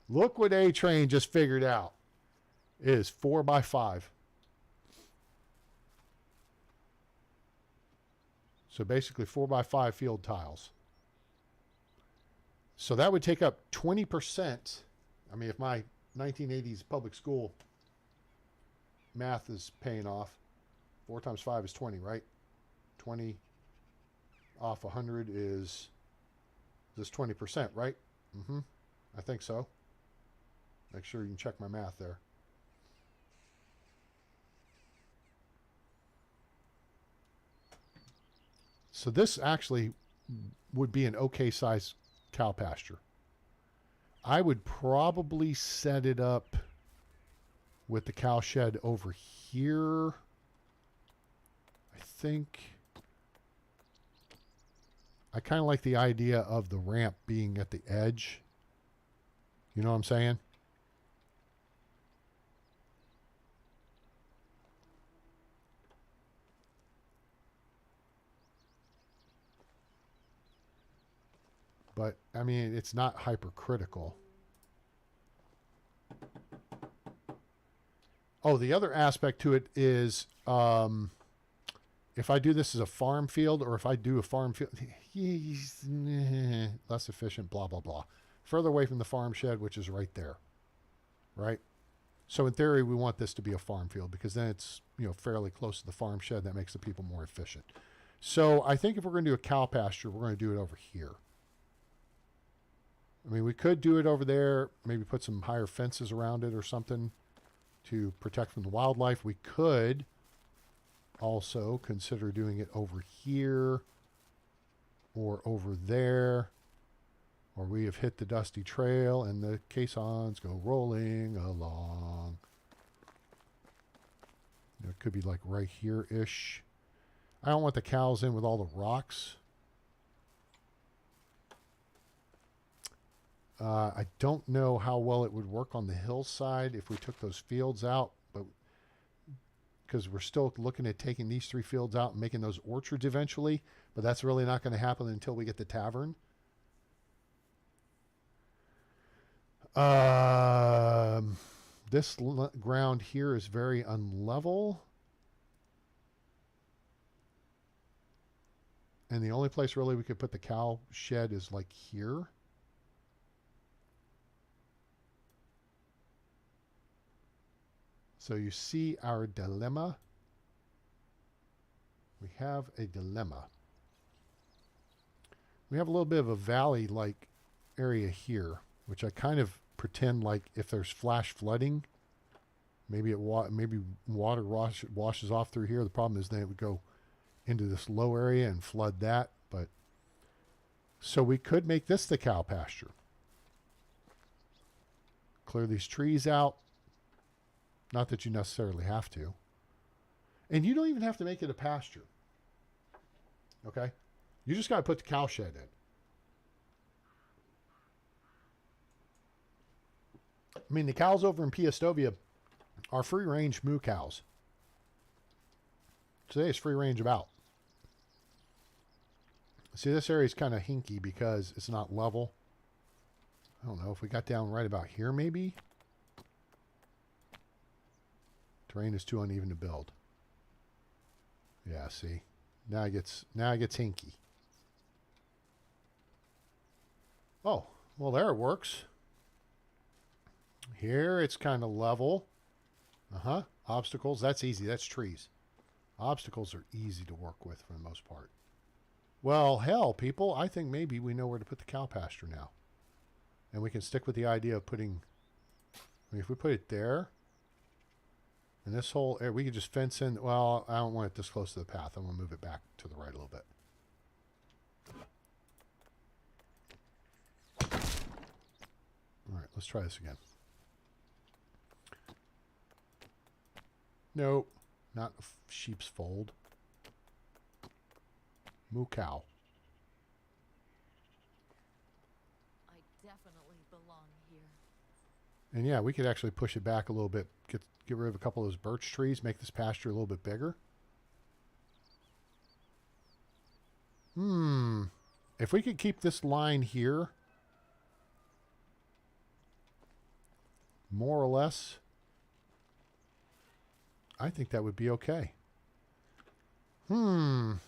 Look what A-Train just figured out. It is 4 by 5. So basically 4 by 5 field tiles. So that would take up 20%. I mean, if my 1980s public school math is paying off, 4 times 5 is 20, right? 20 off 100 is this 20%, right? Mm-hmm. I think so. Make sure you can check my math there. So this actually would be an okay size cow pasture. I would probably set it up with the cow shed over here. I think I kind of like the idea of the ramp being at the edge. You know what I'm saying? But, I mean, it's not hypercritical. Oh, the other aspect to it is if I do this as a farm field or if I do a farm field, less efficient, blah, blah, blah. Further away from the farm shed, which is right there, right? So in theory, we want this to be a farm field because then it's, you know, fairly close to the farm shed. That makes the people more efficient. So I think if we're going to do a cow pasture, we're going to do it over here. I mean, we could do it over there, maybe put some higher fences around it or something to protect from the wildlife. We could also consider doing it over here or over there, or we have hit the dusty trail and the caissons go rolling along. You know, it could be like right here-ish. I don't want the cows in with all the rocks. I don't know how well it would work on the hillside if we took those fields out, but because we're still looking at taking these 3 fields out and making those orchards eventually, but that's really not going to happen until we get the tavern. This ground here is very unlevel. And the only place really we could put the cow shed is like here. So you see our dilemma. We have a dilemma. We have a little bit of a valley-like area here, which I kind of pretend like if there's flash flooding, maybe maybe water washes off through here. The problem is then it would go into this low area and flood that. But so we could make this the cow pasture. Clear these trees out. Not that you necessarily have to. And you don't even have to make it a pasture. Okay? You just got to put the cow shed in. I mean, the cows over in Piastovia are free-range moo cows. Today is free-range about. See, this area is kind of hinky because it's not level. I don't know if we got down right about here, maybe. Terrain is too uneven to build. Yeah, see. Now it gets hinky. Oh, well there it works. Here it's kind of level. Obstacles, that's easy. That's trees. Obstacles are easy to work with for the most part. Well, hell, people, I think maybe we know where to put the cow pasture now. And we can stick with the idea of putting, I mean, if we put it there, and this whole area, we could just fence in. Well, I don't want it this close to the path. I'm going to move it back to the right a little bit. All right, let's try this again. Nope, not a sheep's fold. Moo cow. I definitely belong here. And yeah, we could actually push it back a little bit. Get rid of a couple of those birch trees, make this pasture a little bit bigger. If we could keep this line here, more or less, I think that would be okay. Okay.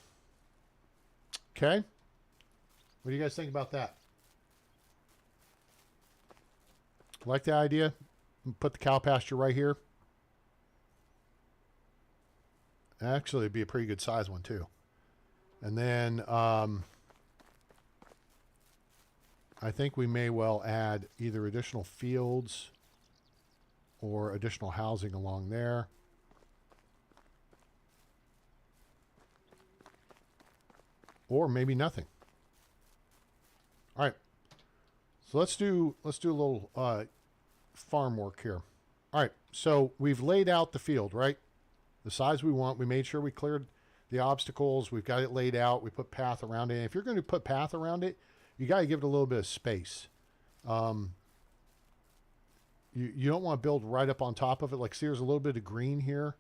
What do you guys think about that? Like the idea? Put the cow pasture right here. Actually, it'd be a pretty good size one too. And then I think we may well add either additional fields or additional housing along there. Or maybe nothing. All right. So let's do a little farm work here. All right. So we've laid out the field, right? The size we want. We made sure we cleared the obstacles. We've got it laid out. We put path around it. And if you're going to put path around it, you got to give it a little bit of space. You don't want to build right up on top of it. Like, see, there's a little bit of green here.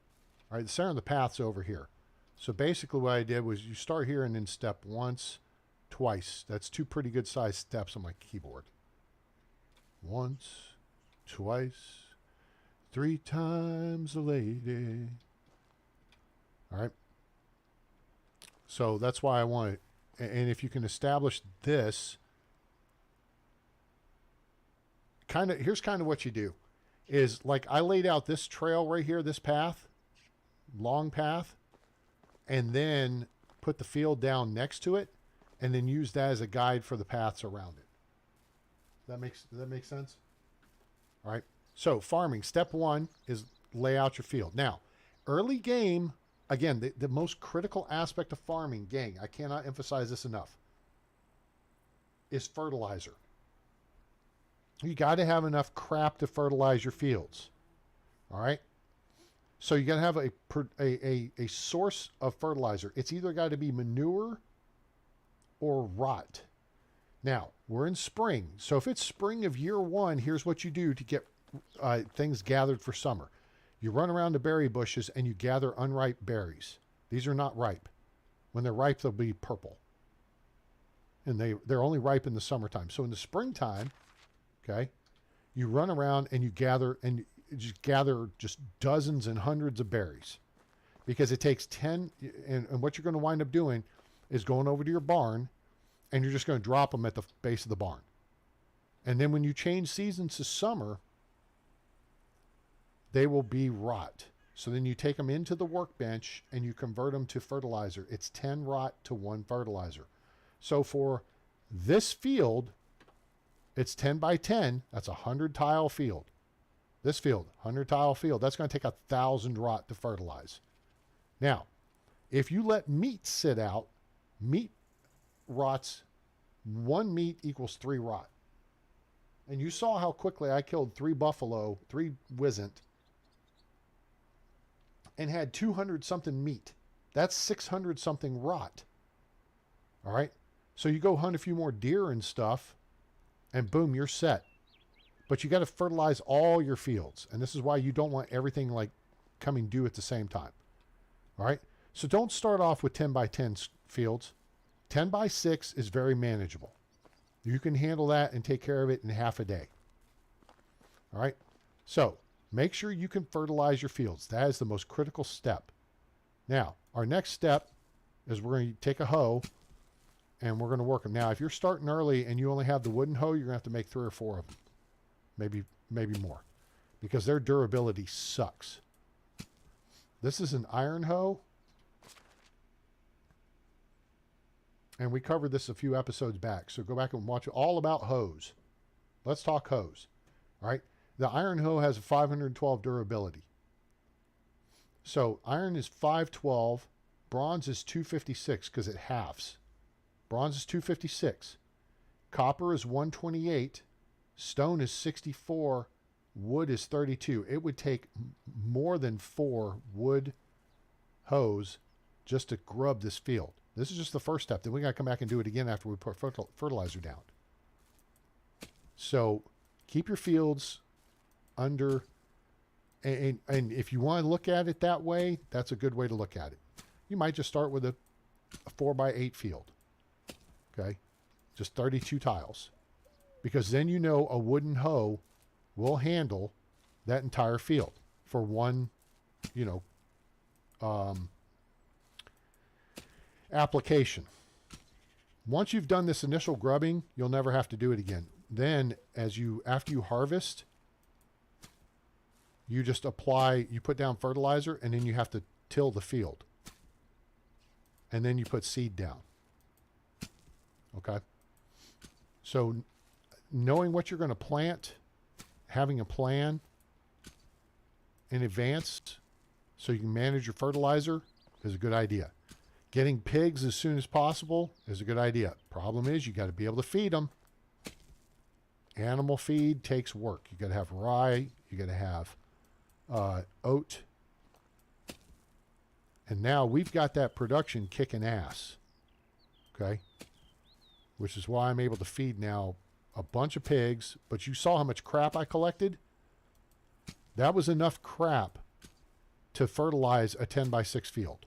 All right, the center of the path's over here. So basically what I did was you start here and then step once, twice. That's 2 pretty good sized steps on my keyboard. Once, twice, 3 times a lady. All right. So that's why I want it. And if you can establish this, here's kind of what you do is, like, I laid out this trail right here, this path, long path, and then put the field down next to it and then use that as a guide for the paths around it. Does that make sense? All right. So farming, step 1 is lay out your field. Now, early game, again, the most critical aspect of farming, gang, I cannot emphasize this enough, is fertilizer. You got to have enough crap to fertilize your fields. All right. So you got to have a source of fertilizer. It's either got to be manure or rot. Now, we're in spring. So if it's spring of year 1, here's what you do to get things gathered for summer. You run around the berry bushes and you gather unripe berries. These are not ripe. When they're ripe, they'll be purple. And they're only ripe in the summertime. So in the springtime, okay, you run around and you gather just dozens and hundreds of berries, because it takes 10, and what you're going to wind up doing is going over to your barn and you're just going to drop them at the base of the barn. And then when you change seasons to summer, they will be rot. So then you take them into the workbench and you convert them to fertilizer. It's 10 rot to 1 fertilizer. So for this field, it's 10 by 10. That's a 100 tile field. This field, 100 tile field, that's going to take 1,000 rot to fertilize. Now, if you let meat sit out, meat rots. 1 meat equals 3 rot. And you saw how quickly I killed 3 buffalo, 3 wisent, and had 200 something meat. That's 600 something rot. All right. So you go hunt a few more deer and stuff, and boom, you're set. But you got to fertilize all your fields. And this is why you don't want everything like coming due at the same time. All right. So don't start off with 10 by 10 fields. 10 by 6 is very manageable. You can handle that and take care of it in half a day. All right. So make sure you can fertilize your fields. That is the most critical step. Now, our next step is we're going to take a hoe and we're going to work them. Now, if you're starting early and you only have the wooden hoe, you're going to have to make 3 or 4 of them. Maybe more, because their durability sucks. This is an iron hoe. And we covered this a few episodes back. So go back and watch all about hoes. Let's talk hoes. All right. The iron hoe has a 512 durability. So iron is 512. Bronze is 256 because it halves. Bronze is 256. Copper is 128. Stone is 64. Wood is 32. It would take more than 4 wood hoes just to grub this field. This is just the first step. Then we got to come back and do it again after we put fertilizer down. So keep your fields under, and if you want to look at it that way, that's a good way to look at it. You might just start with a 4 by 8 field. Okay. Just 32 tiles. Because then you know a wooden hoe will handle that entire field for one, application. Once you've done this initial grubbing, you'll never have to do it again. Then after you harvest, you just you put down fertilizer, and then you have to till the field. and then you put seed down. Okay? So knowing what you're going to plant, having a plan in advance so you can manage your fertilizer is a good idea. Getting pigs as soon as possible is a good idea. Problem is you got to be able to feed them. Animal feed takes work. You got to have rye. You got to have oat. And now we've got that production kicking ass. Okay? Which is why I'm able to feed now a bunch of pigs. But you saw how much crap I collected? That was enough crap to fertilize a 10 by 6 field.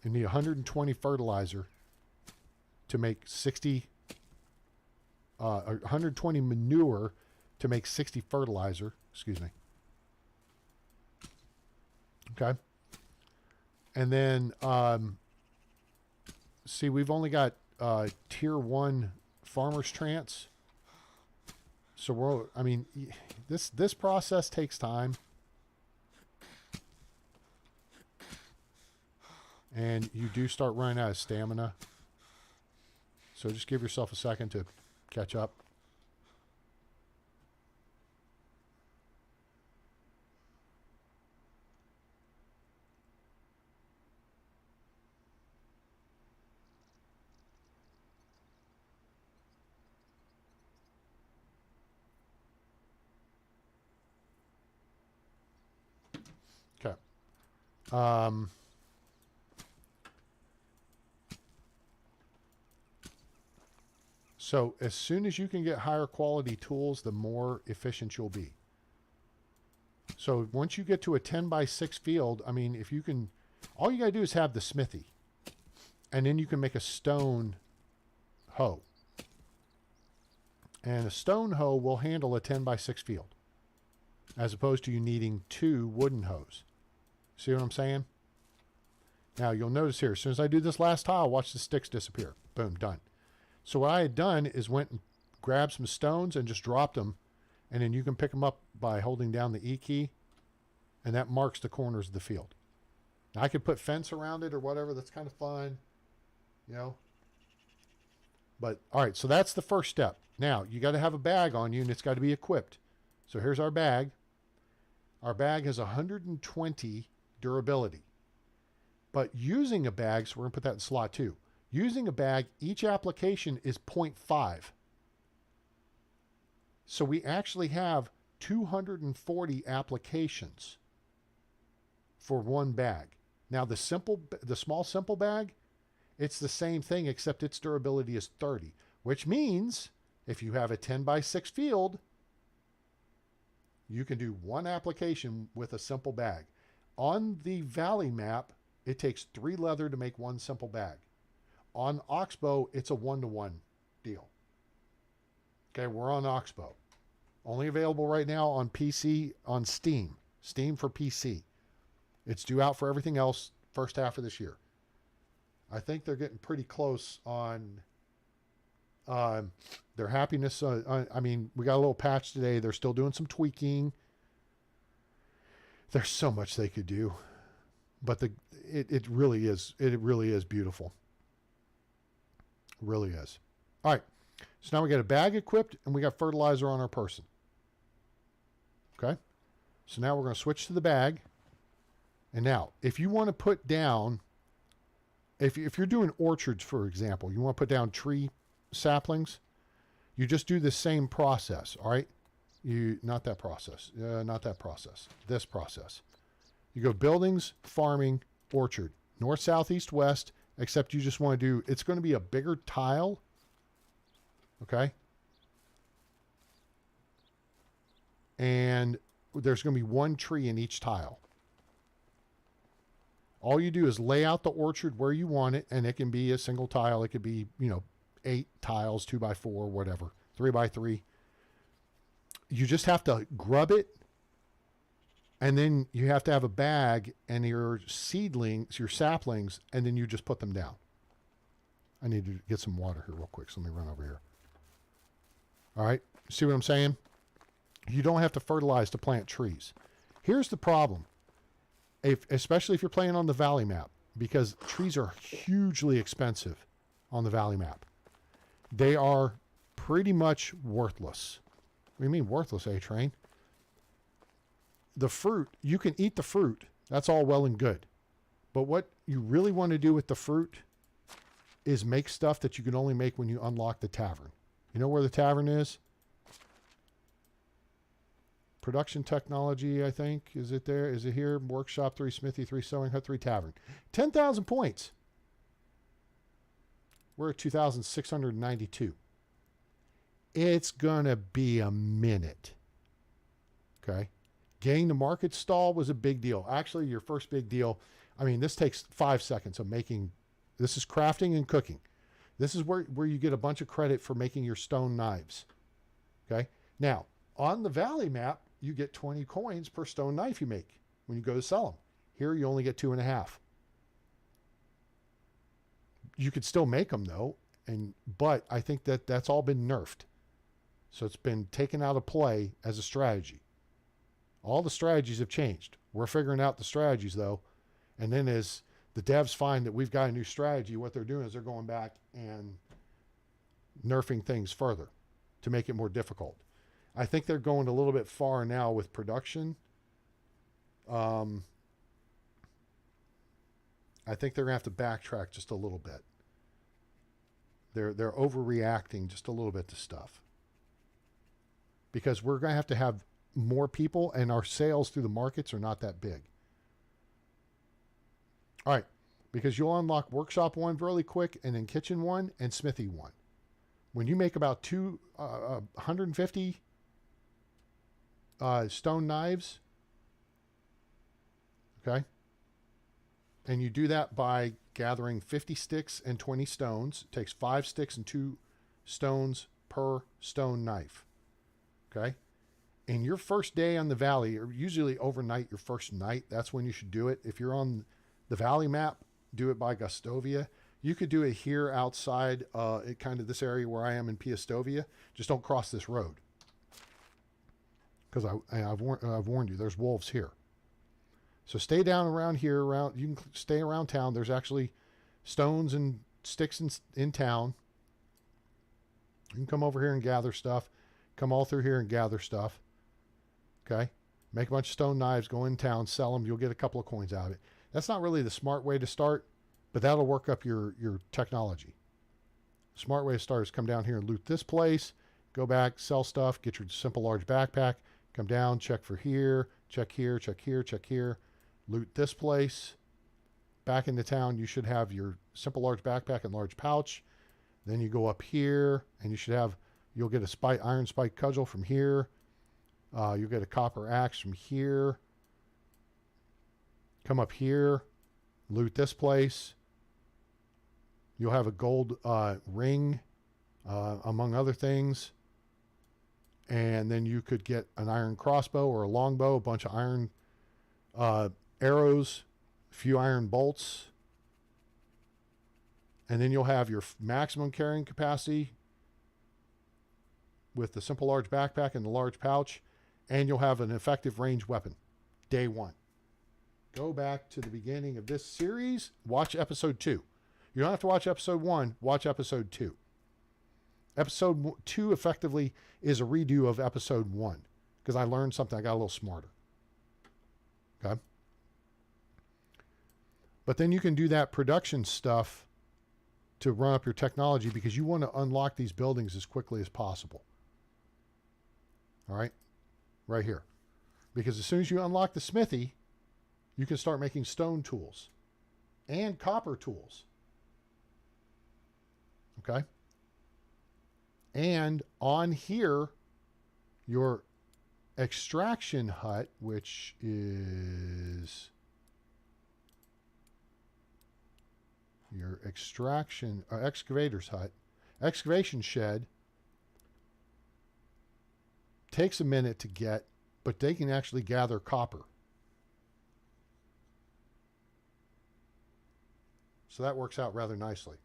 You need 120 fertilizer to make 60, 120 manure to make 60 fertilizer. Excuse me. Okay. And then, see, we've only got tier 1 farmer's trance. So I mean, this process takes time. And you do start running out of stamina. So just give yourself a second to catch up. Okay. So as soon as you can get higher quality tools, the more efficient you'll be. So once you get to a 10 by 6 field, I mean, if you can, all you got to do is have the smithy. And then you can make a stone hoe. And a stone hoe will handle a 10 by 6 field. As opposed to you needing 2 wooden hoes. See what I'm saying? Now you'll notice here, as soon as I do this last tile, watch the sticks disappear. Boom, done. So what I had done is went and grabbed some stones and just dropped them. And then you can pick them up by holding down the E key. And that marks the corners of the field. Now I could put fence around it or whatever. That's kind of fun. You know. But, all right, so that's the first step. Now, you got to have a bag on you and it's got to be equipped. So here's our bag. Our bag has 120 durability. But using a bag, so we're going to put that in slot 2. Using a bag, each application is 0.5. So we actually have 240 applications for one bag. Now the small simple bag, it's the same thing except its durability is 30, which means if you have a 10 by 6 field, you can do one application with a simple bag. On the Valley map, it takes 3 leather to make one simple bag. On Oxbow, it's a 1-to-1 deal. Okay, we're on Oxbow. Only available right now on PC, on Steam. Steam for PC. It's due out for everything else first half of this year. I think they're getting pretty close on their happiness. I mean, we got a little patch today. They're still doing some tweaking. There's so much they could do. But it really is beautiful. It really is. All right. So now we got a bag equipped and we got fertilizer on our person. Okay. So now we're going to switch to the bag. And now, if you want to put down, if you're doing orchards, for example, you want to put down tree saplings, you just do the same process. All right. Not that process. This process. You go buildings, farming, orchard, north, south, east, west, except you just want to do, it's going to be a bigger tile. Okay. And there's going to be one tree in each tile. All you do is lay out the orchard where you want it, and it can be a single tile. It could be, 8 tiles, 2x4, whatever, 3x3. You just have to grub it. And then you have to have a bag and your seedlings, your saplings, and then you just put them down. I need to get some water here real quick, so let me run over here. All right, see what I'm saying? You don't have to fertilize to plant trees. Here's the problem. especially if you're playing on the valley map, because trees are hugely expensive on the valley map. They are pretty much worthless. What do you mean worthless, A-Train? The fruit, you can eat the fruit. That's all well and good. But what you really want to do with the fruit is make stuff that you can only make when you unlock the tavern. You know where the tavern is? Production technology, I think. Is it there? Is it here? Workshop 3, Smithy 3, Sewing Hut 3, Tavern. 10,000 points. We're at 2,692. It's going to be a minute. Okay. Getting the market stall was a big deal. Actually, your first big deal, I mean, this takes 5 seconds of making. This is crafting and cooking. This is where you get a bunch of credit for making your stone knives. Okay. Now, on the valley map, you get 20 coins per stone knife you make when you go to sell them. Here, you only get 2.5. You could still make them though, but I think that's all been nerfed. So it's been taken out of play as a strategy. All the strategies have changed. We're figuring out the strategies though, and then as the devs find that we've got a new strategy, what they're doing is they're going back and nerfing things further to make it more difficult. I think they're going a little bit far now with production. I think they're going to have to backtrack just a little bit. They're overreacting just a little bit to stuff. Because we're going to have more people, and our sales through the markets are not that big. All right. Because you'll unlock Workshop 1 really quick, and then Kitchen 1 and Smithy 1. When you make about 150 stone knives, okay, and you do that by gathering 50 sticks and 20 stones. It takes 5 sticks and 2 stones per stone knife, okay. In your first day on the valley, or usually overnight, your first night, that's when you should do it. If you're on the valley map, do it by Piastovia. You could do it here outside, kind of this area where I am in Piastovia. Just don't cross this road. Because I've warned you, there's wolves here. So stay down around here. You can stay around town. There's actually stones and sticks in town. You can come over here and gather stuff. Come all through here and gather stuff. Okay? Make a bunch of stone knives, go in town, sell them. You'll get a couple of coins out of it. That's not really the smart way to start, but that'll work up your technology. Smart way to start is come down here and loot this place. Go back, sell stuff, get your simple large backpack. Come down, check for here, check here, check here, check here. Loot this place. Back into town, you should have your simple large backpack and large pouch. Then you go up here, and you'll get a iron spike cudgel from here. You'll get a copper axe from here. Come up here, loot this place. You'll have a gold ring, among other things. And then you could get an iron crossbow or a longbow, a bunch of iron arrows, a few iron bolts. And then you'll have your maximum carrying capacity with the simple large backpack and the large pouch. And you'll have an effective ranged weapon. Day 1. Go back to the beginning of this series. Watch episode 2. You don't have to watch episode 1. Watch episode 2. Episode 2 effectively is a redo of episode 1 because I learned something. I got a little smarter. Okay. But then you can do that production stuff to run up your technology because you want to unlock these buildings as quickly as possible. All right. Right here. Because as soon as you unlock the smithy, you can start making stone tools and copper tools. Okay. And on here, your extraction hut, which is your excavator's hut, excavation shed, takes a minute to get, but they can actually gather copper. So that works out rather nicely.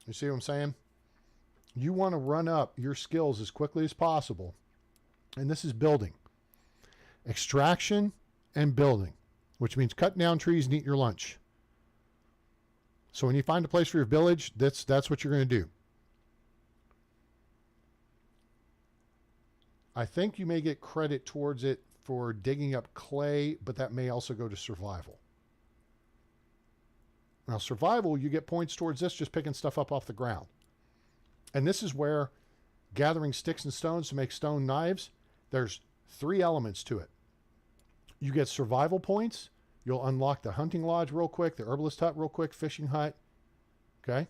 You see what I'm saying? You want to run up your skills as quickly as possible. And this is building. Extraction and building, which means cutting down trees and eat your lunch. So when you find a place for your village, that's what you're going to do. I think you may get credit towards it for digging up clay, but that may also go to survival. Now, survival, you get points towards this just picking stuff up off the ground. And this is where gathering sticks and stones to make stone knives, there's 3 elements to it. You get survival points. You'll unlock the hunting lodge real quick, the herbalist hut real quick, fishing hut. Okay?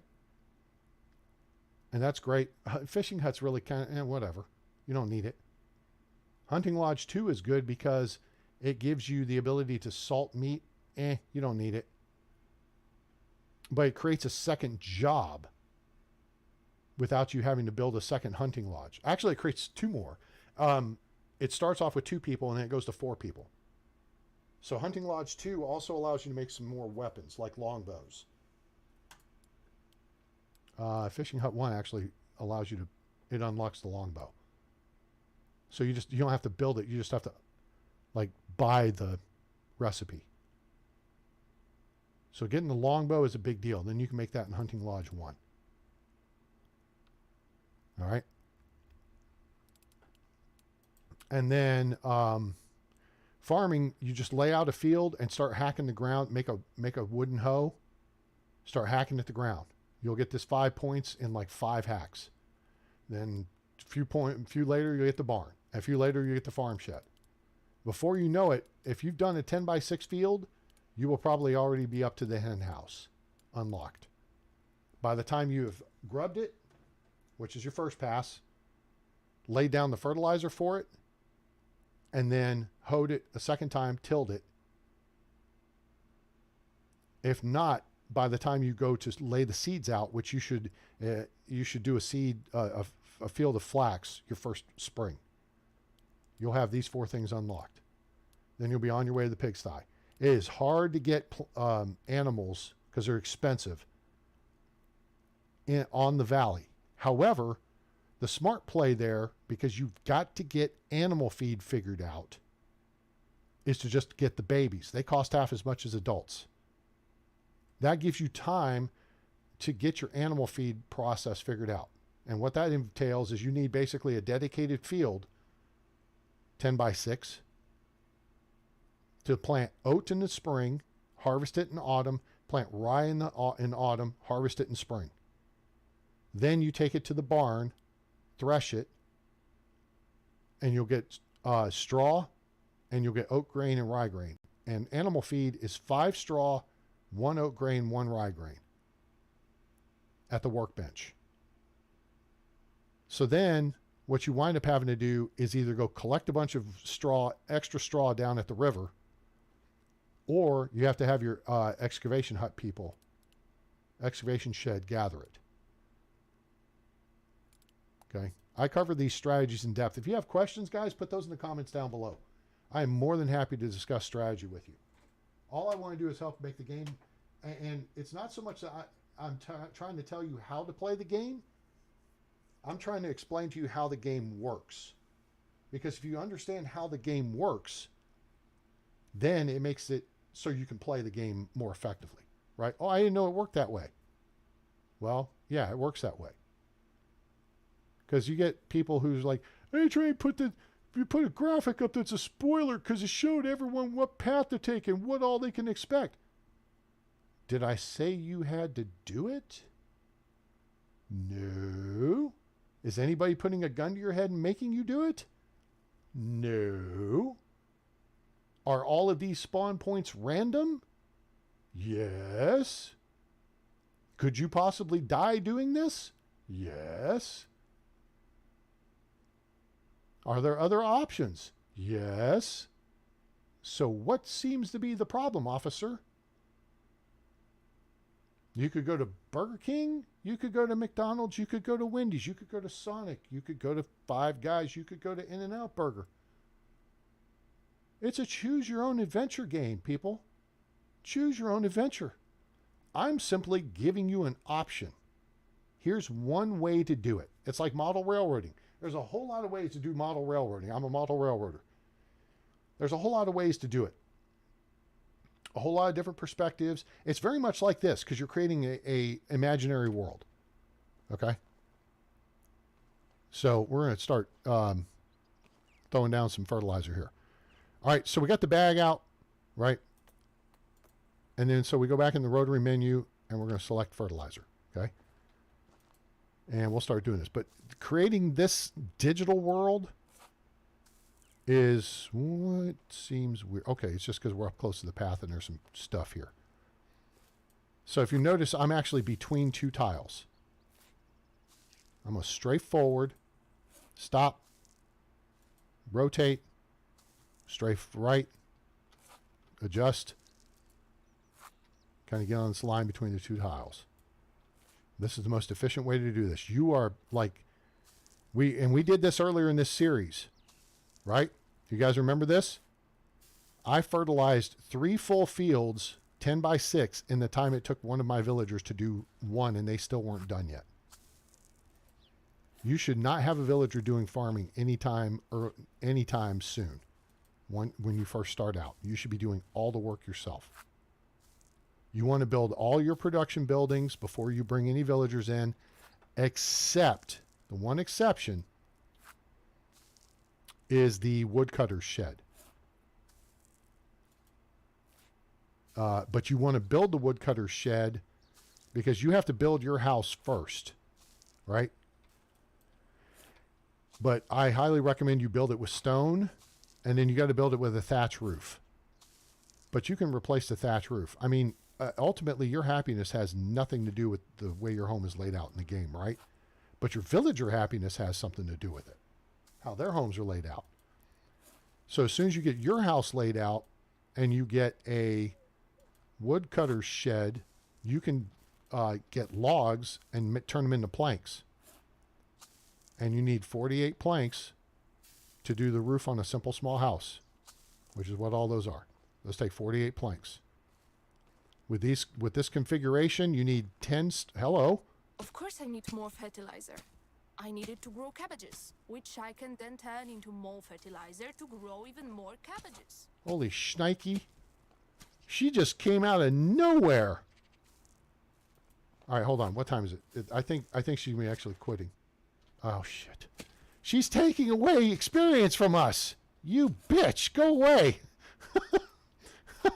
And that's great. Fishing hut's really kind of, whatever. You don't need it. Hunting lodge 2 is good because it gives you the ability to salt meat. You don't need it. But it creates a second job without you having to build a second hunting lodge. Actually, it creates 2 more. It starts off with 2 people and then it goes to 4 people. So hunting lodge 2 also allows you to make some more weapons like longbows. Fishing hut 1 actually allows you to, it unlocks the longbow. So you don't have to build it. You just have to like buy the recipe. So getting the longbow is a big deal. Then you can make that in hunting lodge 1. All right. And then farming, you just lay out a field and start hacking the ground, make a wooden hoe, start hacking at the ground. You'll get this 5 points in like 5 hacks. Then a few later, you'll get the barn. A few later, you get the farm shed. Before you know it, if you've done a 10x6 field, you will probably already be up to the hen house unlocked. By the time you have grubbed it, which is your first pass, laid down the fertilizer for it, and then hoed it a second time, tilled it. If not, by the time you go to lay the seeds out, which you should do a field of flax your first spring. You'll have these 4 things unlocked. Then you'll be on your way to the pigsty. It is hard to get animals because they're expensive on the valley. However, the smart play there, because you've got to get animal feed figured out, is to just get the babies. They cost half as much as adults. That gives you time to get your animal feed process figured out. And what that entails is you need basically a dedicated field, 10x6, to plant oat in the spring, harvest it in autumn, plant rye in autumn, harvest it in spring. Then you take it to the barn, thresh it, and you'll get straw, and you'll get oat grain and rye grain. And animal feed is 5 straw, 1 oat grain, 1 rye grain at the workbench. So then what you wind up having to do is either go collect a bunch of extra straw down at the river, or you have to have your excavation hut people, excavation shed, gather it. Okay. I covered these strategies in depth. If you have questions, guys, put those in the comments down below. I am more than happy to discuss strategy with you. All I want to do is help make the game. And it's not so much that I'm trying to tell you how to play the game. I'm trying to explain to you how the game works. Because if you understand how the game works, then it makes it so you can play the game more effectively. Right? Oh, I didn't know it worked that way. Well, yeah, it works that way. Because you get people who's like, hey, Trey, you put a graphic up that's a spoiler because it showed everyone what path to take and what all they can expect. Did I say you had to do it? No. Is anybody putting a gun to your head and making you do it? No. Are all of these spawn points random? Yes. Could you possibly die doing this? Yes. Are there other options? Yes. So what seems to be the problem, officer? You could go to Burger King. You could go to McDonald's. You could go to Wendy's. You could go to Sonic. You could go to Five Guys. You could go to In-N-Out Burger. It's a choose-your-own-adventure game, people. Choose your own adventure. I'm simply giving you an option. Here's one way to do it. It's like model railroading. There's a whole lot of ways to do model railroading. I'm a model railroader. There's a whole lot of ways to do it. A whole lot of different perspectives. It's very much like this because you're creating a imaginary world. Okay? So we're going to start throwing down some fertilizer here. All right, so we got the bag out, right? And then so we go back in the rotary menu and we're going to select fertilizer, okay? And we'll start doing this. But creating this digital world is what seems weird. Okay, it's just because we're up close to the path and there's some stuff here. So if you notice, I'm actually between two tiles. I'm going to strafe forward, stop, rotate, strafe right, adjust, kind of get on this line between the two tiles. This is the most efficient way to do this. You are like, we did this earlier in this series, right? You guys remember this? I fertilized 3 full fields, 10 by 6, in the time it took one of my villagers to do one, and they still weren't done yet. You should not have a villager doing farming anytime soon. When you first start out, you should be doing all the work yourself. You want to build all your production buildings before you bring any villagers in, except the one exception is the woodcutter's shed. But you want to build the woodcutter's shed because you have to build your house first, right? But I highly recommend you build it with stone, and then you got to build it with a thatch roof. But you can replace the thatch roof. I mean, ultimately, your happiness has nothing to do with the way your home is laid out in the game, right? But your villager happiness has something to do with it, how their homes are laid out. So as soon as you get your house laid out and you get a woodcutter's shed, you can get logs and turn them into planks. And you need 48 planks to do the roof on a simple small house, which is what all those are. Those take 48 planks. With this configuration, you need 10. Hello. Of course, I need more fertilizer. I need it to grow cabbages, which I can then turn into more fertilizer to grow even more cabbages. Holy shnikey! She just came out of nowhere. All right, hold on. What time is it? I think she's actually quitting. Oh, shit. She's taking away experience from us. You bitch. Go away. I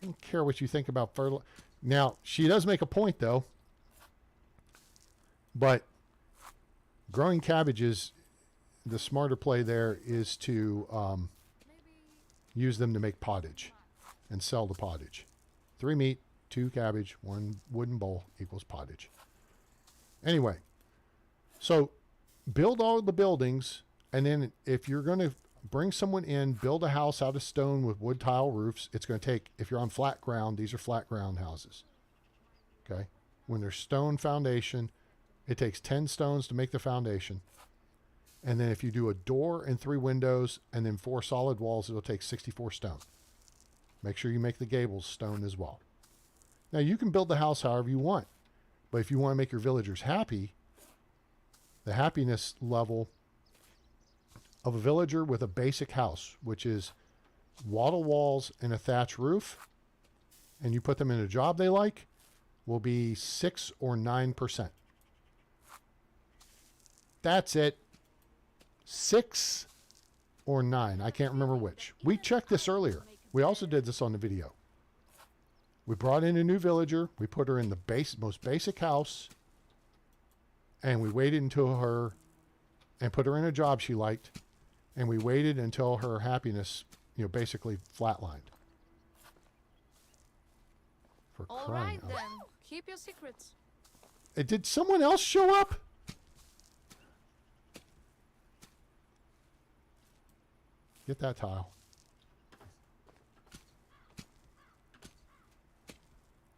don't care what you think about fertilizer. Now, she does make a point, though. But growing cabbages, the smarter play there is to use them to make pottage and sell the pottage. 3 meat, 2 cabbage, 1 wooden bowl equals pottage. Anyway. So build all the buildings, and then if you're going to bring someone in, build a house out of stone with wood tile roofs. It's going to take, if you're on flat ground, these are flat ground houses. Okay? When there's stone foundation, it takes 10 stones to make the foundation. And then if you do a door and 3 windows and then 4 solid walls, it'll take 64 stone. Make sure you make the gables stone as well. Now, you can build the house however you want, but if you want to make your villagers happy, the happiness level of a villager with a basic house, which is wattle walls and a thatch roof, and you put them in a job they like, will be 6 or 9%. That's it. 6 or 9. I can't remember which. We checked this earlier. We also did this on the video. We brought in a new villager. We put her in the most basic house. And we waited until and put her in a job she liked. And we waited until her happiness, basically flatlined. For crying out loud. Then. Keep your secrets. Did someone else show up? Get that tile.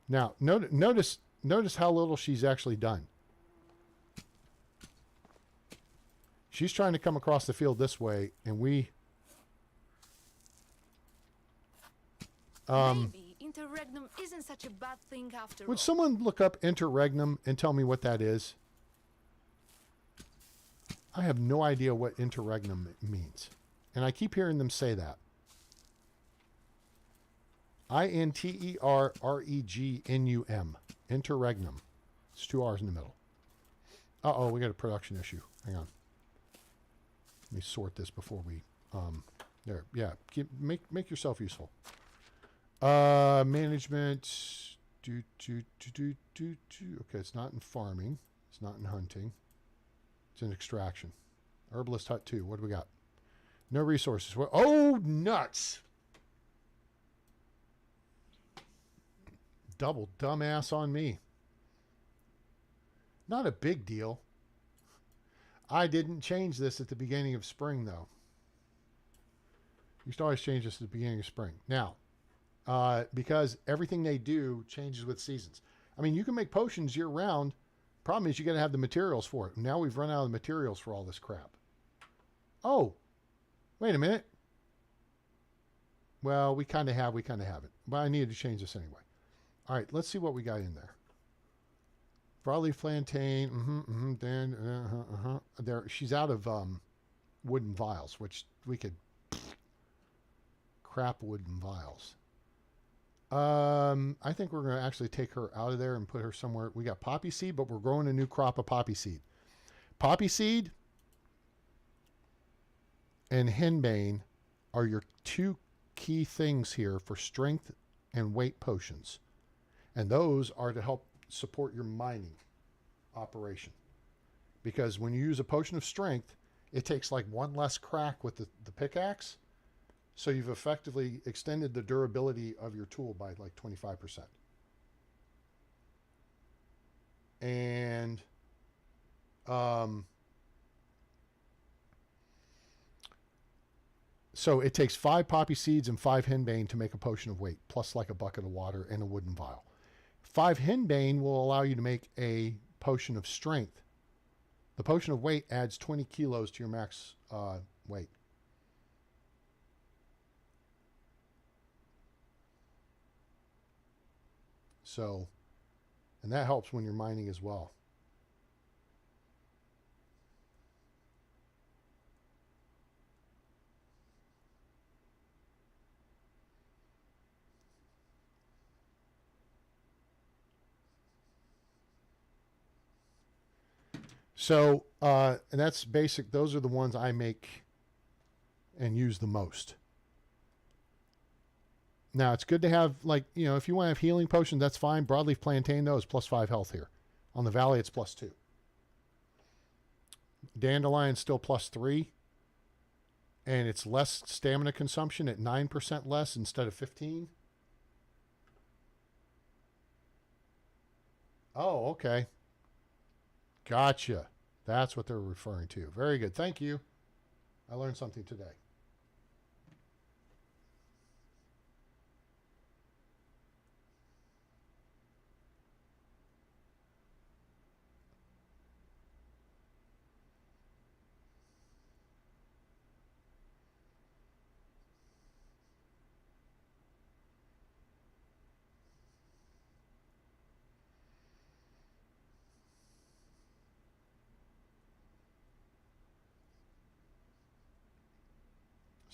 Now, notice how little she's actually done. She's trying to come across the field this way, and we... Maybe interrupt interregnum isn't such a bad thing after all. Would someone look up interregnum and tell me what that is? I have no idea what interregnum means. And I keep hearing them say that. I-N-T-E-R-R-E-G-N-U-M. Interregnum. It's 2 R's in the middle. Uh-oh, we got a production issue. Hang on. Let me sort this before we... there. Yeah. Make yourself useful. Management. Okay, it's not in farming. It's not in hunting. It's in extraction. Herbalist Hut 2. What do we got? No resources. Oh, nuts! Double dumbass on me. Not a big deal. I didn't change this at the beginning of spring, though. You used to always change this at the beginning of spring. Now, because everything they do changes with seasons. I mean, you can make potions year-round. Problem is you got to have the materials for it. Now we've run out of the materials for all this crap. Oh, wait a minute. Well, we kind of have, we kind of haven't. But I needed to change this anyway. All right, let's see what we got in there. Broadleaf plantain. There, she's out of wooden vials, which we could crap wooden vials. I think we're going to actually take her out of there and put her somewhere. We got poppy seed, but we're growing a new crop of poppy seed. Poppy seed and henbane are your two key things here for strength and weight potions. And those are to help support your mining operation. Because when you use a potion of strength, it takes like one less crack with the pickaxe. So you've effectively extended the durability of your tool by like 25%. And so it takes 5 poppy seeds and 5 henbane to make a potion of weight, plus like a bucket of water and a wooden vial. 5 henbane will allow you to make a potion of strength. The potion of weight adds 20 kilos to your max weight. So, and that helps when you're mining as well. So, and that's basic. Those are the ones I make and use the most. Now, it's good to have, like, you know, if you want to have healing potions, that's fine. Broadleaf plantain, though, is +5 health here. On the valley, it's +2. Dandelion's still +3. And it's less stamina consumption at 9% less instead of 15. Oh, okay. Gotcha. That's what they're referring to. Very good. Thank you. I learned something today.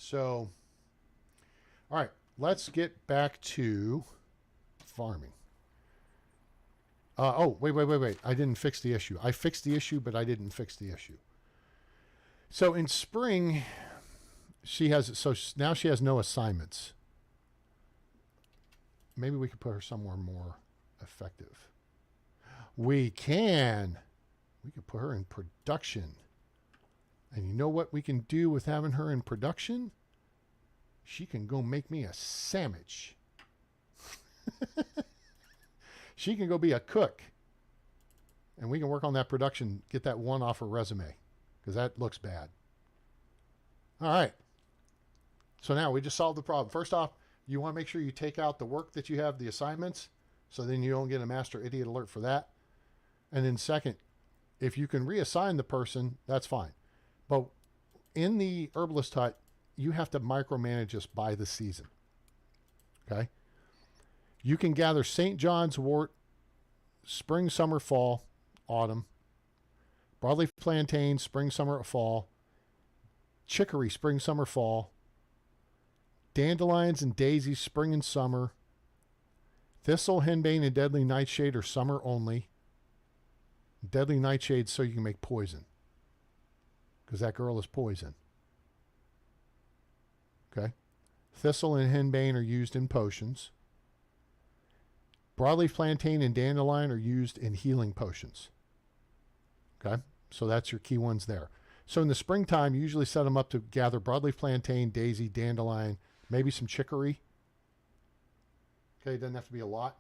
So, all right, let's get back to farming. Oh, wait. I didn't fix the issue. I fixed the issue, but I didn't fix the issue. So in spring, now she has no assignments. Maybe we could put her somewhere more effective. We can. We could put her in production. And you know what we can do with having her in production? She can go make me a sandwich. She can go be a cook. And we can work on that production, get that one off her resume. Because that looks bad. All right. So now we just solved the problem. First off, you want to make sure you take out the work that you have, the assignments, so then you don't get a master idiot alert for that. And then second, if you can reassign the person, that's fine. But in the herbalist hut, you have to micromanage us by the season. Okay? You can gather St. John's wort spring, summer, fall, autumn. Broadleaf plantain, spring, summer, fall. Chicory, spring, summer, fall. Dandelions and daisies, spring and summer. Thistle, henbane, and deadly nightshade are summer only. Deadly nightshade so you can make poison. Because that girl is poison. Okay? Thistle and henbane are used in potions. Broadleaf plantain and dandelion are used in healing potions. Okay? So that's your key ones there. So in the springtime, you usually set them up to gather broadleaf plantain, daisy, dandelion, maybe some chicory. Okay, it doesn't have to be a lot.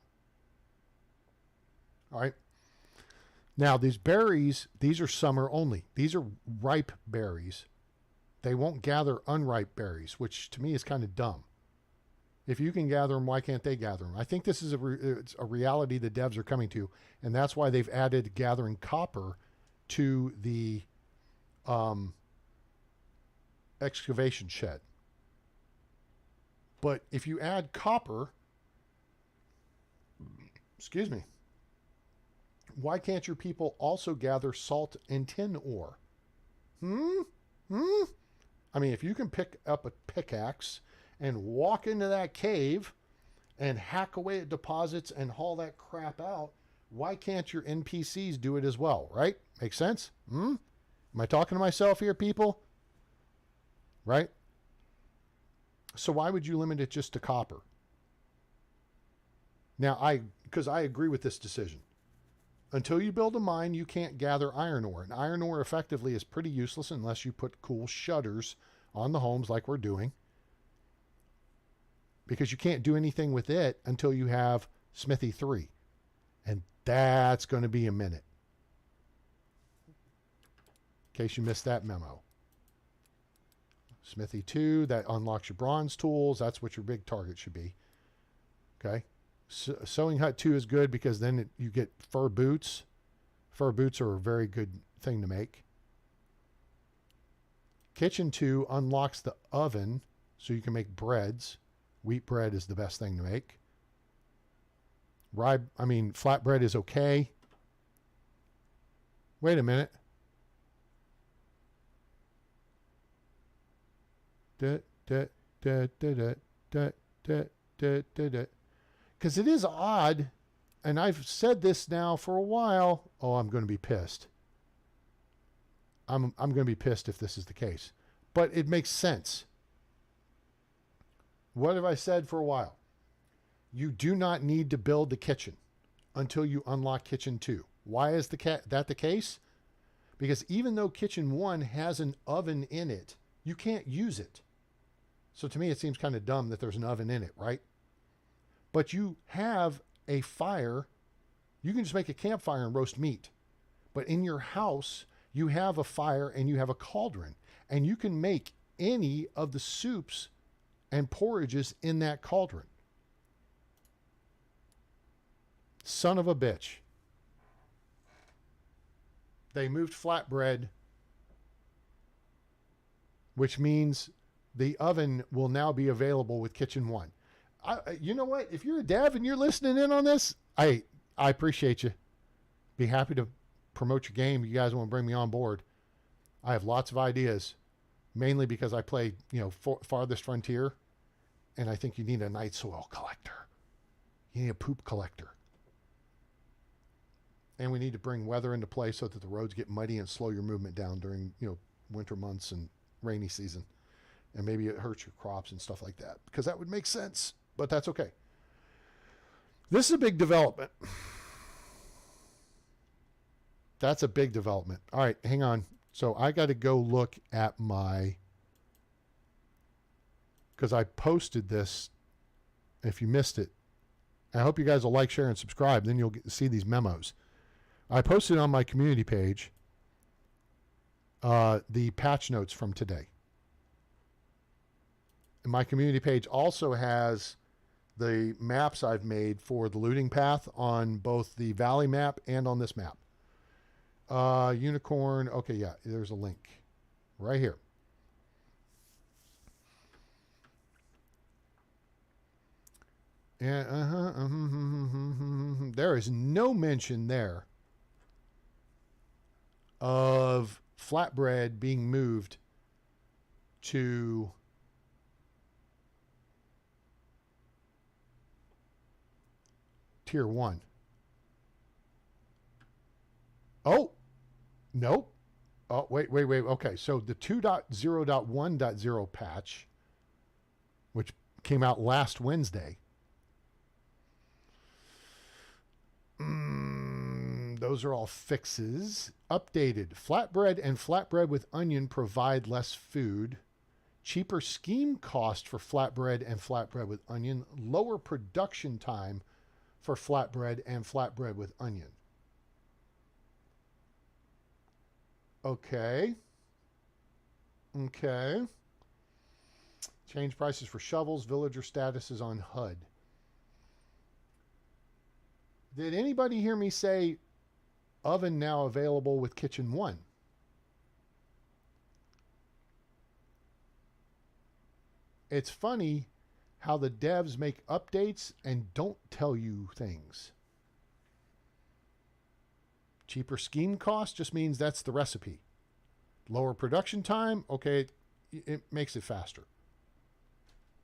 All right. Now, these berries, these are summer only. These are ripe berries. They won't gather unripe berries, which to me is kind of dumb. If you can gather them, why can't they gather them? I think this is it's a reality the devs are coming to, and that's why they've added gathering copper to the excavation shed. But if you add copper, excuse me, why can't your people also gather salt and tin ore? I mean, if you can pick up a pickaxe and walk into that cave and hack away at deposits and haul that crap out, why can't your NPCs do it as well, right? Make sense? Am I talking to myself here, people? Right? So why would you limit it just to copper? Now, because I agree with this decision. Until you build a mine, you can't gather iron ore. And iron ore effectively is pretty useless unless you put cool shutters on the homes like we're doing. Because you can't do anything with it until you have Smithy 3. And that's going to be a minute. In case you missed that memo. Smithy 2, that unlocks your bronze tools. That's what your big target should be. Okay. Sewing Hut 2 is good because then you get fur boots. Fur boots are a very good thing to make. Kitchen 2 unlocks the oven so you can make breads. Wheat bread is the best thing to make. Flatbread is okay. Wait a minute. Because it is odd, and I've said this now for a while. Oh, I'm going to be pissed. I'm going to be pissed if this is the case. But it makes sense. What have I said for a while? You do not need to build the kitchen until you unlock Kitchen 2. Why is that the case? Because even though Kitchen 1 has an oven in it, you can't use it. So to me, it seems kind of dumb that there's an oven in it, right? But you have a fire. You can just make a campfire and roast meat. But in your house, you have a fire and you have a cauldron. And you can make any of the soups and porridges in that cauldron. Son of a bitch. They moved flatbread, which means the oven will now be available with Kitchen 1. You know what? If you're a dev and you're listening in on this, I appreciate you. Be happy to promote your game. You guys want to bring me on board. I have lots of ideas, mainly because I play, Farthest Frontier, and I think you need a night soil collector. You need a poop collector. And we need to bring weather into play so that the roads get muddy and slow your movement down during, winter months and rainy season. And maybe it hurts your crops and stuff like that, because that would make sense, but that's okay. This is a big development. That's a big development. All right, hang on. So I got to go look at because I posted this, if you missed it. I hope you guys will like, share, and subscribe. Then you'll get to see these memos. I posted on my community page the patch notes from today. And my community page also has the maps I've made for the looting path on both the Valley map and on this map. Unicorn. Okay, yeah, there's a link right here. Yeah, there is no mention there of flatbread being moved to tier 1. Oh, nope. Oh, wait. Okay, so the 2.0.1.0 patch, which came out last Wednesday, those are all fixes. Updated. Flatbread and flatbread with onion provide less food. Cheaper scheme cost for flatbread and flatbread with onion. Lower production time for flatbread and flatbread with onion. Okay. Change prices for shovels. Villager statuses on HUD. Did anybody hear me say oven now available with Kitchen 1? It's funny how the devs make updates and don't tell you things. Cheaper scheme cost just means that's the recipe. Lower production time, okay, it makes it faster.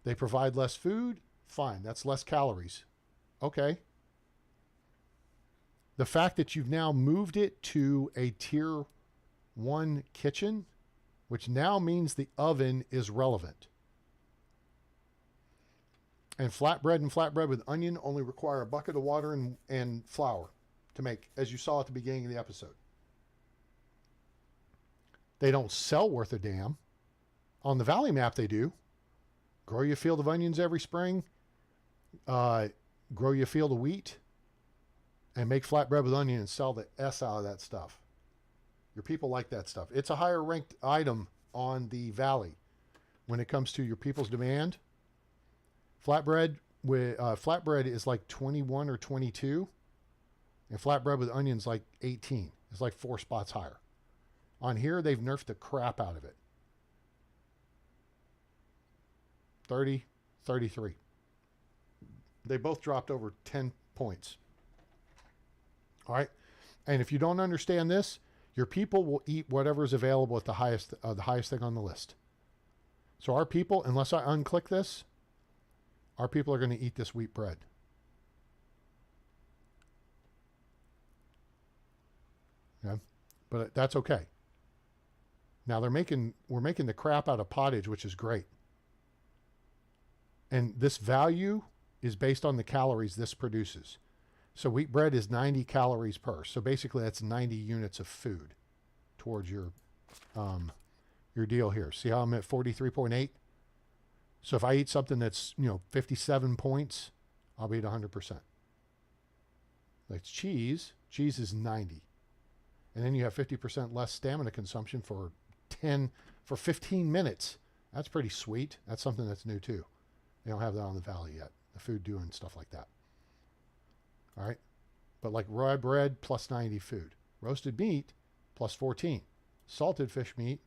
They provide less food, fine, that's less calories. Okay. The fact that you've now moved it to a tier 1 kitchen, which now means the oven is relevant. And flatbread with onion only require a bucket of water and flour to make, as you saw at the beginning of the episode. They don't sell worth a damn. On the Valley map, they do. Grow you a field of onions every spring. Grow you a field of wheat. And make flatbread with onion and sell the S out of that stuff. Your people like that stuff. It's a higher ranked item on the Valley when it comes to your people's demand. Flatbread is like 21 or 22. And flatbread with onions like 18. It's like 4 spots higher. On here, they've nerfed the crap out of it. 30, 33. They both dropped over 10 points. All right. And if you don't understand this, your people will eat whatever is available at the highest thing on the list. So our people, unless I unclick this, our people are going to eat this wheat bread. Yeah. But that's okay. Now we're making the crap out of pottage, which is great. And this value is based on the calories this produces. So wheat bread is 90 calories per. So basically that's 90 units of food towards your deal here. See how I'm at 43.8? So if I eat something that's, 57 points, I'll be at 100%. Like cheese is 90. And then you have 50% less stamina consumption for 15 minutes. That's pretty sweet. That's something that's new too. They don't have that on the Valley yet. The food doing stuff like that. All right. But like rye bread plus 90 food. Roasted meat plus 14. Salted fish meat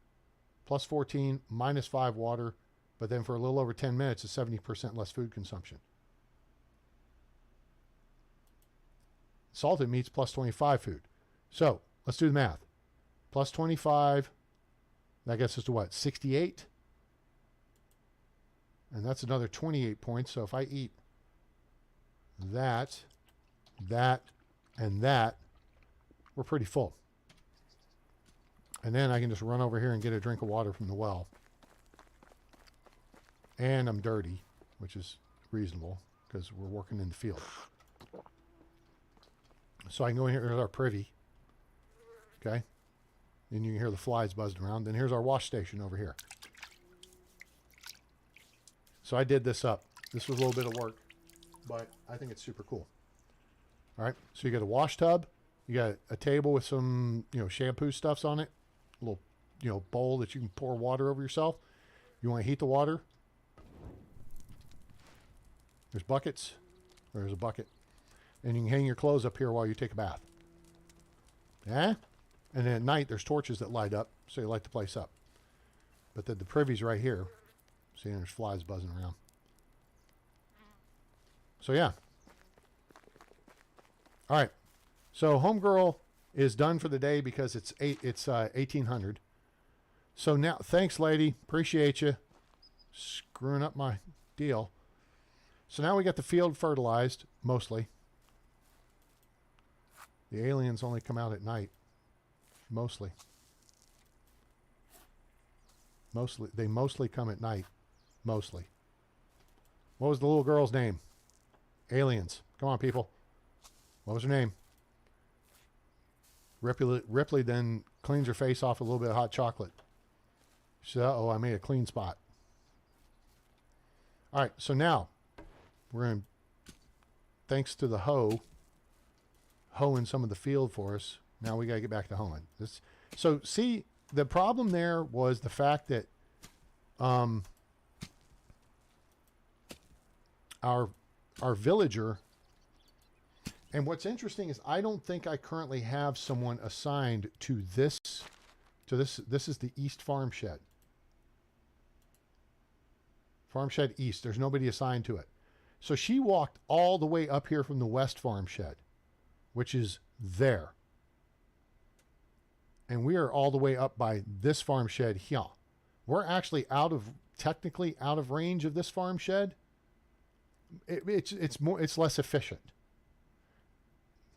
plus 14 minus 5 water. But then for a little over 10 minutes, it's 70% less food consumption. Salted meats plus 25 food. So let's do the math. Plus 25. That gets us to what? 68? And that's another 28 points. So if I eat that, and that, we're pretty full. And then I can just run over here and get a drink of water from the well. And I'm dirty, which is reasonable because we're working in the field. So I can go in here. Here's our privy. Okay. And you can hear the flies buzzing around. Then here's our wash station over here. So I did this up. This was a little bit of work, but I think it's super cool. All right. So you got a wash tub. You got a table with some, shampoo stuffs on it. A little, bowl that you can pour water over yourself. You want to heat the water. There's buckets. There's a bucket. And you can hang your clothes up here while you take a bath. Yeah? And then at night, there's torches that light up, so you light the place up. But then the privy's right here. See, there's flies buzzing around. So yeah. All right. So homegirl is done for the day because it's 1800. So now, thanks, lady. Appreciate you screwing up my deal. So now we got the field fertilized, mostly. The aliens only come out at night. Mostly. They mostly come at night. Mostly. What was the little girl's name? Aliens. Come on, people. What was her name? Ripley then cleans her face off with a little bit of hot chocolate. She said, uh-oh, I made a clean spot. All right, so now we're going to, thanks to the hoeing some of the field for us, now we got to get back to hoeing. So see, the problem there was the fact that our villager, and what's interesting is I don't think I currently have someone assigned to this. This is the East Farm Shed. Farm Shed East. There's nobody assigned to it. So she walked all the way up here from the West Farm Shed, which is there. And we are all the way up by this farm shed here. We're actually technically out of range of this farm shed. It's less efficient.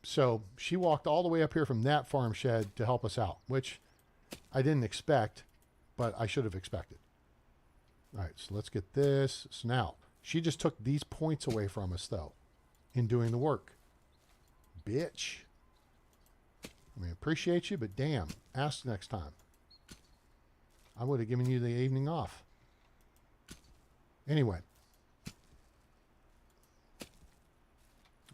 So she walked all the way up here from that farm shed to help us out, which I didn't expect, but I should have expected. All right, so let's get this. So now, she just took these points away from us, though, in doing the work. Bitch. I mean, appreciate you, but damn, ask next time. I would have given you the evening off. Anyway.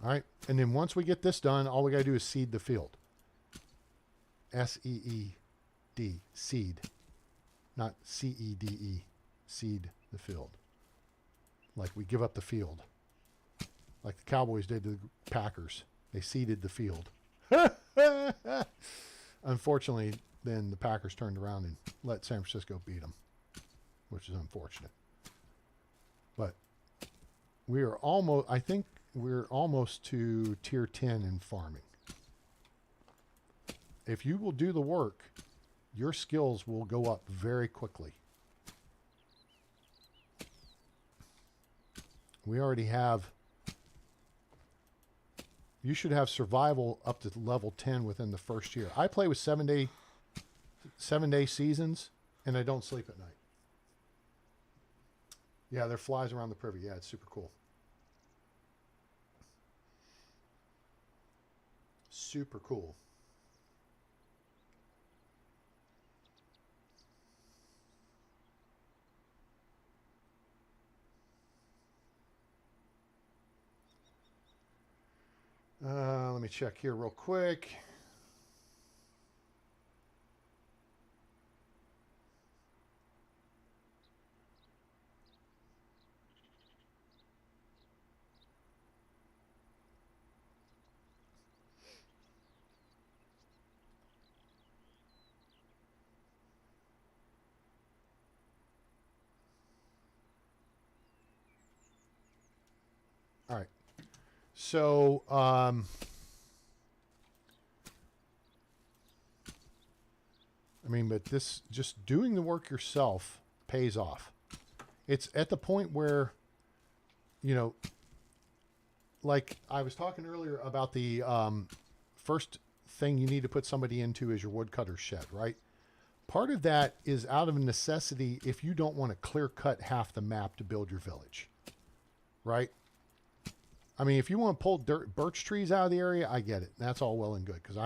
All right, and then once we get this done, all we got to do is seed the field. S-E-E-D, seed. Not C-E-D-E, seed the field. Like we give up the field. Like the Cowboys did to the Packers. They seeded the field. Unfortunately, then the Packers turned around and let San Francisco beat them, which is unfortunate. But we are almost, I think we're almost to tier 10 in farming. If you will do the work, your skills will go up very quickly. We already have, you should have survival up to level 10 within the first year. I play with 7-day seasons, and I don't sleep at night. Yeah, there are flies around the privy. Yeah, it's super cool. Super cool. Let me check here real quick. All right. So, I mean, but this, just doing the work yourself pays off. It's at the point where, you know, like I was talking earlier about the first thing you need to put somebody into is your woodcutter's shed, right? Part of that is out of necessity if you don't want to clear cut half the map to build your village, right? I mean, if you want to pull birch trees out of the area, I get it. That's all well and good because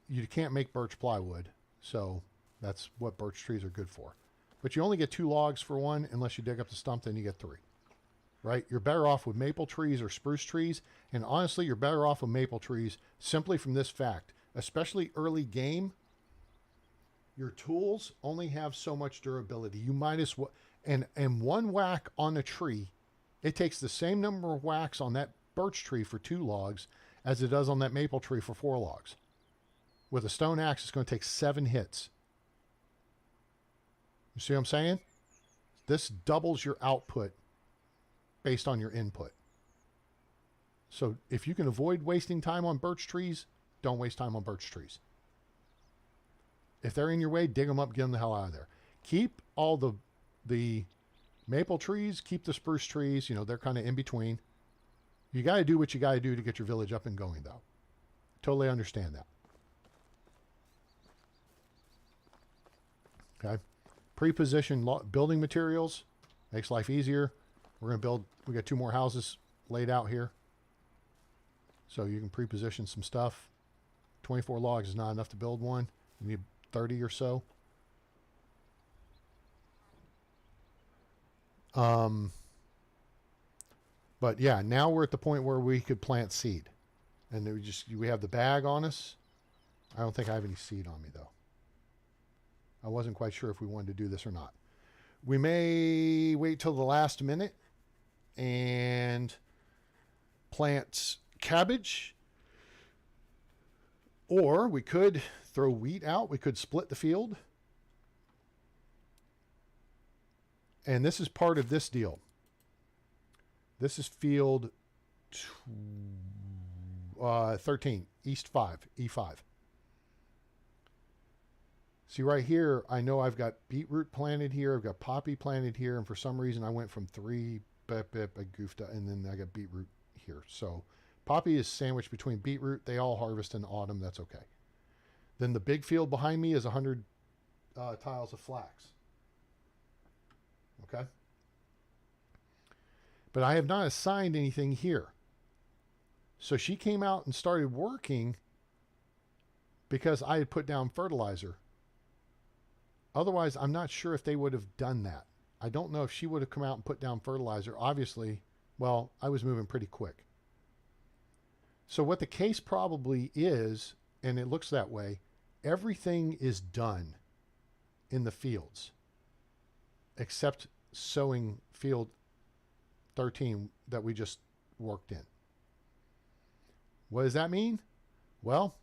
you can't make birch plywood, so that's what birch trees are good for. But you only get 2 logs for one unless you dig up the stump, then you get 3. Right? You're better off with maple trees or spruce trees, and honestly, you're better off with maple trees simply from this fact. Especially early game, your tools only have so much durability. You might as well, and one whack on a tree, it takes the same number of whacks on that birch tree for 2 logs as it does on that maple tree for 4 logs. With a stone axe, it's going to take 7 hits. You see what I'm saying? This doubles your output based on your input. So if you can avoid wasting time on birch trees, don't waste time on birch trees. If they're in your way, dig them up, get them the hell out of there. Keep all the maple trees, keep the spruce trees, you know, they're kind of in between. You got to do what you got to do to get your village up and going, though. Totally understand that. Okay. Pre-position building materials makes life easier. We're going to build, we got 2 more houses laid out here. So you can pre-position some stuff. 24 logs is not enough to build one. You need 30 or so. But yeah, now we're at the point where we could plant seed. And we have the bag on us. I don't think I have any seed on me, though. I wasn't quite sure if we wanted to do this or not. We may wait till the last minute and plant cabbage. Or we could throw wheat out. We could split the field. And this is part of this deal. This is field 13, East 5, E5. See right here, I know I've got beetroot planted here. I've got poppy planted here. And for some reason, I went from 3, I goofed up, and then I got beetroot here. So poppy is sandwiched between beetroot. They all harvest in autumn. That's okay. Then the big field behind me is 100 tiles of flax. Okay. But I have not assigned anything here. So she came out and started working because I had put down fertilizer. Otherwise, I'm not sure if they would have done that. I don't know if she would have come out and put down fertilizer. Obviously, well, I was moving pretty quick. So what the case probably is, and it looks that way, everything is done in the fields except sowing field 13 that we just worked in. What does that mean? Well,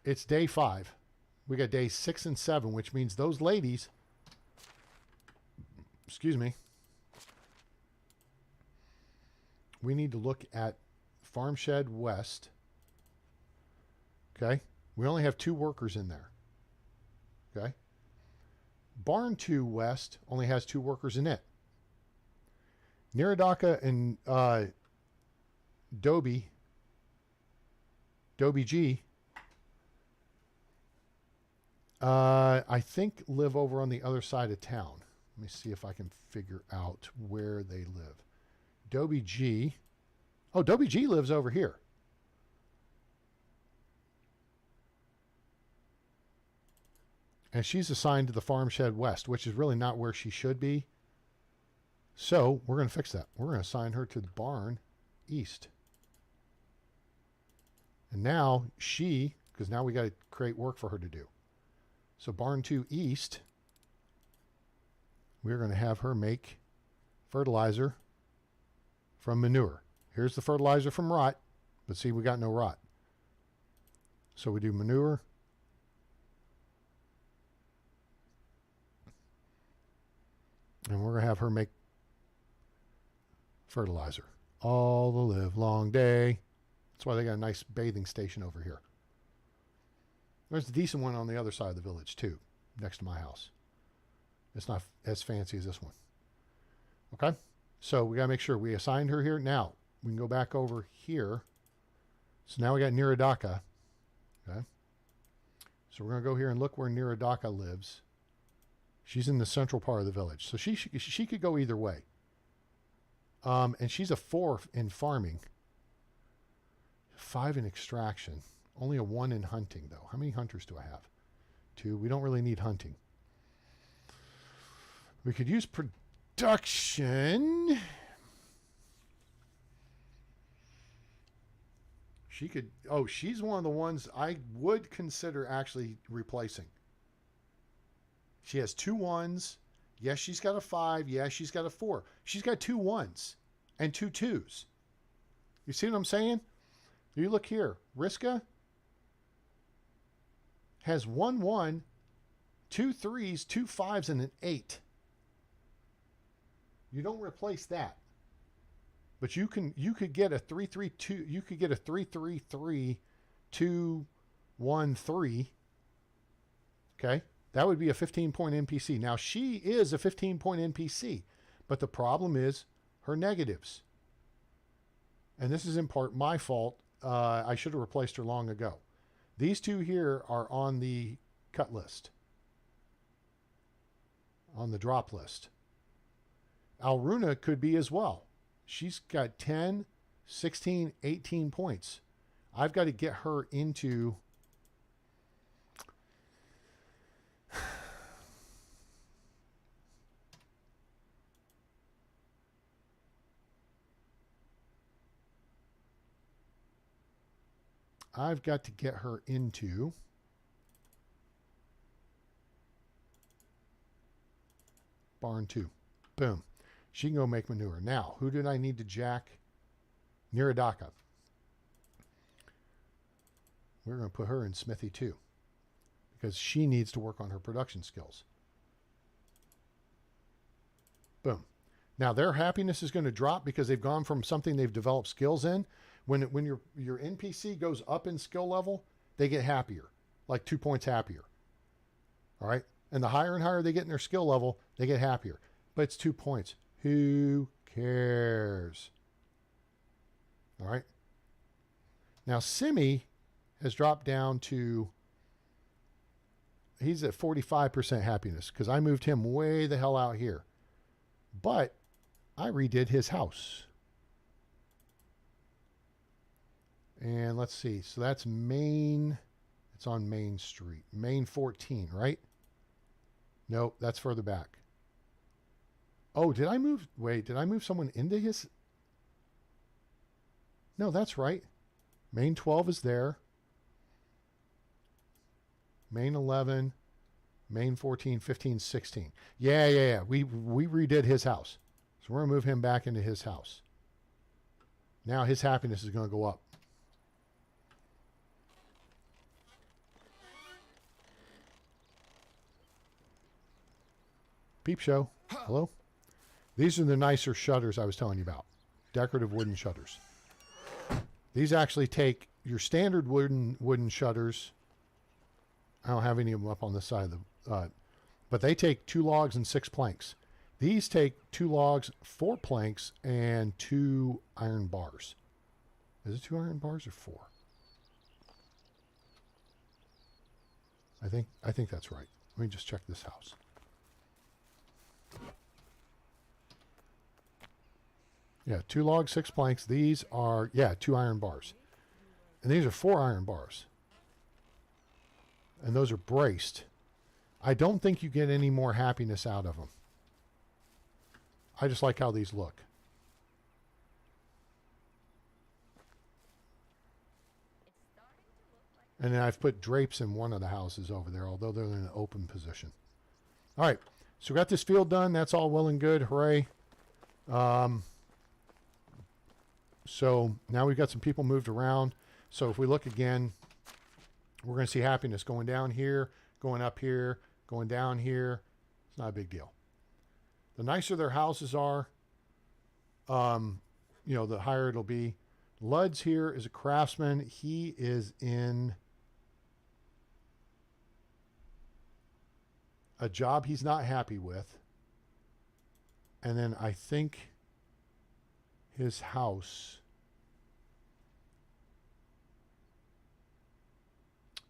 it's day 5. We got days 6 and 7, which means those ladies, excuse me, we need to look at Farm Shed West. Okay. We only have 2 workers in there. Okay. Barn 2 West only has 2 workers in it. Niradaka and Dobie G, I think live over on the other side of town. Let me see if I can figure out where they live. Dobie G. Oh, Dobie G lives over here. And she's assigned to the Farm Shed West, which is really not where she should be. So we're going to fix that. We're going to assign her to the Barn East. And now she, because now we got to create work for her to do. So Barn 2 East, we're going to have her make fertilizer from manure. Here's the fertilizer from rot, but see, we got no rot. So we do manure. And we're going to have her make fertilizer all the live long day. That's why they got a nice bathing station over here. There's a decent one on the other side of the village too, next to my house. It's not as fancy as this one. Okay, so we got to make sure we assigned her here. Now we can go back over here. So now we got Niradaka. Okay, so we're going to go here and look where Niradaka lives. She's in the central part of the village, so she could go either way. And she's a 4 in farming, 5 in extraction, only a 1 in hunting though. How many hunters do I have? 2. We don't really need hunting. We could use production. She could, oh, she's one of the ones I would consider actually replacing. She has 2 1s. Yes, she's got a 5. Yes, she's got a 4. She's got 2 1s and 2 2s. You see what I'm saying? You look here. Riska has 1 1, 2 3s, 2 5s, and an 8. You don't replace that. But you could get a 332. You could get a 333-213. Okay, that would be a 15-point NPC. Now she is a 15-point NPC, but the problem is her negatives. And this is in part my fault. I should have replaced her long ago. These two here are on the cut list, on the drop list. Alruna could be as well. She's got 10, 16, 18 points. I've got to get her into... I've got to get her into... Barn 2. Boom. She can go make manure. Now, who did I need to jack? Niradaka. We're going to put her in Smithy 2 because she needs to work on her production skills. Boom. Now, their happiness is going to drop because they've gone from something they've developed skills in. When your NPC goes up in skill level, they get happier, like 2 points happier. All right? And the higher and higher they get in their skill level, they get happier. But it's 2 points. Who cares? All right. Now, Simi has dropped down to, he's at 45% happiness because I moved him way the hell out here. But I redid his house. And let's see. So that's Main. It's on Main Street. Main 14, right? Nope, that's further back. Oh, did I move? Wait, did I move someone into his? No, that's right. Main 12 is there. Main 11, Main 14, 15, 16. Yeah. We redid his house. So we're going to move him back into his house. Now his happiness is going to go up. Peep show. Hello? These are the nicer shutters I was telling you about. Decorative wooden shutters. These actually take your standard wooden shutters. I don't have any of them up on this side of the... but they take 2 logs and 6 planks. These take 2 logs, 4 planks, and 2 iron bars. Is it 2 iron bars or 4? I think that's right. Let me just check this house. Yeah, 2 logs, 6 planks. These are, 2 iron bars. And these are 4 iron bars. And those are braced. I don't think you get any more happiness out of them. I just like how these look. And then I've put drapes in one of the houses over there, although they're in an open position. All right, so we got this field done. That's all well and good. Hooray. So now we've got some people moved around. So if we look again, we're going to see happiness going down here, going up here, going down here. It's not a big deal. The nicer their houses are, the higher it'll be. Lud's here is a craftsman. He is in a job he's not happy with. And then I think his house,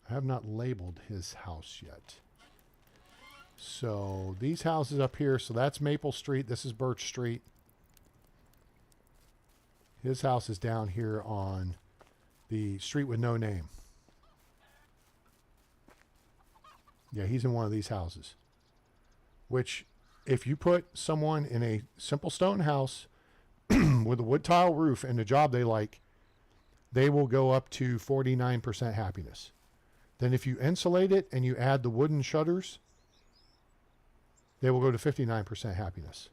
I have not labeled his house yet. So these houses up here, so that's Maple Street. This is Birch Street. His house is down here on the street with no name. Yeah, he's in one of these houses. Which, if you put someone in a simple stone house with a wood tile roof and a job they like, they will go up to 49% happiness. Then if you insulate it and you add the wooden shutters, they will go to 59% happiness.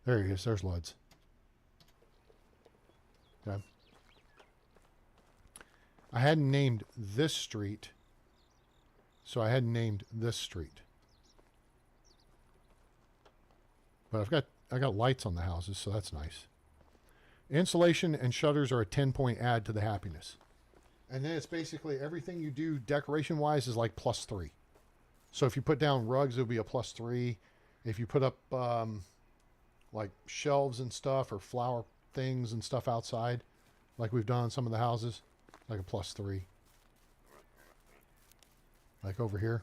There he is. There's Lud's. Okay. I hadn't named this street, so I hadn't named this street. But I got lights on the houses, so that's nice. Insulation and shutters are a 10-point add to the happiness. And then it's basically everything you do decoration-wise is like +3. So if you put down rugs, it'll be a +3. If you put up like shelves and stuff or flower things and stuff outside, like we've done on some of the houses, like a +3. Like over here.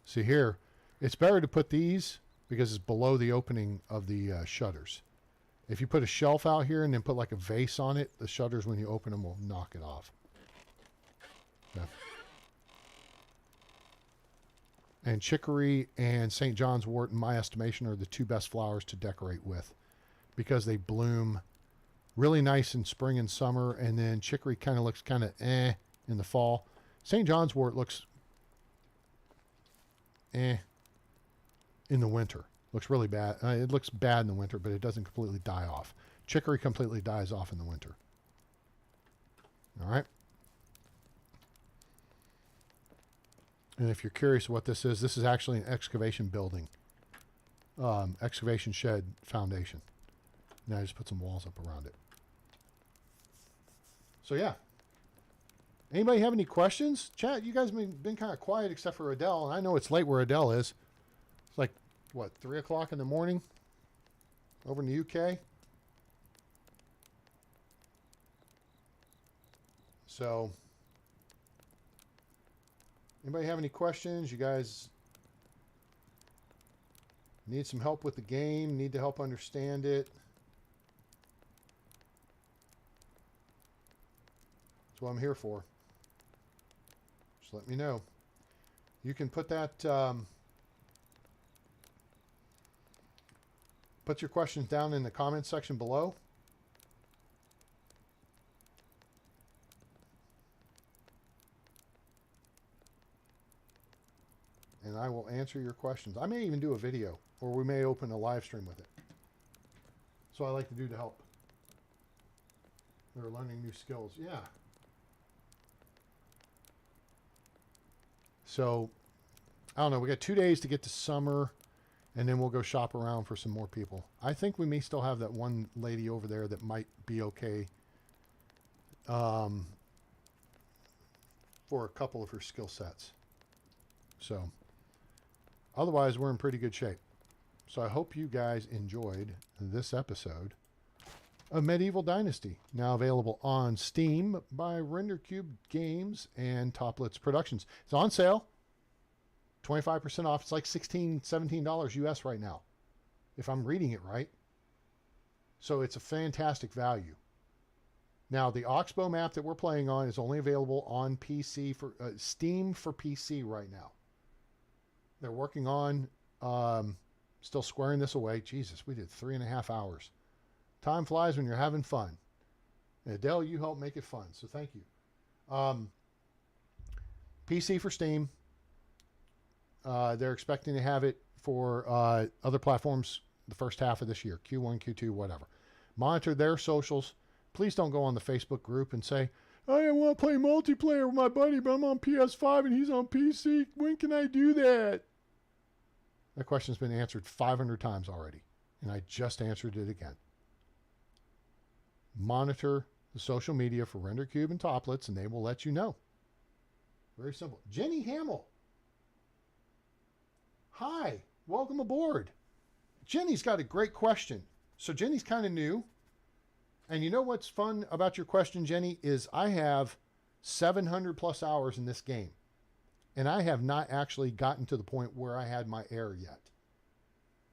See here, it's better to put these because it's below the opening of the shutters. If you put a shelf out here and then put like a vase on it, the shutters, when you open them, will knock it off. Yeah. And chicory and St. John's wort, in my estimation, are the two best flowers to decorate with because they bloom really nice in spring and summer, and then chicory kind of looks kind of in the fall. St. John's wort looks in the winter. Looks really bad. It looks bad in the winter, but it doesn't completely die off. Chicory completely dies off in the winter. All right. And if you're curious what this is actually an excavation building. Excavation shed foundation. Now I just put some walls up around it. So yeah. Anybody have any questions? Chat, you guys have been kind of quiet except for Adele. And I know it's late where Adele is. It's like, what, 3 o'clock in the morning? Over in the UK? So, anybody have any questions? You guys need some help with the game? Need to help understand it? That's what I'm here for. Just let me know. You can put that, put your questions down in the comments section below. And I will answer your questions. I may even do a video, or we may open a live stream with it. So I like to do to help. They're learning new skills. Yeah. So, I don't know. We got 2 days to get to summer, and then we'll go shop around for some more people. I think we may still have that one lady over there that might be okay for a couple of her skill sets. So, otherwise, we're in pretty good shape. So I hope you guys enjoyed this episode of Medieval Dynasty, now available on Steam by RenderCube Games and Toplitz Productions. It's on sale, 25% off. It's like $16, $17 US right now, if I'm reading it right. So it's a fantastic value. Now, the Oxbow map that we're playing on is only available on PC for Steam for PC right now. They're working on still squaring this away. Jesus, we did 3.5 hours. Time flies when you're having fun. And Adele, you help make it fun, so thank you. PC for Steam. They're expecting to have it for other platforms the first half of this year, Q1, Q2, whatever. Monitor their socials. Please don't go on the Facebook group and say, I want to play multiplayer with my buddy, but I'm on PS5 and he's on PC. When can I do that? That question's been answered 500 times already, and I just answered it again. Monitor the social media for RenderCube and Toplitz, and they will let you know. Very simple. Jenny Hamill. Hi, welcome aboard. Jenny's got a great question. So Jenny's kind of new. And you know what's fun about your question, Jenny, is I have 700 plus hours in this game. And I have not actually gotten to the point where I had my error yet.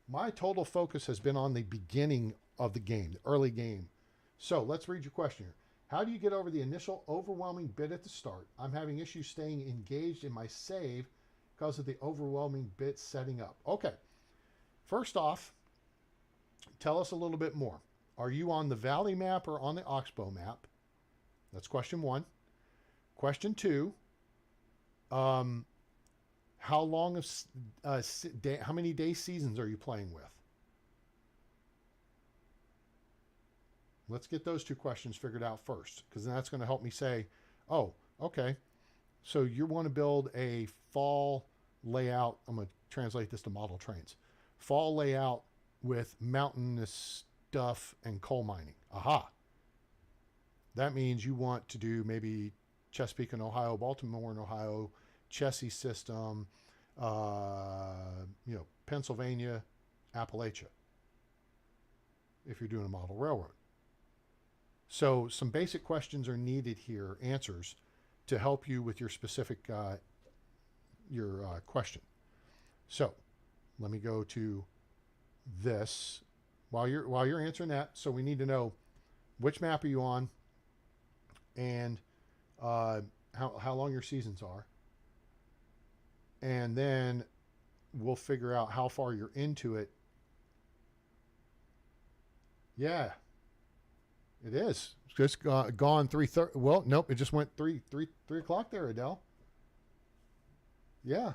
My total focus has been on the beginning of the game, the early game. So let's read your question here. How do you get over the initial overwhelming bit at the start? I'm having issues staying engaged in my save because of the overwhelming bit setting up. Okay. First off, tell us a little bit more. Are you on the Valley map or on the Oxbow map? That's question 1. Question 2, how long of how many day seasons are you playing with? Let's get those 2 questions figured out first, because then that's going to help me say, oh, okay, so you want to build a fall layout. I'm going to translate this to model trains. Fall layout with mountainous stuff and coal mining. Aha. That means you want to do maybe Chesapeake and Ohio, Baltimore and Ohio, Chessie system, Pennsylvania, Appalachia, if you're doing a model railroad. So some basic questions are needed here, answers, to help you with your specific question. So let me go to this while you're answering that. So we need to know which map are you on, and how long your seasons are, and then we'll figure out how far you're into it. Yeah, it is. It's just gone 3:30. Well, nope, it just went 3 o'clock there, Adele. Yeah,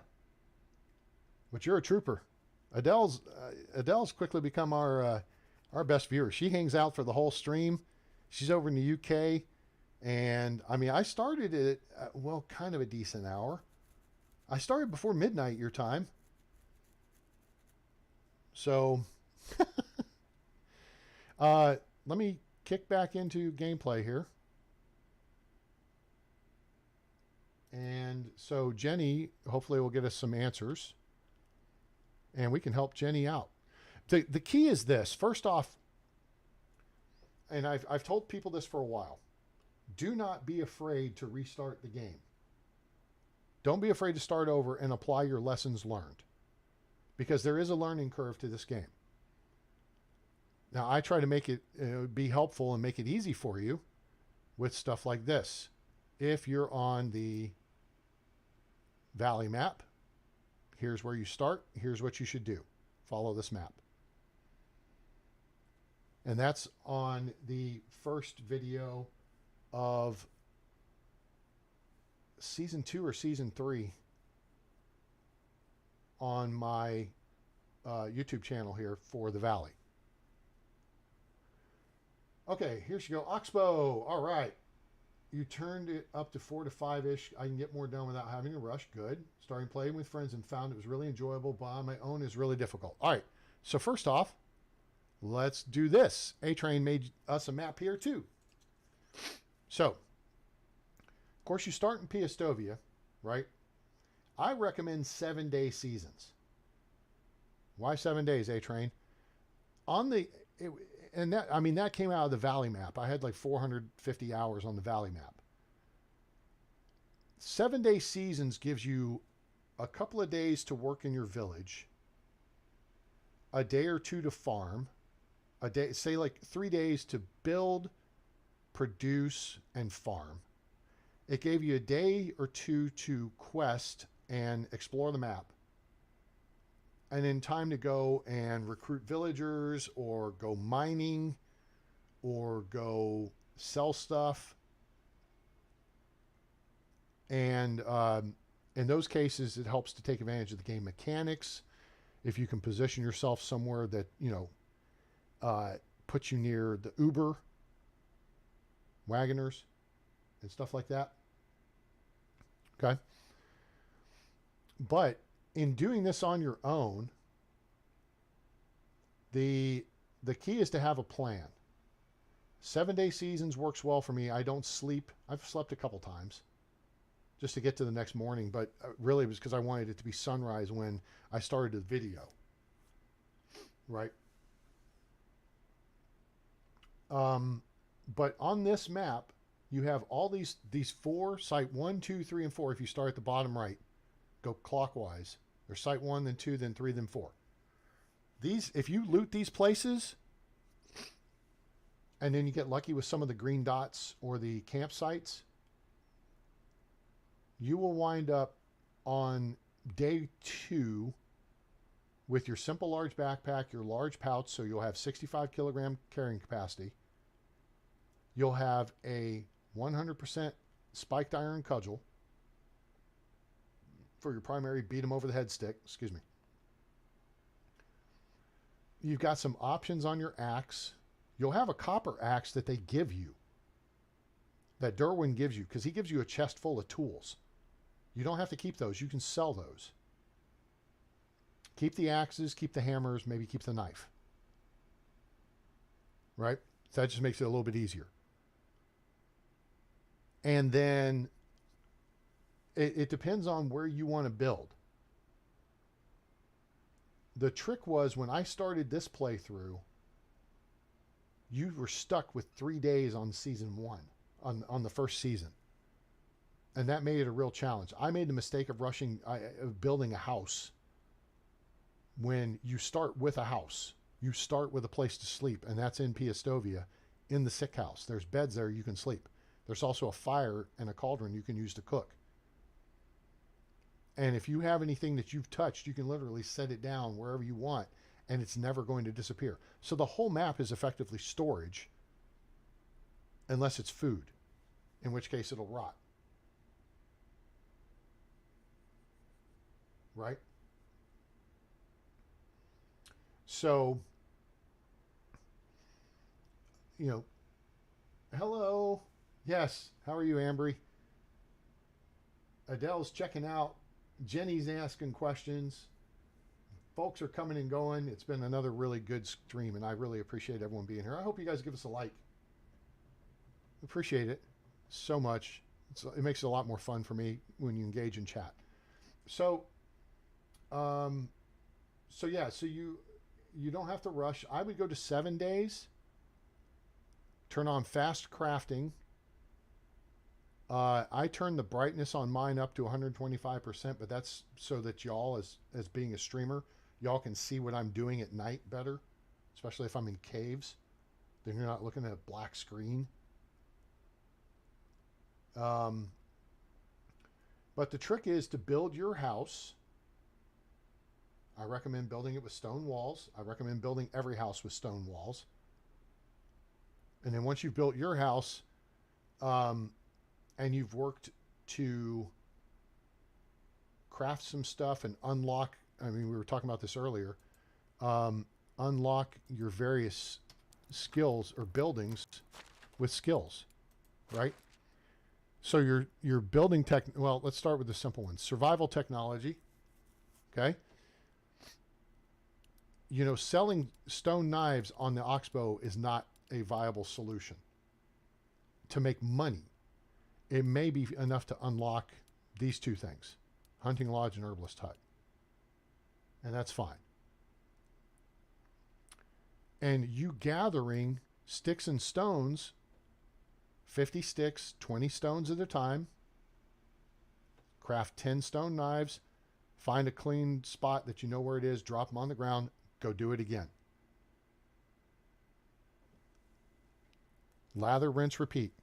but you're a trooper. Adele's quickly become our best viewer. She hangs out for the whole stream. She's over in the UK, and I mean, I started at kind of a decent hour. I started before midnight your time. So let me kick back into gameplay here. And so Jenny hopefully will get us some answers, and we can help Jenny out. The key is this. First off, and I've told people this for a while, do not be afraid to restart the game. Don't be afraid to start over and apply your lessons learned, because there is a learning curve to this game. Now, I try to make it be helpful and make it easy for you with stuff like this. If you're on the Valley map, here's where you start. Here's what you should do. Follow this map. And that's on the first video of season 2 or season 3 on my YouTube channel here for the Valley. Okay, here you go. Oxbow. All right. You turned it up to 4 to 5-ish. I can get more done without having to rush. Good. Starting playing with friends and found it was really enjoyable, but on my own is really difficult. All right. So first off, let's do this. A-Train made us a map here too. So, of course, you start in Piastovia, right? I recommend 7-day seasons. Why 7 days, A-Train? That came out of the Valley map. I had like 450 hours on the Valley map. 7-day seasons gives you a couple of days to work in your village, a day or two to farm, a day, say like 3 days to build, produce, and farm. It gave you a day or two to quest and explore the map, and then time to go and recruit villagers or go mining or go sell stuff. And in those cases, it helps to take advantage of the game mechanics. If you can position yourself somewhere that, puts you near the Uber wagoners and stuff like that. Okay. But in doing this on your own, the key is to have a plan. 7-day seasons works well for me. I don't sleep. I've slept a couple times just to get to the next morning, but really it was because I wanted it to be sunrise when I started the video. Right? But on this map, you have all these 4, site 1, 2, 3, and 4. If you start at the bottom right, go clockwise. There's site 1, then 2, then 3, then 4. These, if you loot these places, and then you get lucky with some of the green dots or the campsites, you will wind up on day 2 with your simple large backpack, your large pouch, so you'll have 65 kilogram carrying capacity. You'll have a 100% spiked iron cudgel for your primary beat 'em over the head stick. Excuse me. You've got some options on your axe. You'll have a copper axe that they give you, that Derwin gives you, because he gives you a chest full of tools. You don't have to keep those. You can sell those. Keep the axes, keep the hammers, maybe keep the knife. right? So that just makes it a little bit easier. And then it depends on where you want to build. The trick was when I started this playthrough, you were stuck with 3 days on season 1, on the first season. And that made it a real challenge. I made the mistake of building a house. When you start with a house, you start with a place to sleep, and that's in Piastovia, in the sick house. There's beds there you can sleep. There's also a fire and a cauldron you can use to cook. And if you have anything that you've touched, you can literally set it down wherever you want, and it's never going to disappear. So the whole map is effectively storage, unless it's food, in which case it'll rot. Right? So, you know, hello. Yes. How are you, Ambry? Adele's checking out. Jenny's asking questions. Folks are coming and going. It's been another really good stream, and I really appreciate everyone being here. I hope you guys give us a like. Appreciate it so much. It makes it a lot more fun for me when you engage in chat. So, so you don't have to rush. I would go to 7 days. Turn on fast crafting. I turn the brightness on mine up to 125%, but that's so that y'all, as being a streamer, y'all can see what I'm doing at night better, especially if I'm in caves. Then you're not looking at a black screen. But the trick is to build your house. I recommend building it with stone walls. I recommend building every house with stone walls. And then once you've built your house, and you've worked to craft some stuff and unlock, I mean, we were talking about this earlier, unlock your various skills or buildings with skills, right? So your building tech, well, let's start with the simple one. Survival technology, okay? You know, selling stone knives on the Oxbow is not a viable solution to make money. It may be enough to unlock these two things, hunting lodge and herbalist hut. And that's fine. And you gathering sticks and stones, 50 sticks, 20 stones at a time, craft 10 stone knives, find a clean spot that you know where it is, drop them on the ground, go do it again. Lather, rinse, repeat.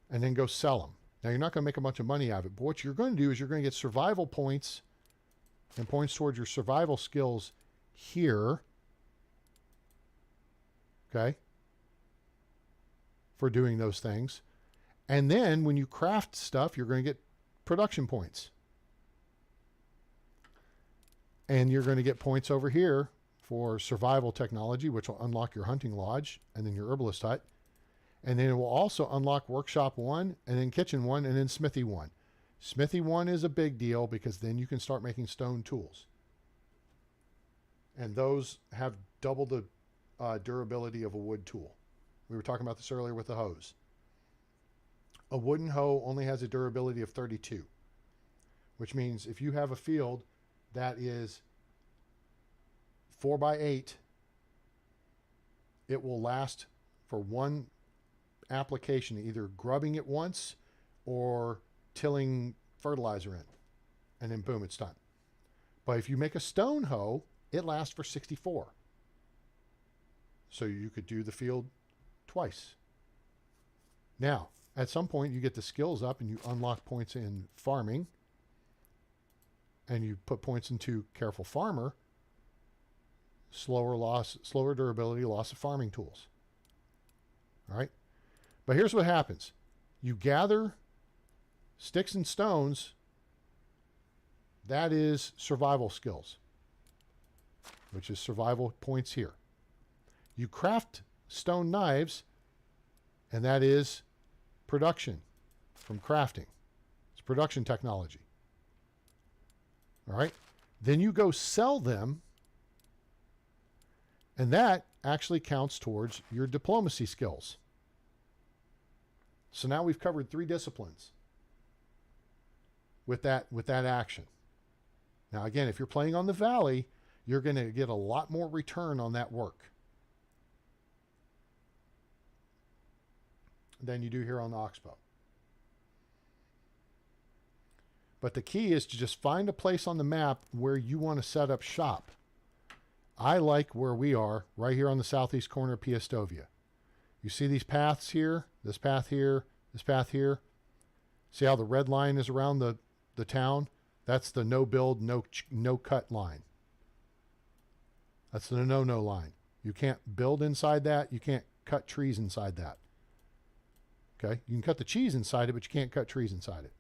And then go sell them. Now, you're not going to make a bunch of money out of it, but what you're going to do is you're going to get survival points and points towards your survival skills here. Okay? For doing those things. And then when you craft stuff, you're going to get production points. And you're going to get points over here for survival technology, which will unlock your hunting lodge and then your herbalist hut. And then it will also unlock workshop 1 and then kitchen 1 and then smithy 1. Smithy 1 is a big deal because then you can start making stone tools. And those have double the durability of a wood tool. We were talking about this earlier with the hose. A wooden hoe only has a durability of 32, which means if you have a field that is 4x8, it will last for one application, either grubbing it once or tilling fertilizer in, and then boom, it's done. But if you make a stone hoe, it lasts for 64. So you could do the field twice. Now, at some point, you get the skills up and you unlock points in farming, and you put points into careful farmer, slower durability, loss of farming tools. All right? But here's what happens. You gather sticks and stones. That is survival skills, which is survival points here. You craft stone knives, and that is production from crafting. It's production technology. All right? Then you go sell them, and that actually counts towards your diplomacy skills. So now we've covered 3 disciplines with that action. Now again, if you're playing on the Valley, you're going to get a lot more return on that work than you do here on the Oxbow. But the key is to just find a place on the map where you want to set up shop. I like where we are, right here on the southeast corner of Piastovia. You see these paths here, this path here, this path here. See how the red line is around the town? That's the no build, no cut line. That's the no line. You can't build inside that. You can't cut trees inside that. Okay? You can cut the cheese inside it, but you can't cut trees inside it.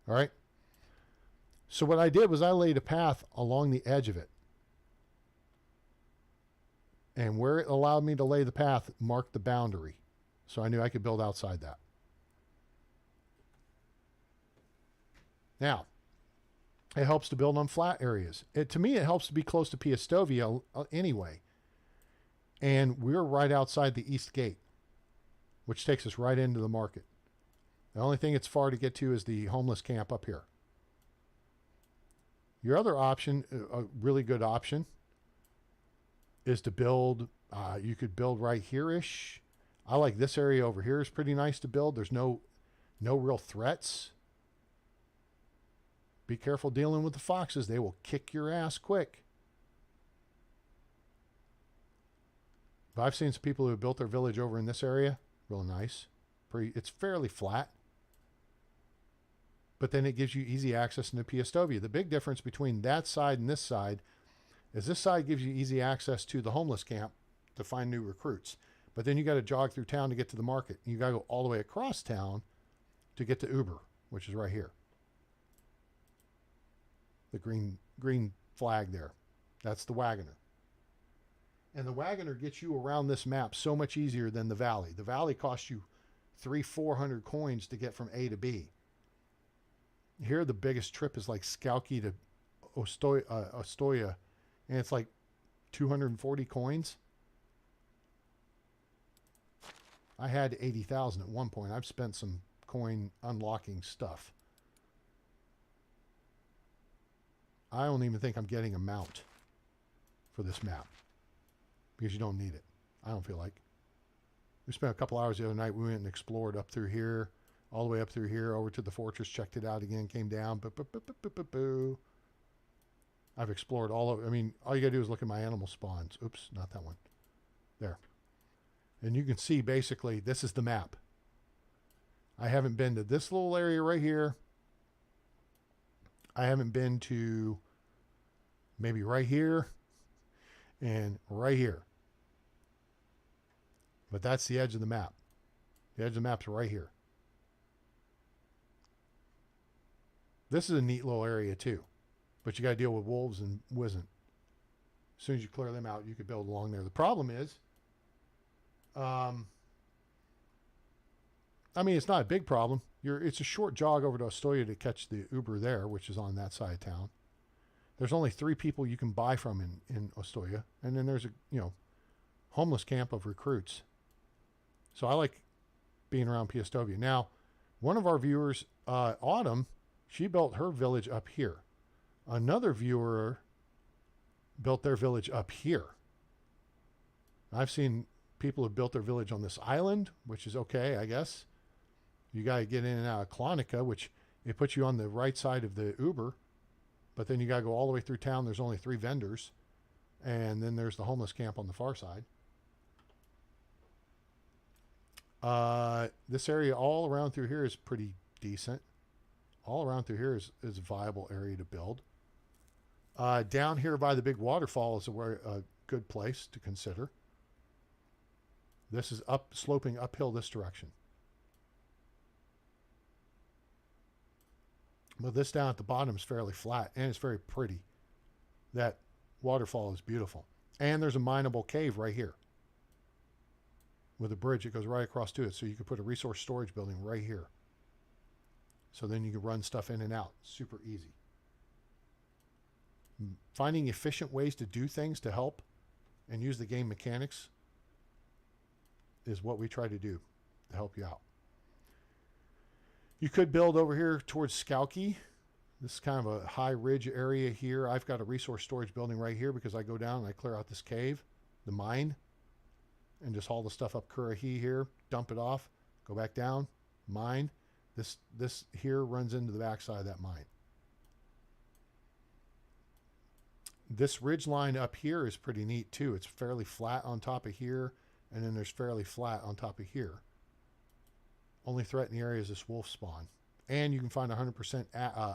All right. So what I did was I laid a path along the edge of it. And where it allowed me to lay the path marked the boundary. So I knew I could build outside that. Now, it helps to build on flat areas. To me, it helps to be close to Piastovia anyway. And we're right outside the east gate, which takes us right into the market. The only thing it's far to get to is the homeless camp up here. Your other option, a really good option, is to build, you could build right here-ish. I like this area over here is pretty nice to build. There's no real threats. Be careful dealing with the foxes. They will kick your ass quick. But I've seen some people who have built their village over in this area. Real nice. It's fairly flat. But then it gives you easy access into Piastovia. The big difference between that side and this side is this side gives you easy access to the homeless camp to find new recruits. But then you got to jog through town to get to the market. You got to go all the way across town to get to Uber, which is right here. The green flag there. That's the Wagoner. And the Wagoner gets you around this map so much easier than the Valley. The Valley costs you 300-400 coins to get from A to B. Here, the biggest trip is like Skalki to Ostoya, and it's like 240 coins. I had 80,000 at one point. I've spent some coin unlocking stuff. I don't even think I'm getting a mount for this map because you don't need it. I don't feel like. We spent a couple hours the other night. We went and explored up through here, all the way up through here, over to the fortress, checked it out again, came down. Boo. I've explored all of it. I mean, all you got to do is look at my animal spawns. Oops, not that one. There. And you can see basically this is the map. I haven't been to this little area right here. I haven't been to maybe right here and right here. But that's the edge of the map. The edge of the map's right here. This is a neat little area too. But you got to deal with wolves and wizened. As soon as you clear them out, you could build along there. The problem is, I mean, it's not a big problem. It's a short jog over to Ostoya to catch the Uber there, which is on that side of town. There's only 3 people you can buy from in Ostoya. And then there's a, homeless camp of recruits. So I like being around Piastovia. Now, one of our viewers, Autumn, she built her village up here. Another viewer built their village up here. I've seen people who built their village on this island, which is okay, I guess. You got to get in and out of Clonica, which it puts you on the right side of the Uber. But then you got to go all the way through town. There's only 3 vendors. And then there's the homeless camp on the far side. This area all around through here is pretty decent. All around through here is a viable area to build. Down here by the big waterfall is a good place to consider. This is sloping uphill this direction. But this down at the bottom is fairly flat, and it's very pretty. That waterfall is beautiful. And there's a mineable cave right here with a bridge that goes right across to it. So you could put a resource storage building right here. So then you can run stuff in and out. Super easy. finding efficient ways to do things to help and use the game mechanics is what we try to do to help you out. You could build over here towards Skowkie. This is kind of a high ridge area here. I've got a resource storage building right here because I go down and I clear out this cave, the mine, and just haul the stuff up Currahee here, dump it off, go back down, mine. This here runs into the backside of that mine. This ridge line up here is pretty neat too. It's fairly flat on top of here, and then there's fairly flat on top of here. Only threat in the area is this wolf spawn. And you can find 100%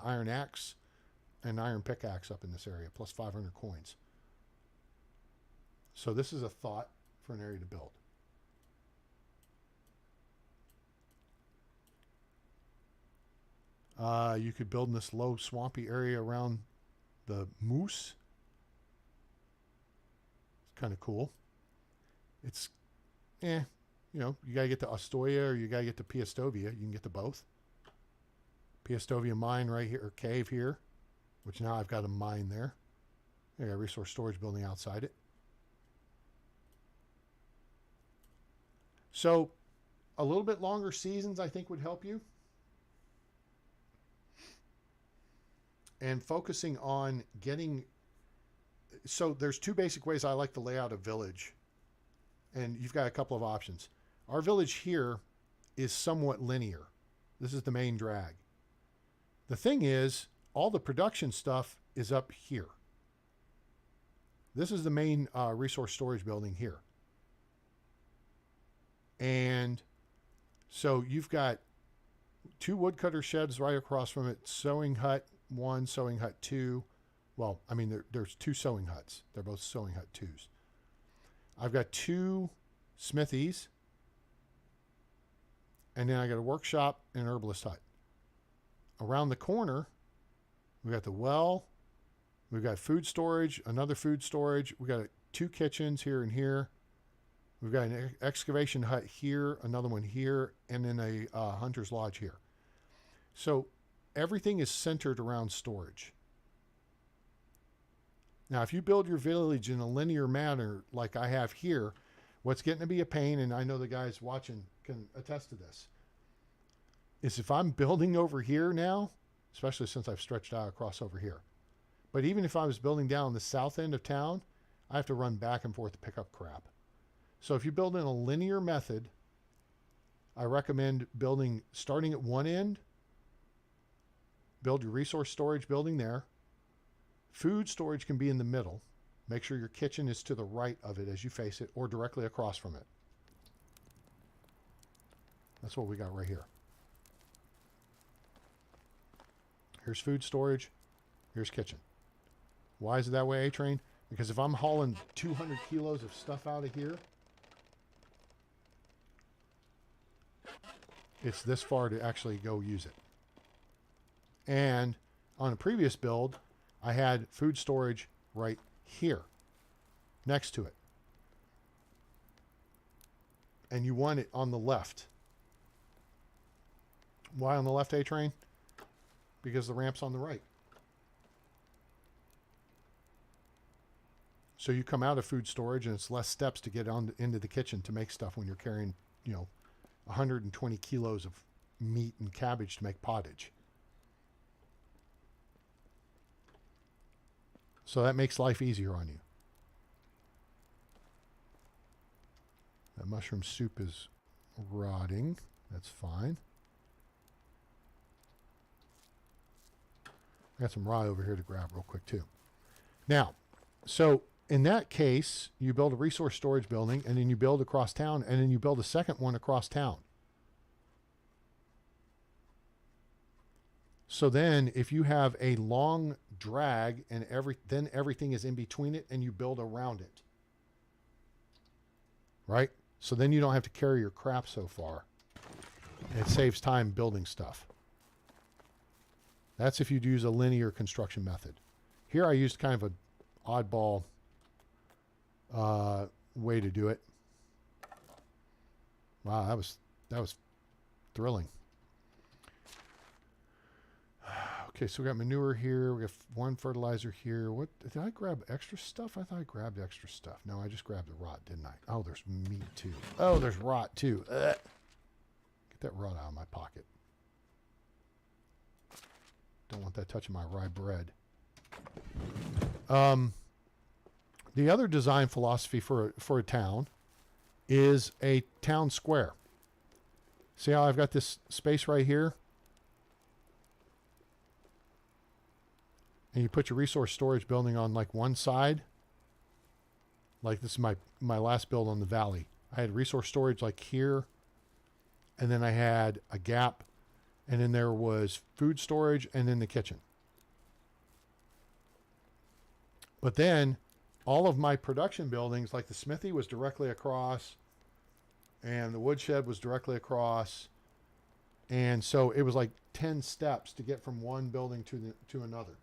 iron axe and iron pickaxe up in this area, plus 500 coins. So this is a thought for an area to build. You could build in this low swampy area around the moose. It's kind of cool. It's, you know, you got to get to Ostoya or you got to get to Piastovia. You can get to both. Piastovia mine right here, or cave here, which now I've got a mine there. I got a resource storage building outside it. So a little bit longer seasons I think would help you. And focusing on getting, so there's two basic ways I like to lay out a village. And you've got a couple of options. Our village here is somewhat linear. This is the main drag. The thing is, all the production stuff is up here. This is the main resource storage building here. And so you've got two woodcutter sheds right across from it, sewing hut 1, sewing hut 2. Well, I mean, there's 2 sewing huts. They're both sewing hut 2s. I've got 2 smithies. And then I got a workshop and an herbalist hut. Around the corner, we got the well. We've got food storage, another food storage. We got 2 kitchens here and here. We've got an excavation hut here, another one here, and then a hunter's lodge here. So everything is centered around storage. Now, if you build your village in a linear manner like I have here, what's getting to be a pain, and I know the guys watching can attest to this, is if I'm building over here now, especially since I've stretched out across over here, but even if I was building down the south end of town, I have to run back and forth to pick up crap. So if you build in a linear method, I recommend starting at one end, build your resource storage building there. Food storage can be in the middle. Make sure your kitchen is to the right of it as you face it, or directly across from it. That's what we got right here. Here's food storage. Here's kitchen. Why is it that way, A-Train? Because if I'm hauling 200 kilos of stuff out of here, it's this far to actually go use it. And on a previous build, I had food storage right here, next to it. And you want it on the left. Why on the left, A-Train? Because the ramp's on the right. So you come out of food storage and it's less steps to get on into the kitchen to make stuff when you're carrying, 120 kilos of meat and cabbage to make pottage. So that makes life easier on you. That mushroom soup is rotting. That's fine. I got some rye over here to grab real quick too. Now, so in that case, you build a resource storage building, and then you build across town, and then you build a second one across town. So then if you have a long drag and then everything is in between it, and you build around it. Right? So then you don't have to carry your crap so far. And it saves time building stuff. That's if you use a linear construction method. Here I used kind of an oddball way to do it. Wow, that was thrilling. Okay, so we got manure here. We got one fertilizer here. What did I grab extra stuff? I thought I grabbed extra stuff. No, I just grabbed the rot, didn't I? Oh, there's meat too. Oh, there's rot too. Ugh. Get that rot out of my pocket. Don't want that touching my rye bread. The other design philosophy for a town is a town square. See how I've got this space right here? And you put your resource storage building on like one side. Like this is my last build on the valley. I had resource storage like here. And then I had a gap. And then there was food storage and then the kitchen. But then all of my production buildings, like the smithy was directly across. And the woodshed was directly across. And so it was like 10 steps to get from one building to another.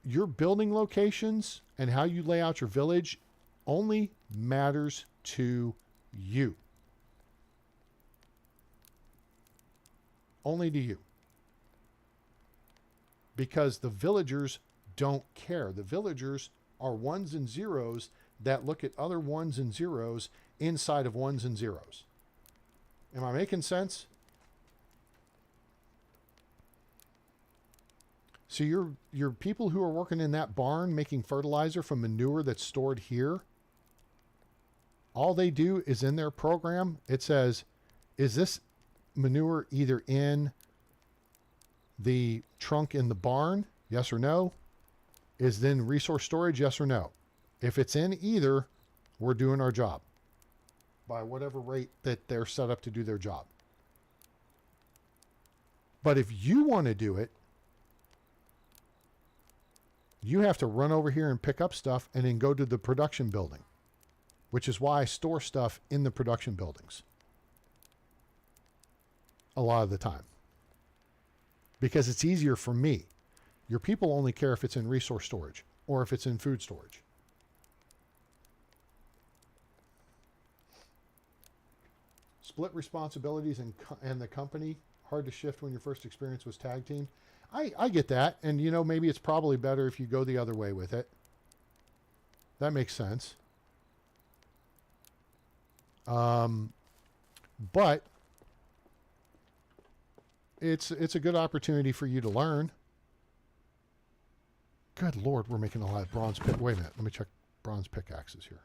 Your building locations and how you lay out your village only matters to you. Only to you. Because the villagers don't care. The villagers are ones and zeros that look at other ones and zeros inside of ones and zeros. Am I making sense? So your people who are working in that barn making fertilizer from manure that's stored here, all they do is in their program, it says, is this manure either in the trunk in the barn? Yes or no? Is then resource storage? Yes or no? If it's in either, we're doing our job by whatever rate that they're set up to do their job. But if you want to do it, you have to run over here and pick up stuff and then go to the production building, which is why I store stuff in the production buildings a lot of the time. Because it's easier for me. Your people only care if it's in resource storage or if it's in food storage. Split responsibilities and the company, hard to shift when your first experience was tag team. I get that. And, you know, maybe it's probably better if you go the other way with it. That makes sense. But it's a good opportunity for you to learn. Good Lord, we're making a lot of bronze pick. Wait a minute. Let me check bronze pickaxes here.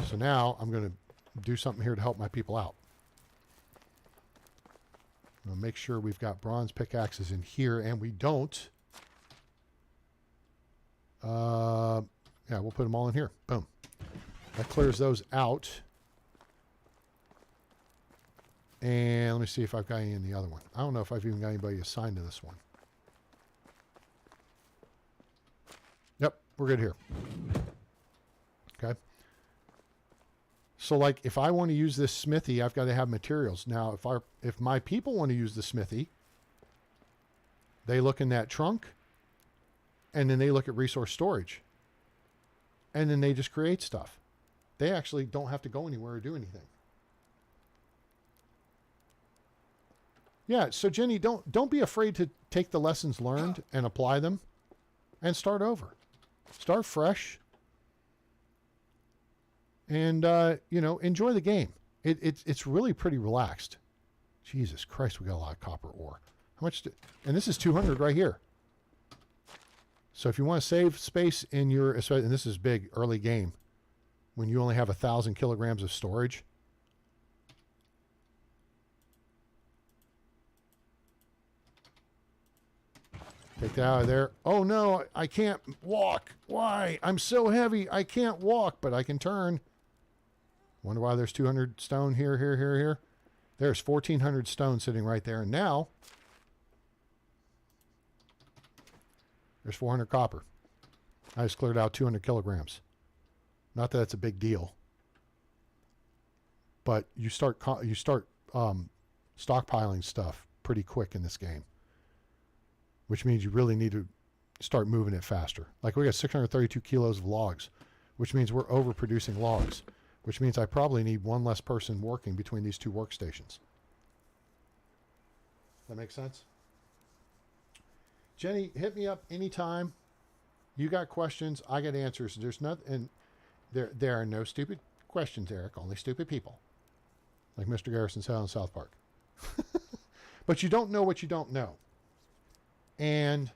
So now I'm going to do something here to help my people out. I'm going to make sure we've got bronze pickaxes in here, and we don't. Yeah, we'll put them all in here. Boom. That clears those out. And let me see if I've got any in the other one. I don't know if I've even got anybody assigned to this one. Yep, we're good here. Okay. So like if I want to use this smithy, I've got to have materials. Now if my people want to use the smithy, they look in that trunk and then they look at resource storage. And then they just create stuff. They actually don't have to go anywhere or do anything. Yeah, so Jenny, don't be afraid to take the lessons learned and apply them and start over. Start fresh. And, you know, enjoy the game. It's really pretty relaxed. Jesus Christ, we got a lot of copper ore. How much? And this is 200 right here. So if you want to save space in your, and this is big early game, when you only have 1,000 kilograms of storage. Take that out of there. Oh no, I can't walk. Why? I'm so heavy. I can't walk, but I can turn. Wonder why there's 200 stone here. There's 1,400 stone sitting right there. And now there's 400 copper. I just cleared out 200 kilograms. Not that it's a big deal, but you start stockpiling stuff pretty quick in this game, which means you really need to start moving it faster. Like we got 632 kilos of logs, which means we're overproducing logs, which means I probably need one less person working between these two workstations. That makes sense? Jenny, hit me up anytime. You got questions, I got answers. There's nothing, and there are no stupid questions, Eric. Only stupid people, like Mr. Garrison said on South Park. But you don't know what you don't know. And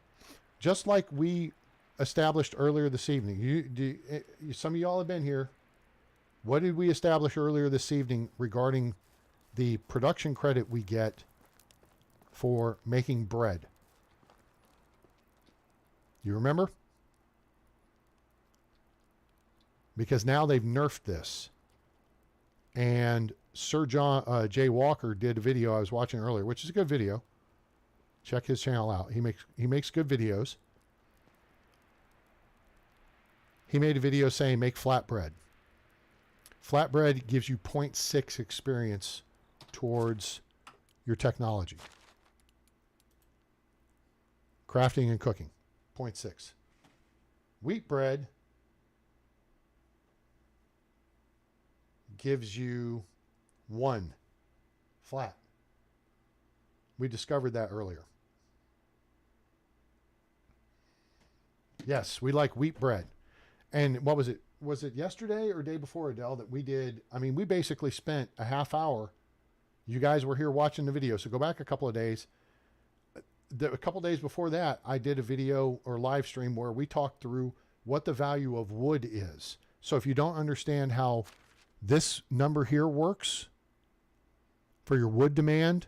just like we established earlier this evening, some of y'all have been here. What did we establish earlier this evening regarding the production credit we get for making bread? You remember? Because now they've nerfed this. And Sir John Jay Walker did a video I was watching earlier, which is a good video. Check his channel out. He makes good videos. He made a video saying make flatbread. Flatbread gives you 0.6 experience towards your technology. Crafting and cooking, 0.6. Wheat bread gives you 1 flat. We discovered that earlier. Yes, we like wheat bread. And what was it? Was it yesterday or day before, Adele, that we did? I mean, we basically spent a half hour. You guys were here watching the video, so go back a couple of days. A couple of days before that, I did a video or live stream where we talked through what the value of wood is. So if you don't understand how this number here works for your wood demand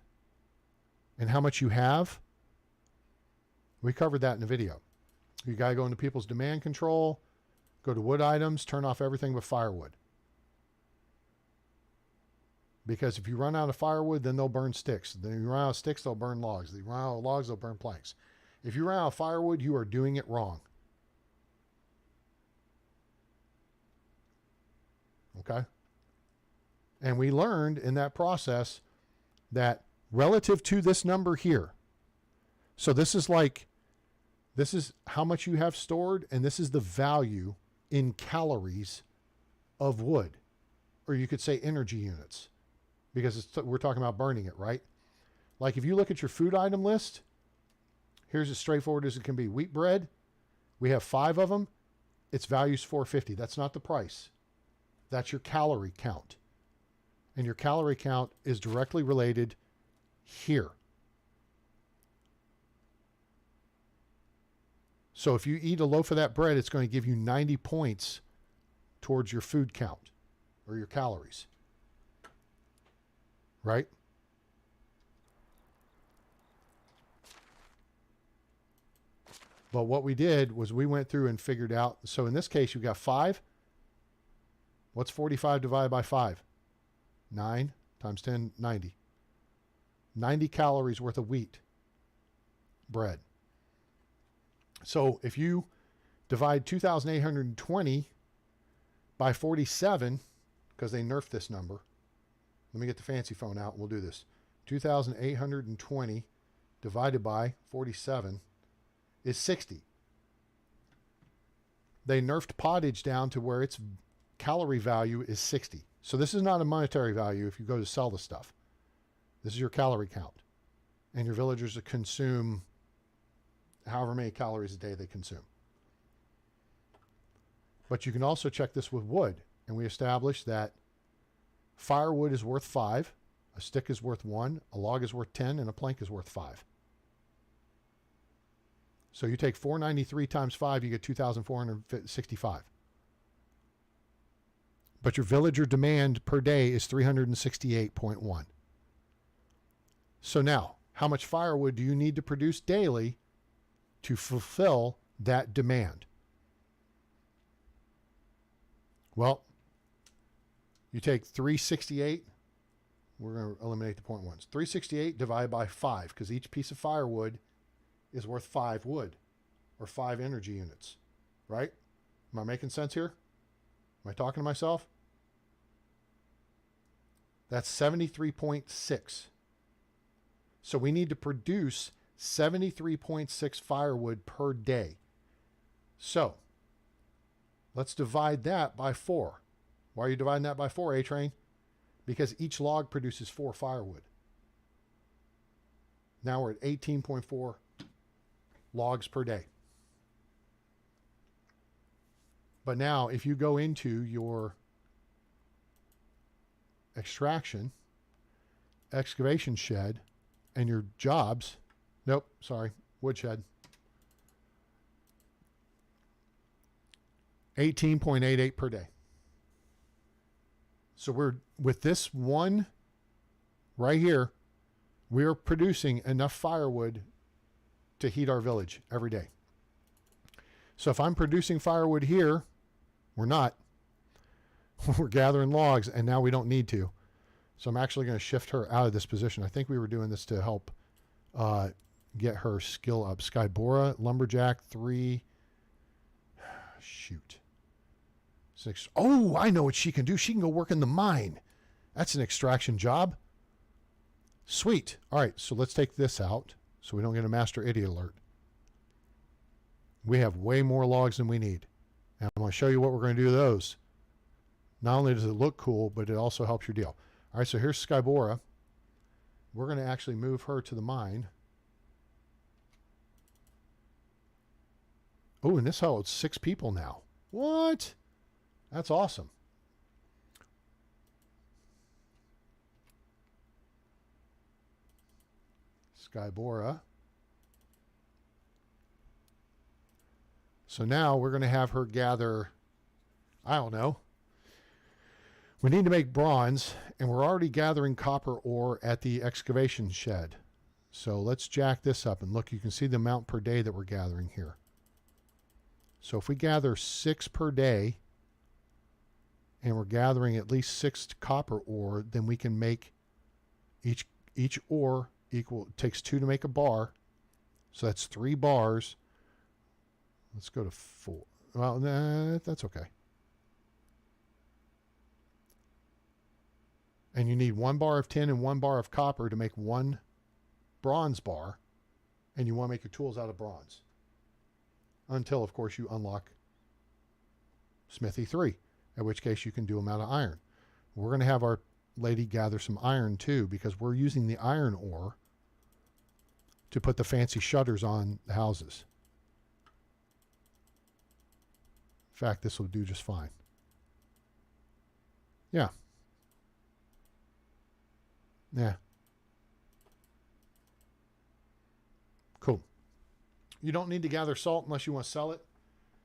and how much you have, we covered that in the video. You got to go into people's demand control, go to wood items, turn off everything but firewood. Because if you run out of firewood, then they'll burn sticks. Then if you run out of sticks, they'll burn logs. If you run out of logs, they'll burn planks. If you run out of firewood, you are doing it wrong. Okay? And we learned in that process that relative to this number here, so this is how much you have stored, and this is the value in calories of wood, or you could say energy units, because we're talking about burning it, right? Like if you look at your food item list, here's as straightforward as it can be. Wheat bread, we have 5 of them. Its value's $4.50. That's not the price. That's your calorie count. And your calorie count is directly related here. So if you eat a loaf of that bread, it's going to give you 90 points towards your food count or your calories. Right? But what we did was we went through and figured out. So in this case, you've got 5. What's 45 divided by 5? 9 times 10, 90. 90 calories worth of wheat bread. So if you divide 2,820 by 47, because they nerfed this number. Let me get the fancy phone out and we'll do this. 2,820 divided by 47 is 60. They nerfed pottage down to where its calorie value is 60. So this is not a monetary value if you go to sell the stuff. This is your calorie count. And your villagers consume however many calories a day they consume. But you can also check this with wood. And we established that firewood is worth 5, a stick is worth 1, a log is worth 10, and a plank is worth 5. So you take 493 times 5, you get 2,465. But your villager demand per day is 368.1. So now, how much firewood do you need to produce daily to fulfill that demand? Well, you take 368. We're going to eliminate the 0.1s. 368 divided by 5, because each piece of firewood is worth 5 wood, or 5 energy units, right? Am I making sense here? Am I talking to myself? That's 73.6. So we need to produce 73.6 firewood per day. So let's divide that by 4. Why are you dividing that by 4, A-Train? Because each log produces 4 firewood. Now we're at 18.4 logs per day. But now if you go into your extraction, excavation shed, and your jobs, nope, sorry, woodshed, 18.88 per day. So we're, with this one right here, we're producing enough firewood to heat our village every day. So if I'm producing firewood here, we're not. We're gathering logs, and now we don't need to. So I'm actually going to shift her out of this position. I think we were doing this to help get her skill up. Skybora, Lumberjack, 3. Shoot. 6. Oh, I know what she can do. She can go work in the mine. That's an extraction job. Sweet. All right, so let's take this out so we don't get a master idiot alert. We have way more logs than we need. And I'm going to show you what we're going to do with those. Not only does it look cool, but it also helps your deal. All right, so here's Skybora. We're going to actually move her to the mine. Oh, and this holds 6 people now. What? That's awesome. Skybora. So now we're going to have her gather, I don't know. We need to make bronze, and we're already gathering copper ore at the excavation shed. So let's jack this up, and look, you can see the amount per day that we're gathering here. So if we gather 6 per day, and we're gathering at least 6 copper ore, then we can make each ore equal, it takes 2 to make a bar. So that's 3 bars. Let's go to 4. Well, nah, that's okay. And you need 1 bar of tin and 1 bar of copper to make 1 bronze bar. And you want to make your tools out of bronze. Until, of course, you unlock Smithy 3. In which case you can do them out of iron. We're going to have our lady gather some iron too, because we're using the iron ore to put the fancy shutters on the houses. In fact, this will do just fine. Yeah. Yeah. Cool. You don't need to gather salt unless you want to sell it.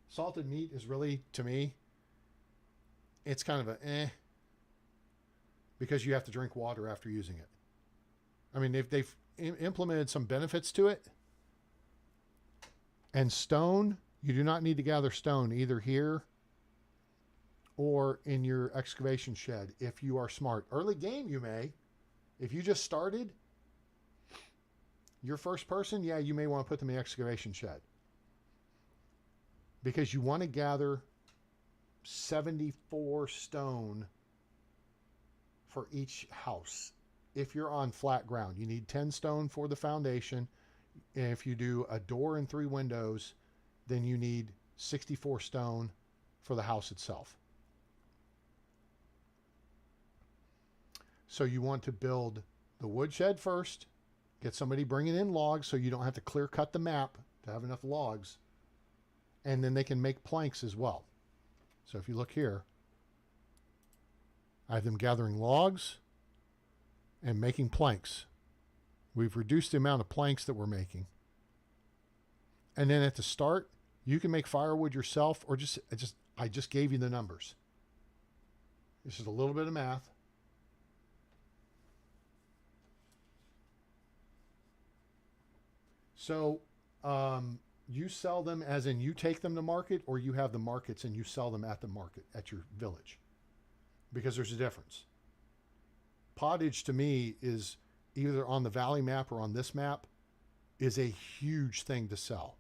Salted meat is really, to me, it's kind of a because you have to drink water after using it. I mean, they've implemented some benefits to it. And stone, you do not need to gather stone either here or in your excavation shed if you are smart. Early game, you may. If you just started, your first person, yeah, you may want to put them in the excavation shed. Because you want to gather 74 stone for each house. If you're on flat ground, you need 10 stone for the foundation. And if you do a door and 3 windows, then you need 64 stone for the house itself. So you want to build the woodshed first, get somebody bringing in logs so you don't have to clear cut the map to have enough logs. And then they can make planks as well. So if you look here, I have them gathering logs and making planks. We've reduced the amount of planks that we're making. And then at the start, you can make firewood yourself, or I just gave you the numbers. This is a little bit of math. So, you sell them as in you take them to market, or you have the markets and you sell them at the market at your village? Because there's a difference. Pottage to me is either on the valley map or on this map is a huge thing to sell.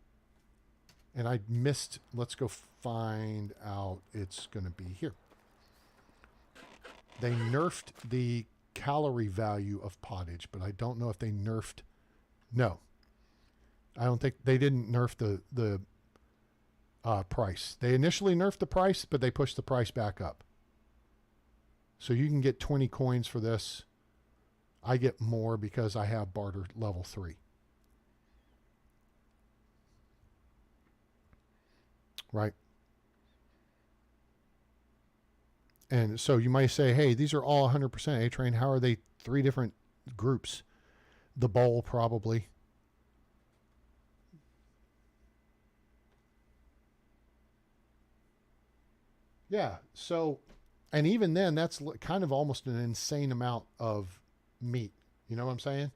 And I missed, let's go find out. It's going to be here. They nerfed the calorie value of pottage, but I don't know if they nerfed. No. I don't think they didn't nerf the price. They initially nerfed the price, but they pushed the price back up. So you can get 20 coins for this. I get more because I have barter level 3. right? And so you might say, hey, these are all 100% A-Train. How are they 3 different groups? The bowl, probably. Yeah, so, and even then, that's kind of almost an insane amount of meat. You know what I'm saying?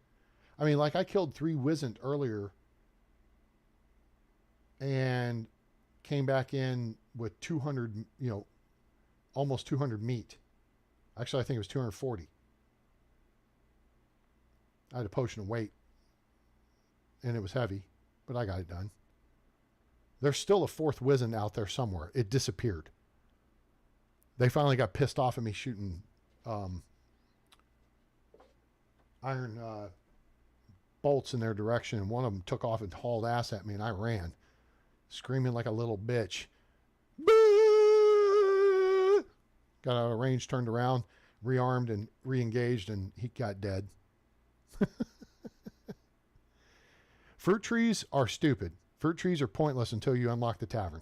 I mean, like I killed 3 Wizzent earlier and came back in with 200, you know, almost 200 meat. Actually, I think it was 240. I had a potion of weight and it was heavy, but I got it done. There's still a 4th Wizzent out there somewhere. It disappeared. They finally got pissed off at me shooting iron bolts in their direction, and one of them took off and hauled ass at me, and I ran, screaming like a little bitch. Boo! Got out of range, turned around, rearmed and re-engaged, and he got dead. Fruit trees are stupid. Fruit trees are pointless until you unlock the tavern.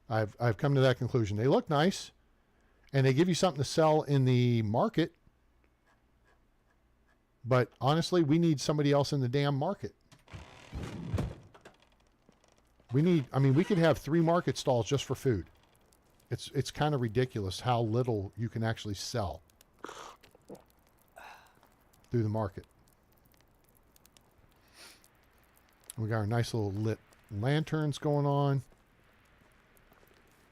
I've come to that conclusion. They look nice, and they give you something to sell in the market. But honestly, we need somebody else in the damn market. We need, I mean, we could have 3 market stalls just for food. It's kind of ridiculous how little you can actually sell through the market. We got our nice little lit lanterns going on.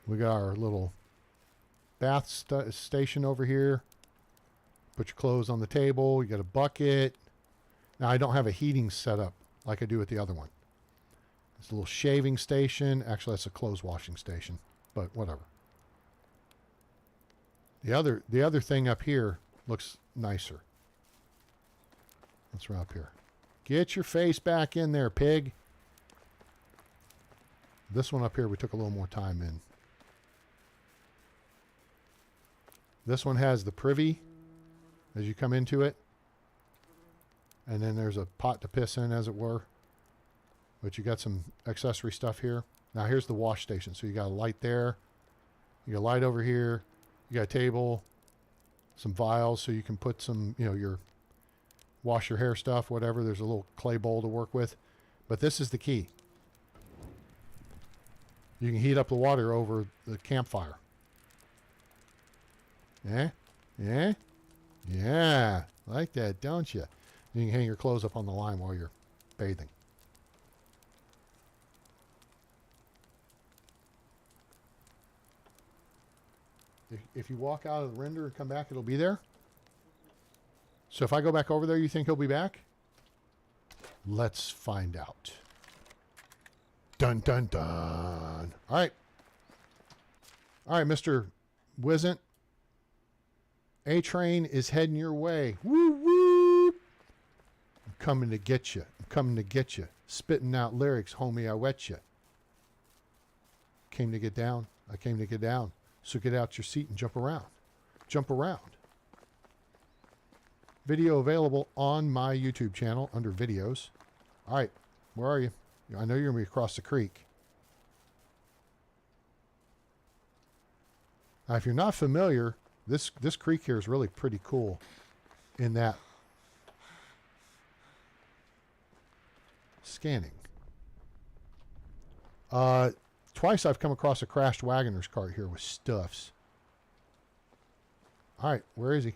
We got our little bath station over here. Put your clothes on the table. You got a bucket. Now, I don't have a heating setup like I do with the other one. It's a little shaving station. Actually, that's a clothes washing station, but whatever. The other thing up here looks nicer. Let's run up here. Get your face back in there, pig. This one up here we took a little more time in. This one has the privy as you come into it. And then there's a pot to piss in, as it were. But you got some accessory stuff here. Now here's the wash station. So you got a light there. You got a light over here. You got a table. Some vials so you can put some, you know, your wash your hair stuff, whatever. There's a little clay bowl to work with. But this is the key. You can heat up the water over the campfire. Yeah? Yeah? Yeah. Like that, don't you? You can hang your clothes up on the line while you're bathing. If you walk out of the render and come back, it'll be there. So if I go back over there, you think he'll be back? Let's find out. Dun, dun, dun. All right. All right, Mr. Wizzent. A-Train is heading your way. Woo, woo. I'm coming to get you. I'm coming to get you. Spitting out lyrics, homie, I wet you. Came to get down. I came to get down. So get out your seat and jump around. Jump around. Video available on my YouTube channel under videos. All right. Where are you? I know you're going to be across the creek. Now, if you're not familiar, this creek here is really pretty cool in that scanning. Twice I've come across a crashed wagoner's cart here with stuffs. All right, where is he?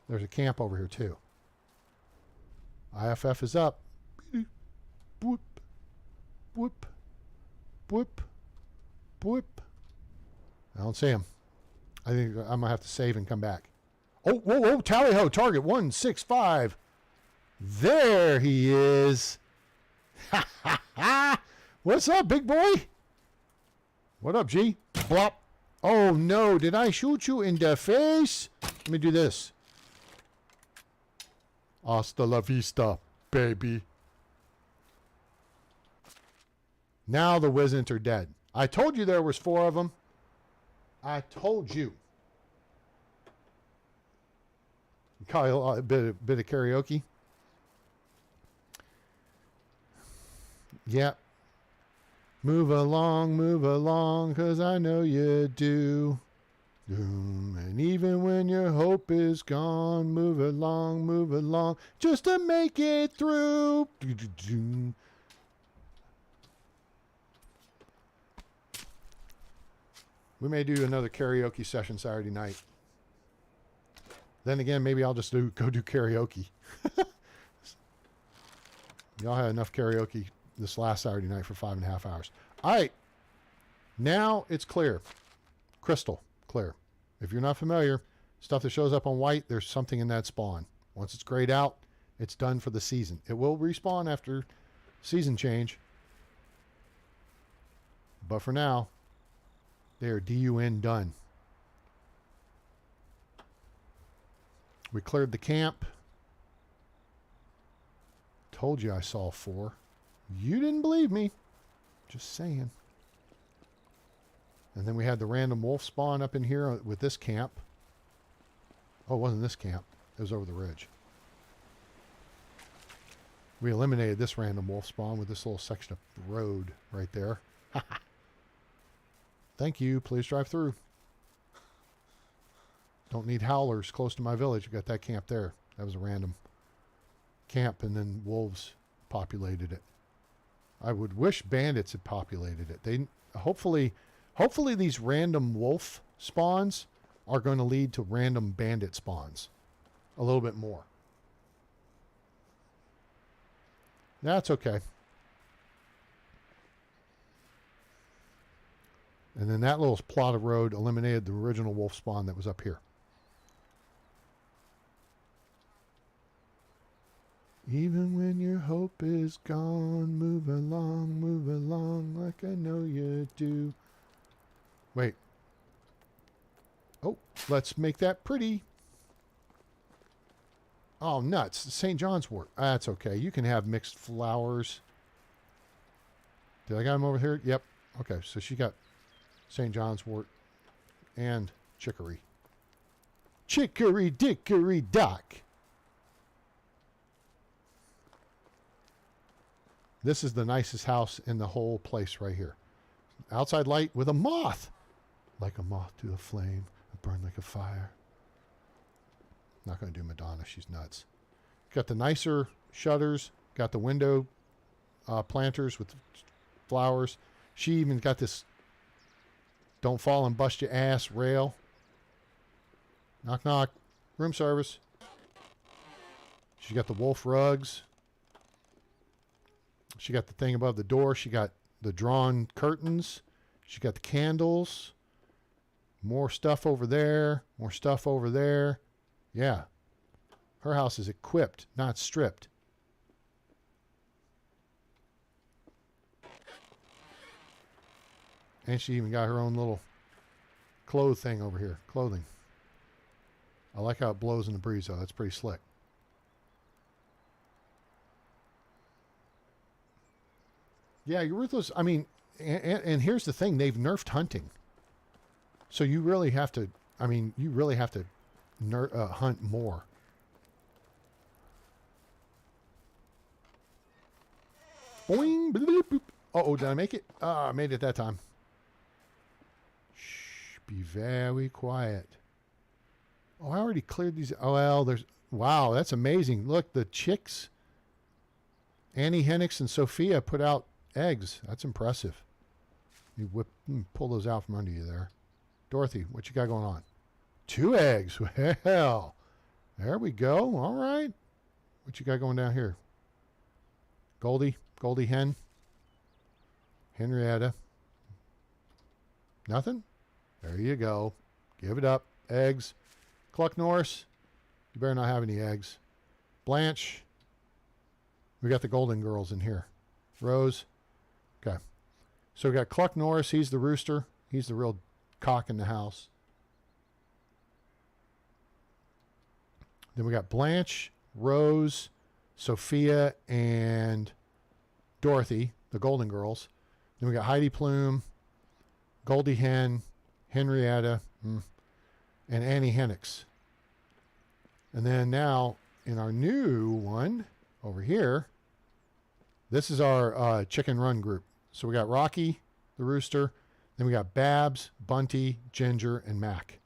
There's a camp over here too. IFF is up. Boop, boop, boop, boop. I don't see him. I think I'm gonna have to save and come back. Oh, whoa, whoa! Tally ho! Target 165. There he is. Ha ha ha! What's up, big boy? What up, G? Blop. Oh no! Did I shoot you in the face? Let me do this. Hasta la vista, baby. Now the Wizzent are dead. I told you there was 4 of them. I told you. Kyle, a bit of karaoke. Yeah. move along, 'cause I know you do. And even when your hope is gone, move along, just to make it through. We may do another karaoke session Saturday night. Then again, maybe I'll just go do karaoke. Y'all had enough karaoke this last Saturday night for 5.5 hours. All right. Now it's clear. Crystal clear. If you're not familiar, stuff that shows up on white, there's something in that spawn. Once it's grayed out, it's done for the season. It will respawn after season change. But for now, they are DUN done. We cleared the camp. Told you I saw 4. You didn't believe me. Just saying. And then we had the random wolf spawn up in here with this camp. Oh, it wasn't this camp. It was over the ridge. We eliminated this random wolf spawn with this little section of road right there. Thank you. Please drive through. Don't need howlers close to my village. We got that camp there. That was a random camp, and then wolves populated it. I would wish bandits had populated it. They hopefully these random wolf spawns are going to lead to random bandit spawns a little bit more. That's okay. And then that little plot of road eliminated the original wolf spawn that was up here. Even when your hope is gone, move along like I know you do. Wait. Oh, let's make that pretty. Oh, nuts. St. John's wort. That's okay. You can have mixed flowers. Did I got him over here? Yep. Okay, so she got St. John's wort and chicory. Chicory dickory dock. This is the nicest house in the whole place right here. Outside light with a moth. Like a moth to a flame. Burn like a fire. Not going to do Madonna. She's nuts. Got the nicer shutters. Got the window planters with flowers. She even got this don't fall and bust your ass rail. Knock, knock. Room service. She got the wolf rugs. She got the thing above the door. She got the drawn curtains. She got the candles. More stuff over there. More stuff over there. Yeah. Her house is equipped, not stripped. And she even got her own little thing over here. Clothing. I like how it blows in the breeze, though. That's pretty slick. Yeah, you're ruthless. I mean, and here's the thing. They've nerfed hunting. So you really have to, I mean, you really have to hunt more. Boing. Bloop, bloop. Uh-oh, did I make it? I made it that time. Shh, be very quiet. Oh, I already cleared these. Oh, well, there's, wow, that's amazing. Look, the chicks, Annie Hennix and Sophia put out eggs. That's impressive. You pull those out from under you there. Dorothy, what you got going on? 2 eggs. Well, there we go. All right. What you got going down here? Goldie hen. Henrietta. Nothing? There you go. Give it up. Eggs. Cluck Norris. You better not have any eggs. Blanche. We got the golden girls in here. Rose. Okay. So we got Cluck Norris. He's the rooster. He's the real cock in the house. Then we got Blanche, Rose, Sophia, and Dorothy, the golden girls. Then we got Heidi Plume, Goldie Hen, Henrietta, and Annie Hennix. And then now in our new one over here, this is our chicken run group. So we got Rocky, the rooster. Then we got Babs, Bunty, Ginger, and Mac.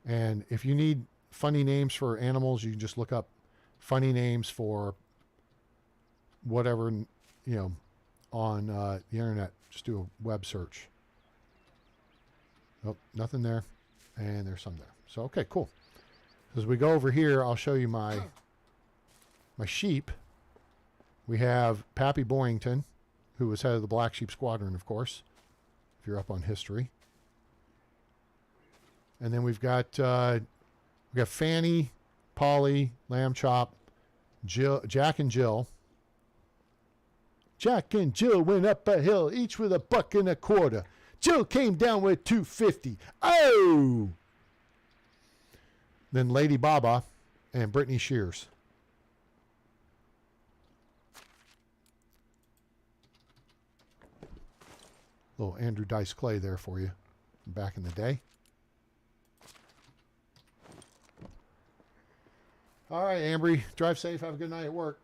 And if you need funny names for animals, you can just look up funny names for whatever, on the internet. Just do a web search. Nope, nothing there. And there's some there. So, okay, cool. As we go over here, I'll show you my sheep. We have Pappy Boyington, who was head of the Black Sheep Squadron, of course, if you're up on history. And then we've got Fanny, Polly, Lamb Chop, Jill, Jack and Jill. Jack and Jill went up a hill, each with $1.25. Jill came down with $2.50. Oh! Then Lady Baba and Brittany Shears. Little Andrew Dice Clay there for you from back in the day. All right, Ambry, drive safe. Have a good night at work.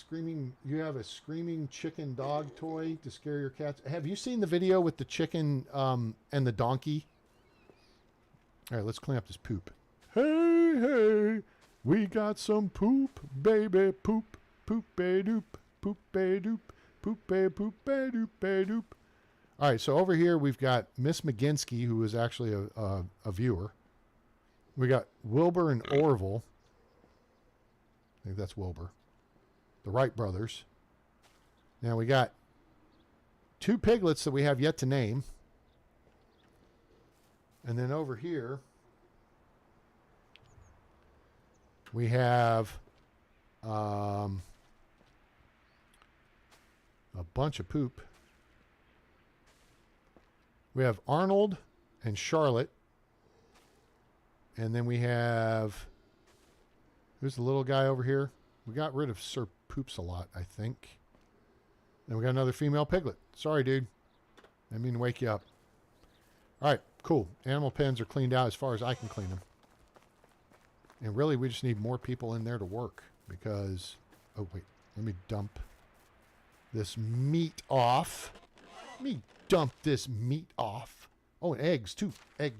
You have a screaming chicken dog toy to scare your cats. Have you seen the video with the chicken and the donkey? All right, let's clean up this poop. Hey, hey, we got some poop, baby, poop, poop-a-doop, poop-a-doop, poop-a-poop-a-doop, doop. All right, so over here we've got Miss McGinsky, who is actually a viewer. We got Wilbur and Orville. I think that's Wilbur. The Wright brothers. Now we got 2 piglets that we have yet to name. And then over here, we have a bunch of poop. We have Arnold and Charlotte. And then we have, who's the little guy over here? We got rid of Sir Poops a lot, I think. Then we got another female piglet. Sorry, dude. I didn't mean to wake you up. All right, cool. Animal pens are cleaned out as far as I can clean them. And really, we just need more people in there to work because, oh, wait. Let me dump this meat off. Let me dump this meat off. Oh, and eggs, too. Egg.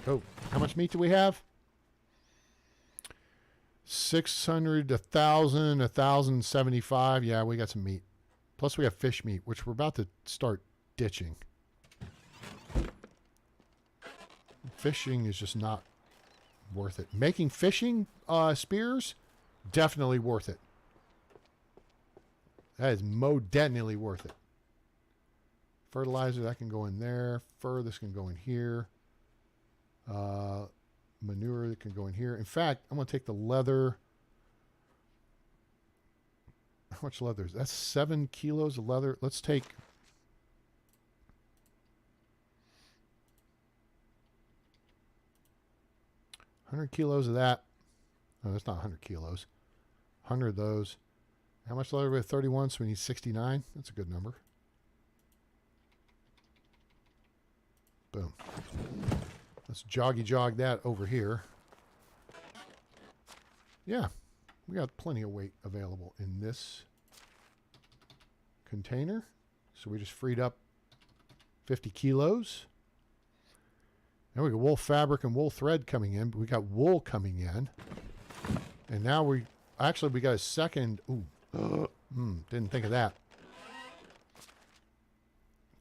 Oh, how much meat do we have? 600, 1,000, 1,075. Yeah, we got some meat. Plus we have fish meat, which we're about to start ditching. Fishing is just not worth it. Making fishing spears, definitely worth it. That is definitely worth it. Fertilizer, that can go in there. Fur, this can go in here. Manure that can go in here. In fact, I'm going to take the leather. How much leather is that? That's 7 kilos of leather. Let's take 100 kilos of that. No, that's not 100 kilos. 100 of those. How much leather we have? 31, so we need 69. That's a good number. Boom. Let's jog that over here. Yeah, we got plenty of weight available in this container. So we just freed up 50 kilos. Now we got wool fabric and wool thread coming in, but we got wool coming in. And now we got a second. Ooh, didn't think of that.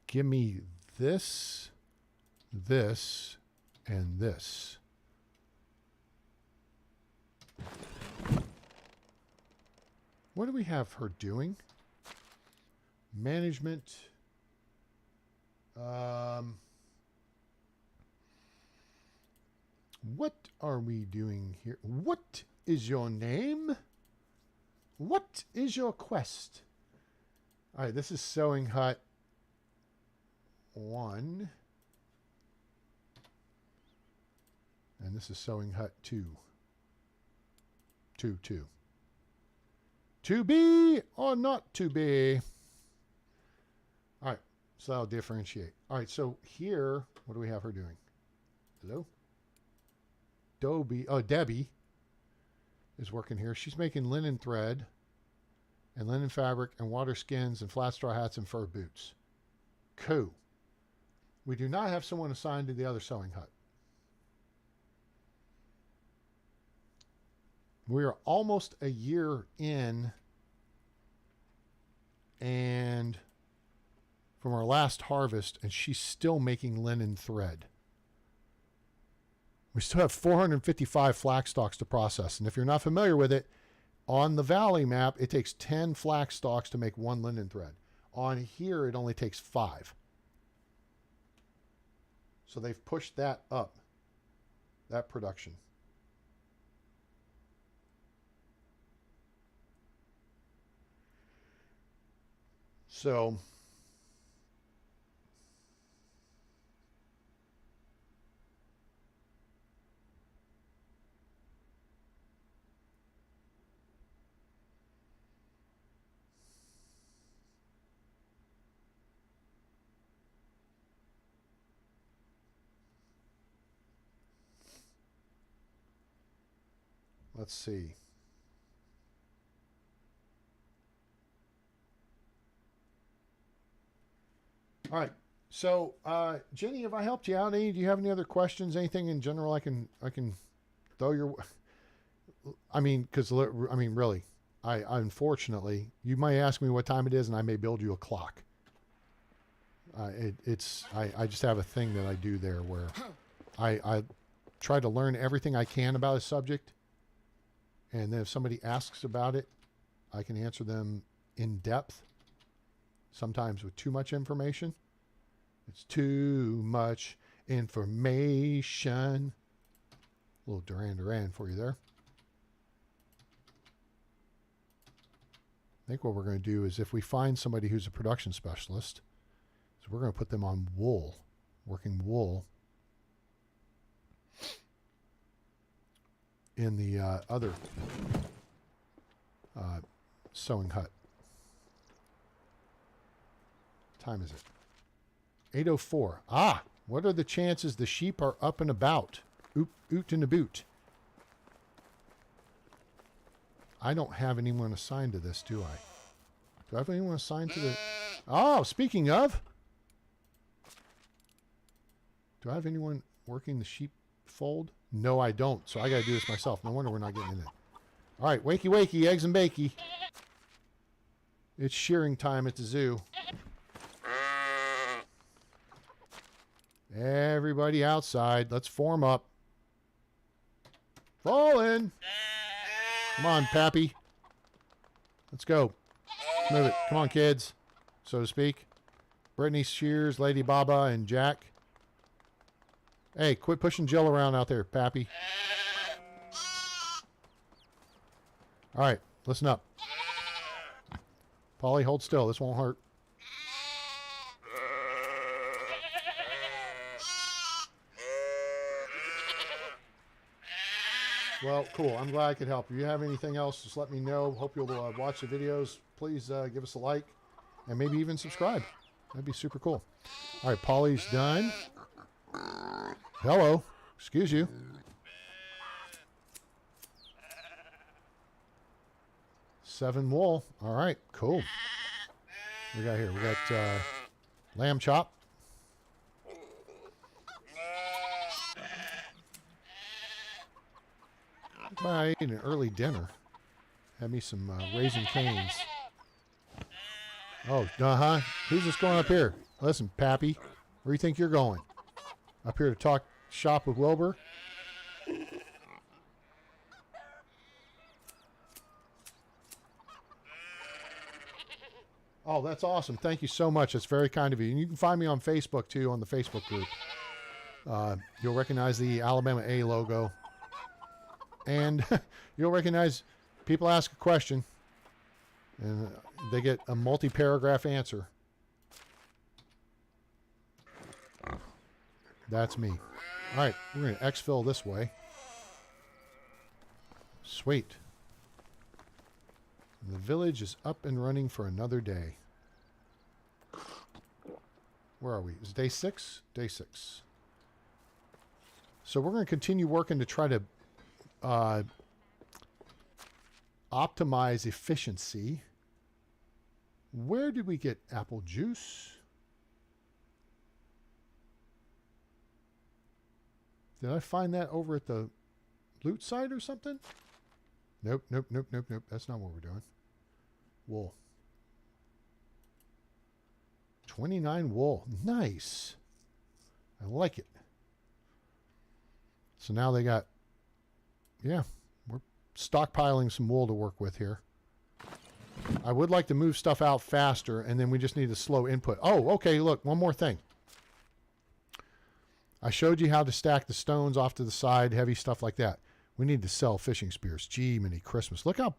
Give me this, this, and this. What do we have her doing? Management. What are we doing here? What is your name? What is your quest? All right, this is Sewing Hut 1. And this is Sewing Hut 2. 2. To be or not to be? All right, so that'll differentiate. All right, so here, what do we have her doing? Hello? Debbie is working here. She's making linen thread and linen fabric and water skins and flat straw hats and fur boots. Cool. We do not have someone assigned to the other sewing hut. We are almost a year in, and from our last harvest, and she's still making linen thread. We still have 455 flax stalks to process, and if you're not familiar with it, on the valley map, it takes 10 flax stalks to make one linen thread. On here, it only takes 5. So they've pushed that up, that production. So let's see. All right. So, Jenny, have I helped you out? Do you have any other questions? Anything in general I can throw your? I mean, really, I unfortunately, you might ask me what time it is, and I may build you a clock. I just have a thing that I do there where I try to learn everything I can about a subject, and then if somebody asks about it, I can answer them in depth. Sometimes with too much information. It's too much information. A little Duran Duran for you there. I think what we're going to do is if we find somebody who's a production specialist, so we're going to put them on wool, working wool in the other sewing hut. Time is it? 8:04. Ah, what are the chances the sheep are up and about? Oot and a boot. I don't have anyone assigned to this, do I? Do I have anyone assigned to the... Oh, speaking of... Do I have anyone working the sheep fold? No, I don't. So I got to do this myself. No wonder we're not getting in it. All right, wakey, wakey, eggs and bakey. It's shearing time at the zoo. Everybody outside. Let's form up. Fall in. Come on, Pappy. Let's go. Let's move it. Come on, kids. So to speak. Brittany, Shears, Lady Baba, and Jack. Hey, quit pushing Jill around out there, Pappy. All right, listen up. Polly, hold still. This won't hurt. Well, cool. I'm glad I could help. If you have anything else, just let me know. Hope you'll watch the videos. Please give us a like and maybe even subscribe. That'd be super cool. All right, Polly's done. Hello. Excuse you. Seven wool. All right, cool. What we got here? We got lamb chop. I ate an early dinner. Had me some Raisin Canes. Oh, uh-huh. Who's just going up here? Listen, Pappy, where do you think you're going? Up here to talk shop with Wilbur? Oh, that's awesome. Thank you so much. That's very kind of you. And you can find me on Facebook, too, on the Facebook group. You'll recognize the Alabama A logo. And you'll recognize people ask a question, and they get a multi-paragraph answer. That's me. All right, we're going to exfil this way. Sweet. And the village is up and running for another day. Where are we? Is it day 6? Day 6. So we're going to continue working to try to optimize efficiency. Where did we get apple juice? Did I find that over at the loot site or something? Nope, nope, nope, nope, nope. That's not what we're doing. Wool. 29 wool. Nice. I like it. So now they got, yeah, we're stockpiling some wool to work with here. I would like to move stuff out faster, and then we just need a slow input. Oh, okay, look, one more thing. I showed you how to stack the stones off to the side, heavy stuff like that. We need to sell fishing spears. Gee, many Christmas. Look how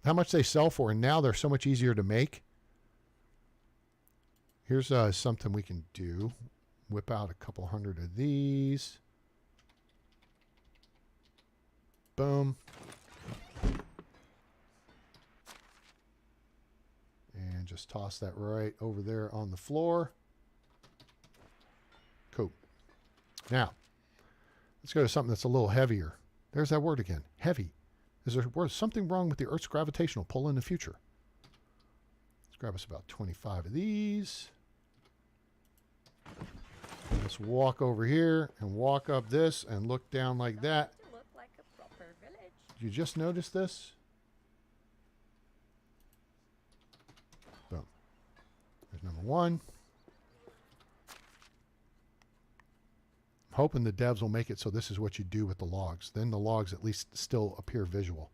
much they sell for, and now they're so much easier to make. Here's something we can do. Whip out a couple hundred of these. Boom. And just toss that right over there on the floor. Cool. Now, let's go to something that's a little heavier. There's that word again. Heavy. Is there something wrong with the Earth's gravitational pull in the future? Let's grab us about 25 of these. Let's walk over here and walk up this and look down like that. To look like a proper village. Did you just notice this? Boom. There's number one. I'm hoping the devs will make it so this is what you do with the logs. Then the logs at least still appear visual.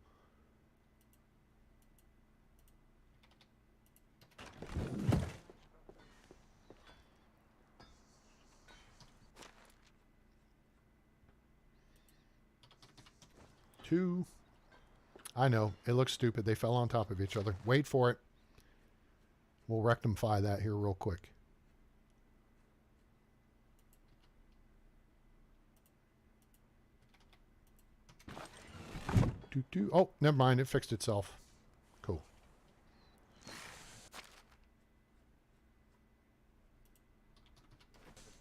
Two. I know, it looks stupid. They fell on top of each other. Wait for it. We'll rectify that here real quick. Oh, never mind. It fixed itself. Cool.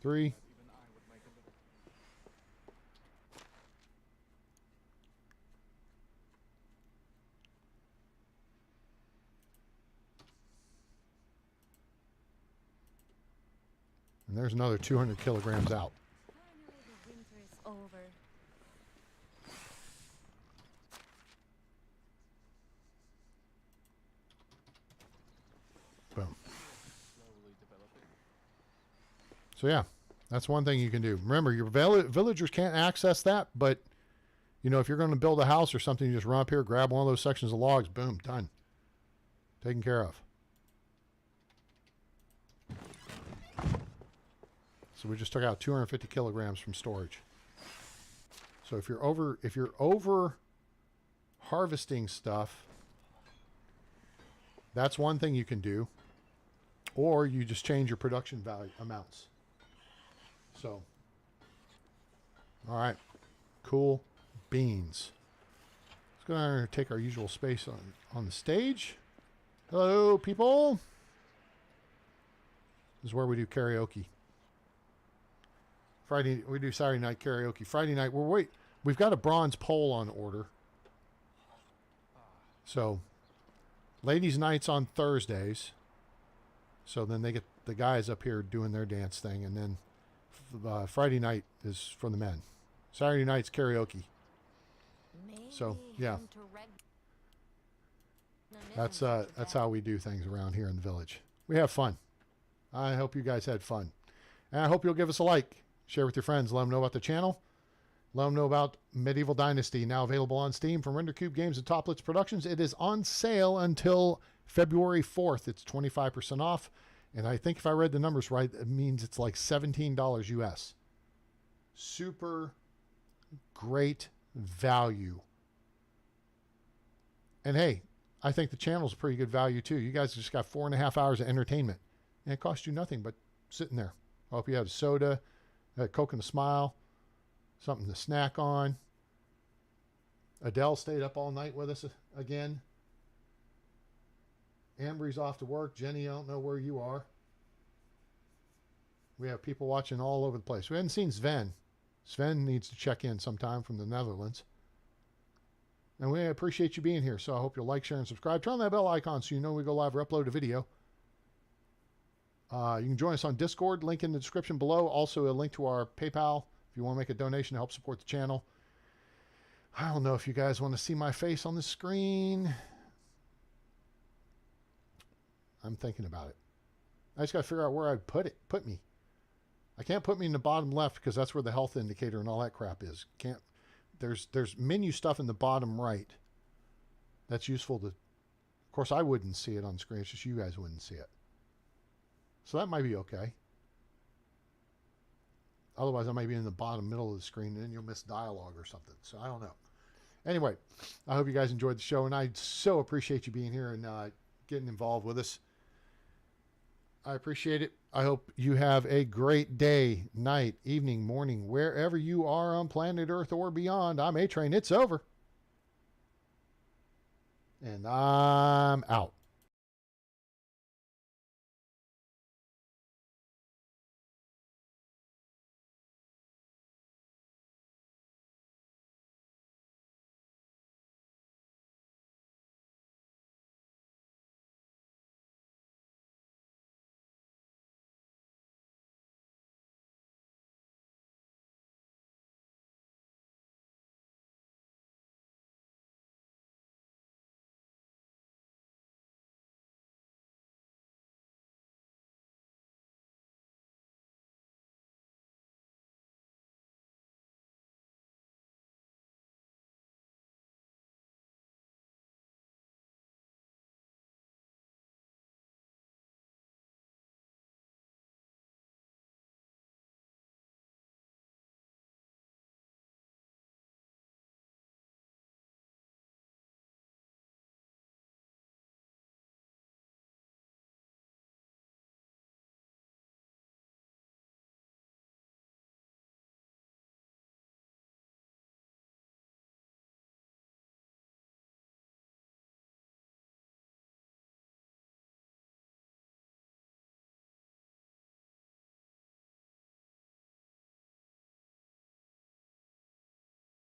Three. And there's another 200 kilograms out. Finally, the winter is over. Boom. So yeah, that's one thing you can do. Remember, your villagers can't access that, but you know, if you're going to build a house or something, you just run up here, grab one of those sections of logs, boom, done. Taken care of. So we just took out 250 kilograms from storage. So if you're over harvesting stuff, that's one thing you can do. Or you just change your production value amounts. So, all right, cool beans. Let's go down and take our usual space on the stage. Hello, people. This is where we do karaoke. Friday, we do Saturday night karaoke. Friday night, we've got a bronze pole on order. So, ladies' nights on Thursdays. So then they get the guys up here doing their dance thing, and then Friday night is for the men. Saturday night's karaoke. So yeah, that's how we do things around here in the village. We have fun. I hope you guys had fun, and I hope you'll give us a like, share with your friends, let them know about the channel, let them know about Medieval Dynasty, now available on Steam from RenderCube Games and Toplitz Productions. It is on sale until February 4th. It's 25% off. And I think if I read the numbers right, it means it's like $17 US. Super great value. And hey, I think the channel's a pretty good value too. You guys just got 4.5 hours of entertainment. And it cost you nothing but sitting there. I hope you had a soda, a Coke and a smile, something to snack on. Adele stayed up all night with us again. Ambry's off to work. Jenny, I don't know where you are. We have people watching all over the place. We hadn't seen Sven. Sven needs to check in sometime from the Netherlands. And we appreciate you being here. So I hope you'll like, share, and subscribe. Turn on that bell icon so you know we go live or upload a video. You can join us on Discord. Link in the description below. Also a link to our PayPal if you want to make a donation to help support the channel. I don't know if you guys want to see my face on the screen. I'm thinking about it. I just got to figure out where I'd put me. I can't put me in the bottom left because that's where the health indicator and all that crap is. Can't. There's menu stuff in the bottom right. That's useful to. Of course, I wouldn't see it on screen. It's just you guys wouldn't see it. So that might be okay. Otherwise, I might be in the bottom middle of the screen, and then you'll miss dialogue or something. So I don't know. Anyway, I hope you guys enjoyed the show, and I so appreciate you being here and getting involved with us. I appreciate it. I hope you have a great day, night, evening, morning, wherever you are on planet Earth or beyond. I'm A-Train. It's over. And I'm out.